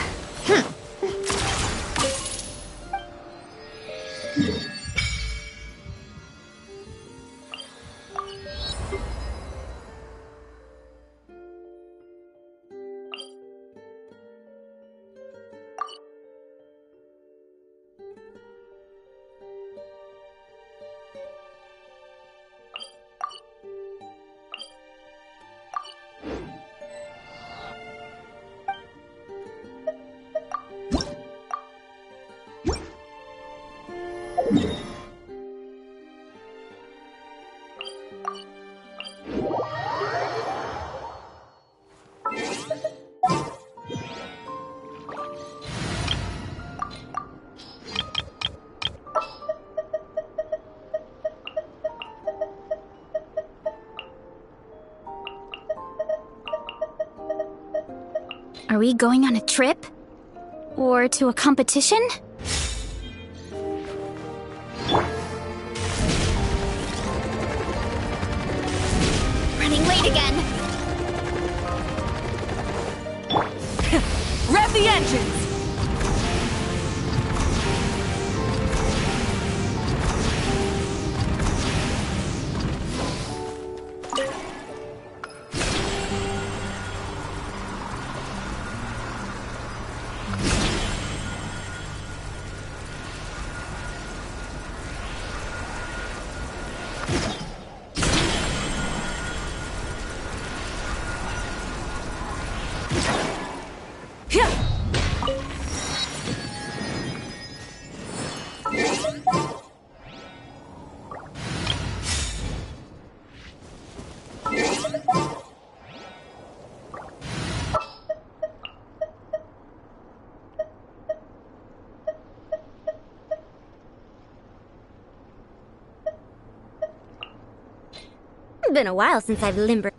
Are we going on a trip? Or to a competition? Running late again. Rev the engines. It's been a while since I've limbered.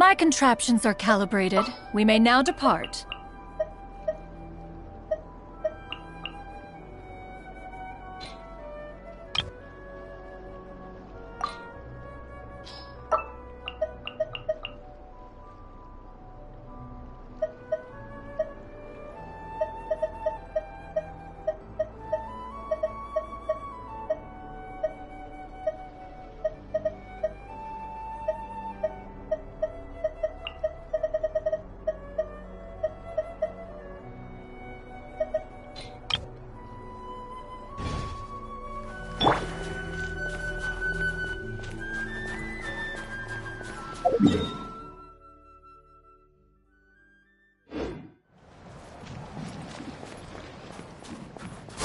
My contraptions are calibrated. We may now depart.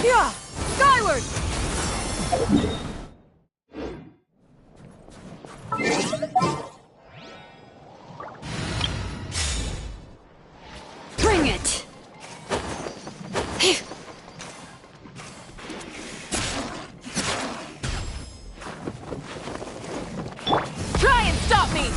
Yeah! Skyward! Bring it! Try and stop me!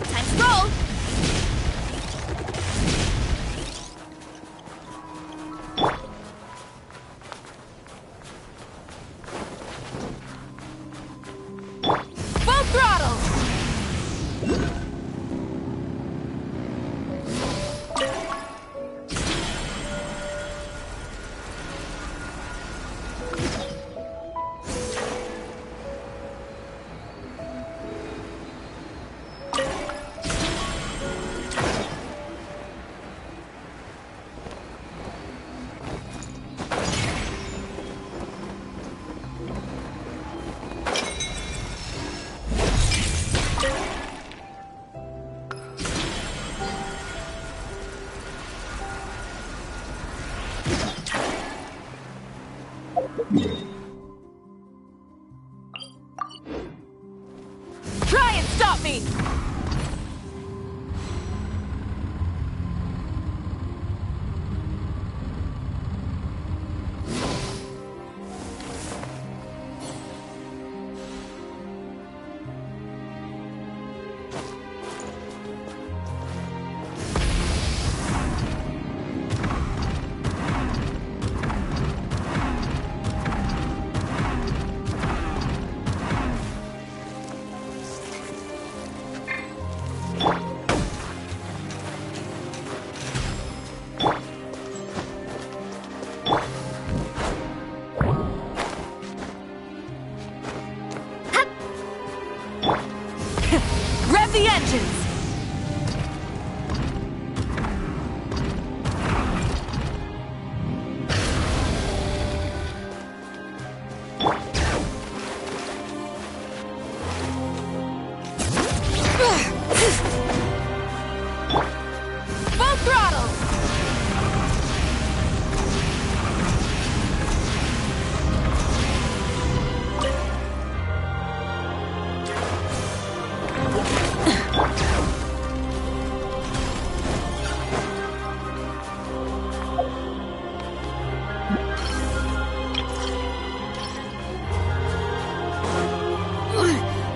Time to roll! Full throttle! Try and stop me! Rev the engines! Full throttle!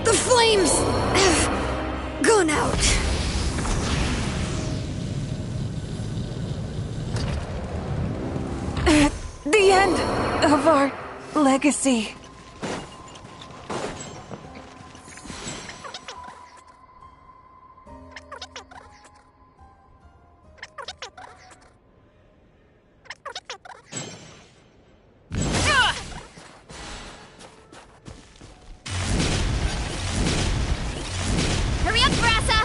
The flames have gone out. The end of our legacy. Hurry up, Brassa!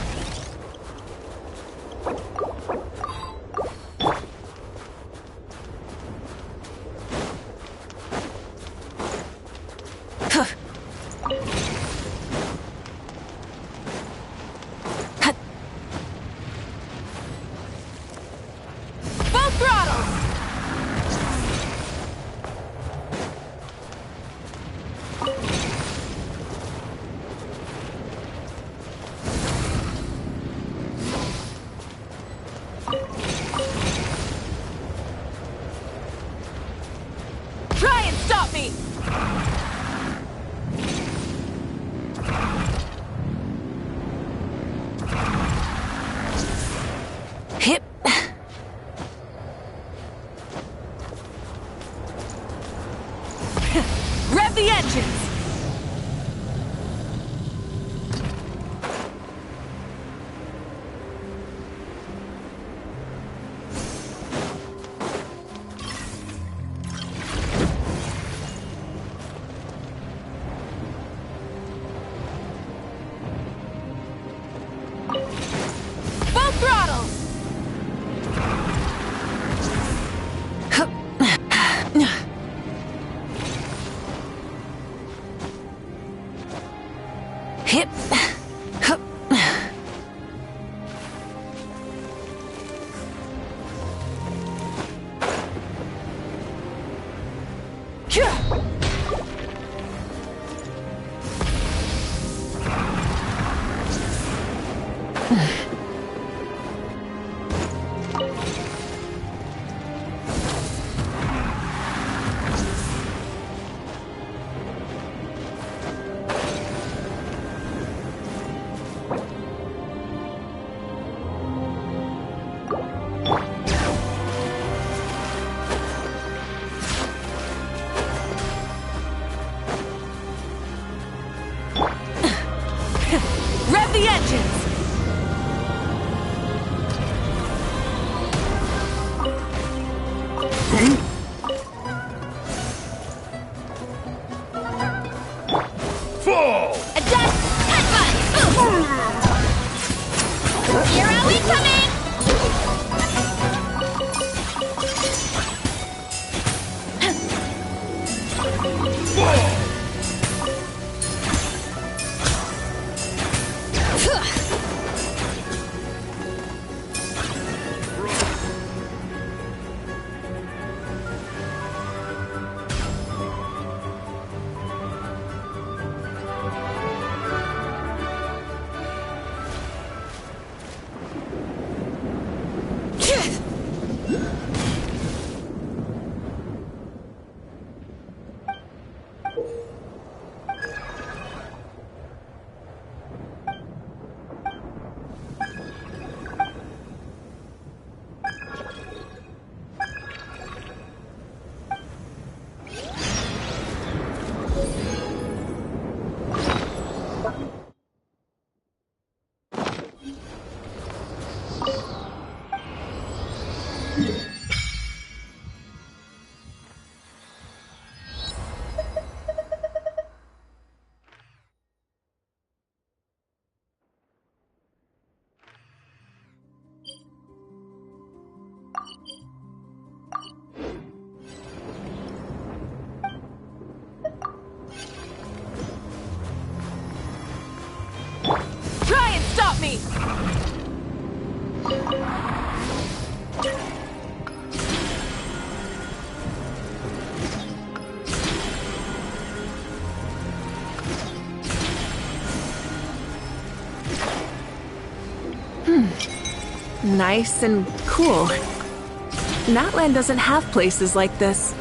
Hip. Rev the engines! Full throttle! Hip. Rev the engines! Full! Adjust! Headbutt! Hero incoming! Try and stop me! Nice and cool. Natland doesn't have places like this.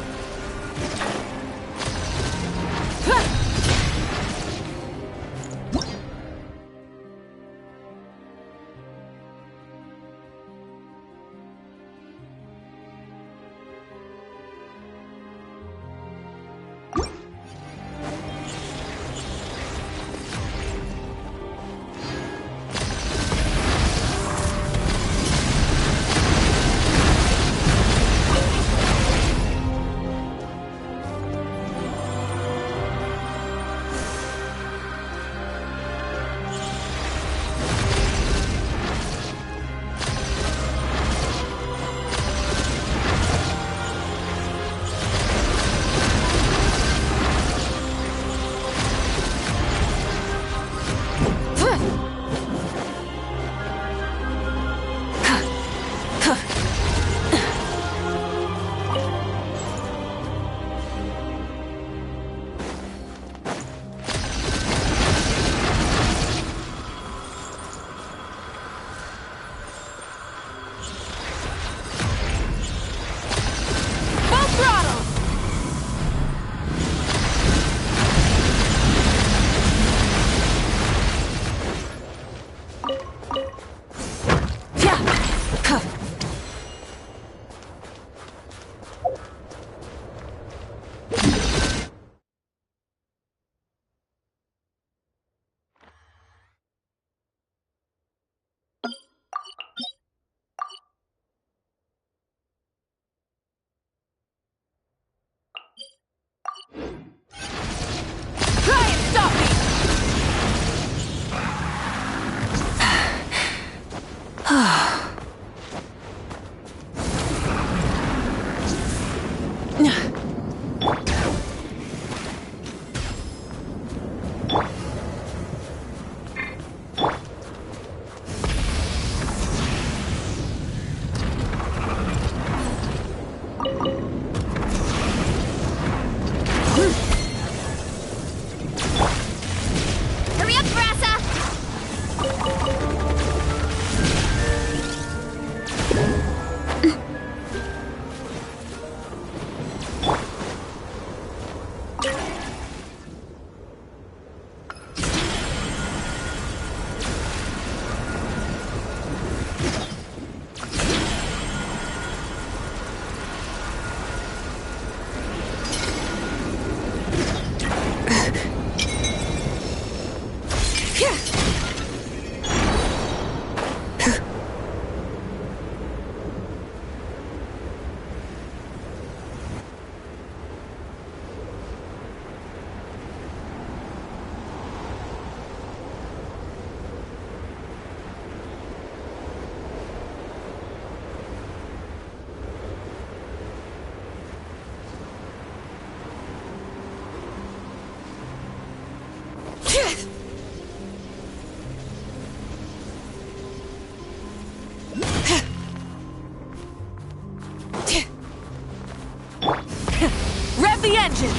the engines!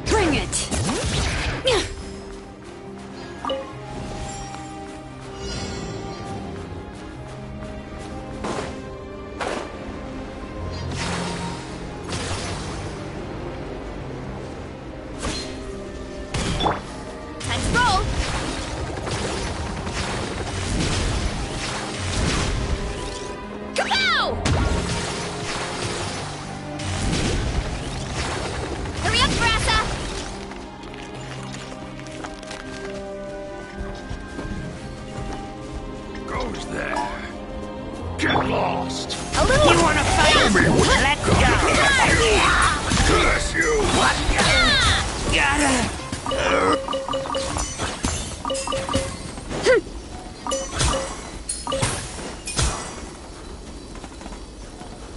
Bring it! Goes there. Get lost. A little. You wanna fight? Let's go. Curse you. What?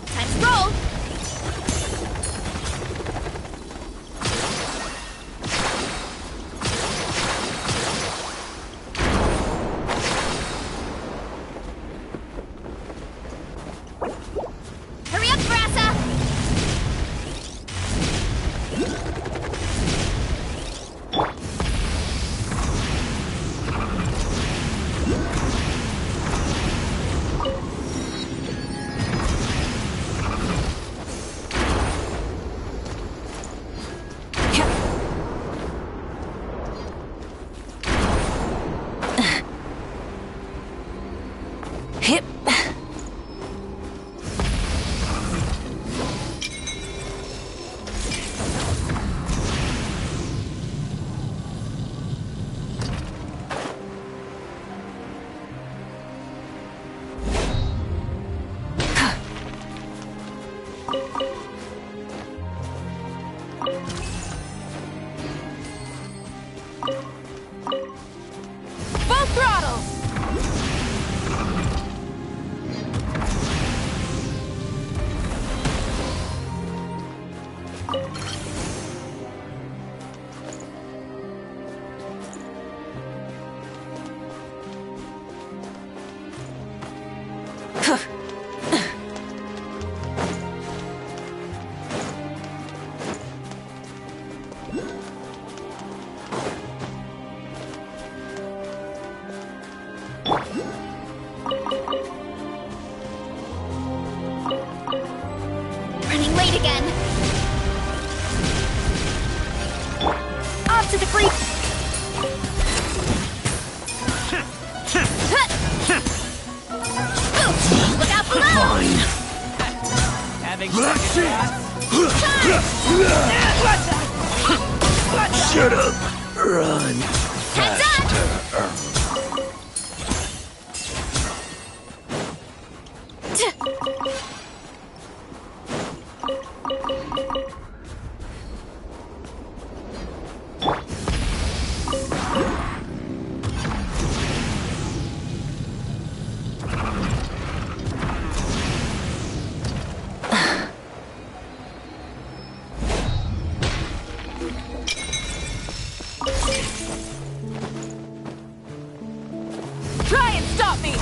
Time to roll. Hurry up, Brassa! Hip. Full throttle! Running late again. Off to the free. Look out below! Having Shut up! Run! Heads Try and stop me!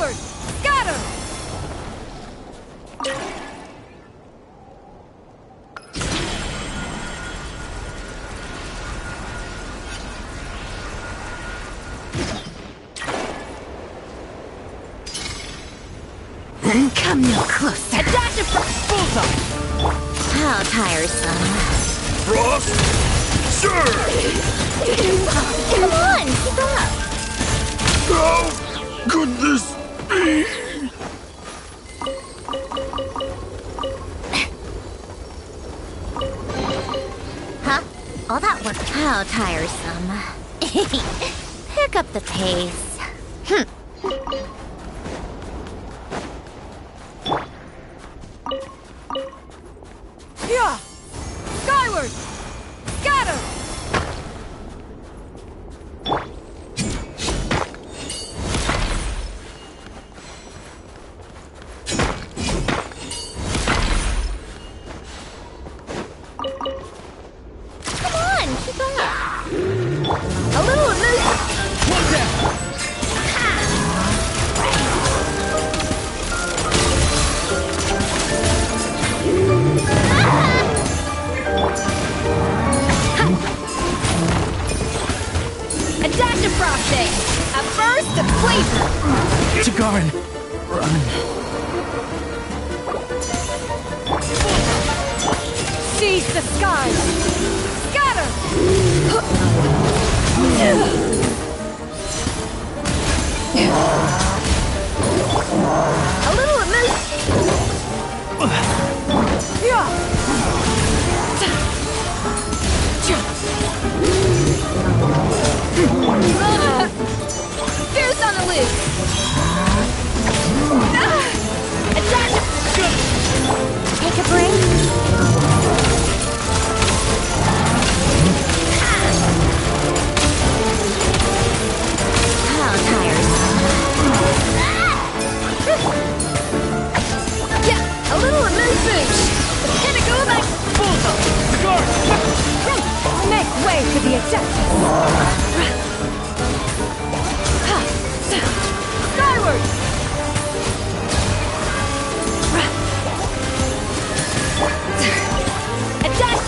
Skyward! Scatter! Come no closer. A dash of bullseye! How tiresome. Frost! Sure! Come on, keep up. How could this be? Huh? All that work. How tiresome. Pick up the pace. Yeah! Skyward! Scatter! Come on, keep up. A little loose. One down! A dash of frosting! A burst of flavor! Jagarin, run. Seize the skies! Scatter! A little loose! Yeah! Fierce on the loose! A dash of... Take a break. How tiresome. Yeah, a little loose boost! Can it go like... Bullseye! Guard! Make way for the objective! Skyward! A dash!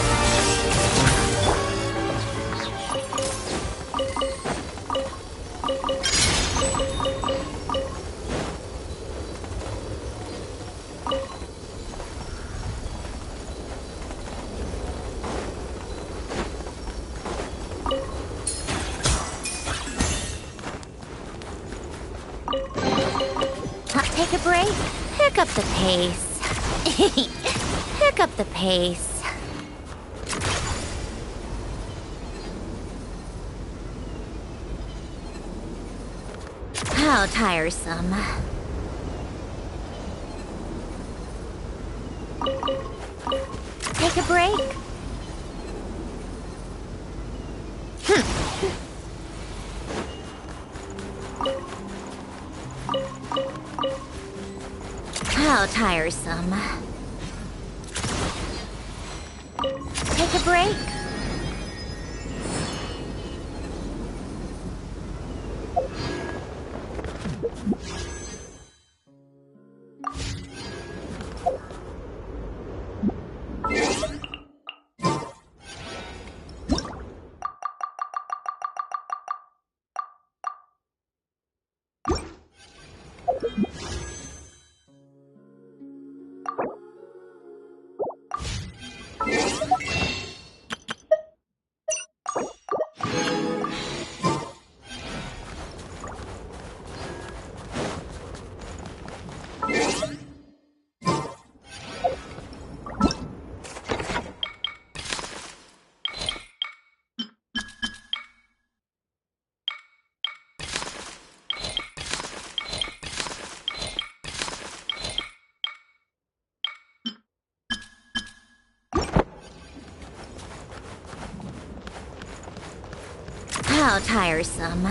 Take a break. Pick up the pace. Pick up the pace. How tiresome. Take a break. How tiresome. Take a break. How tiresome.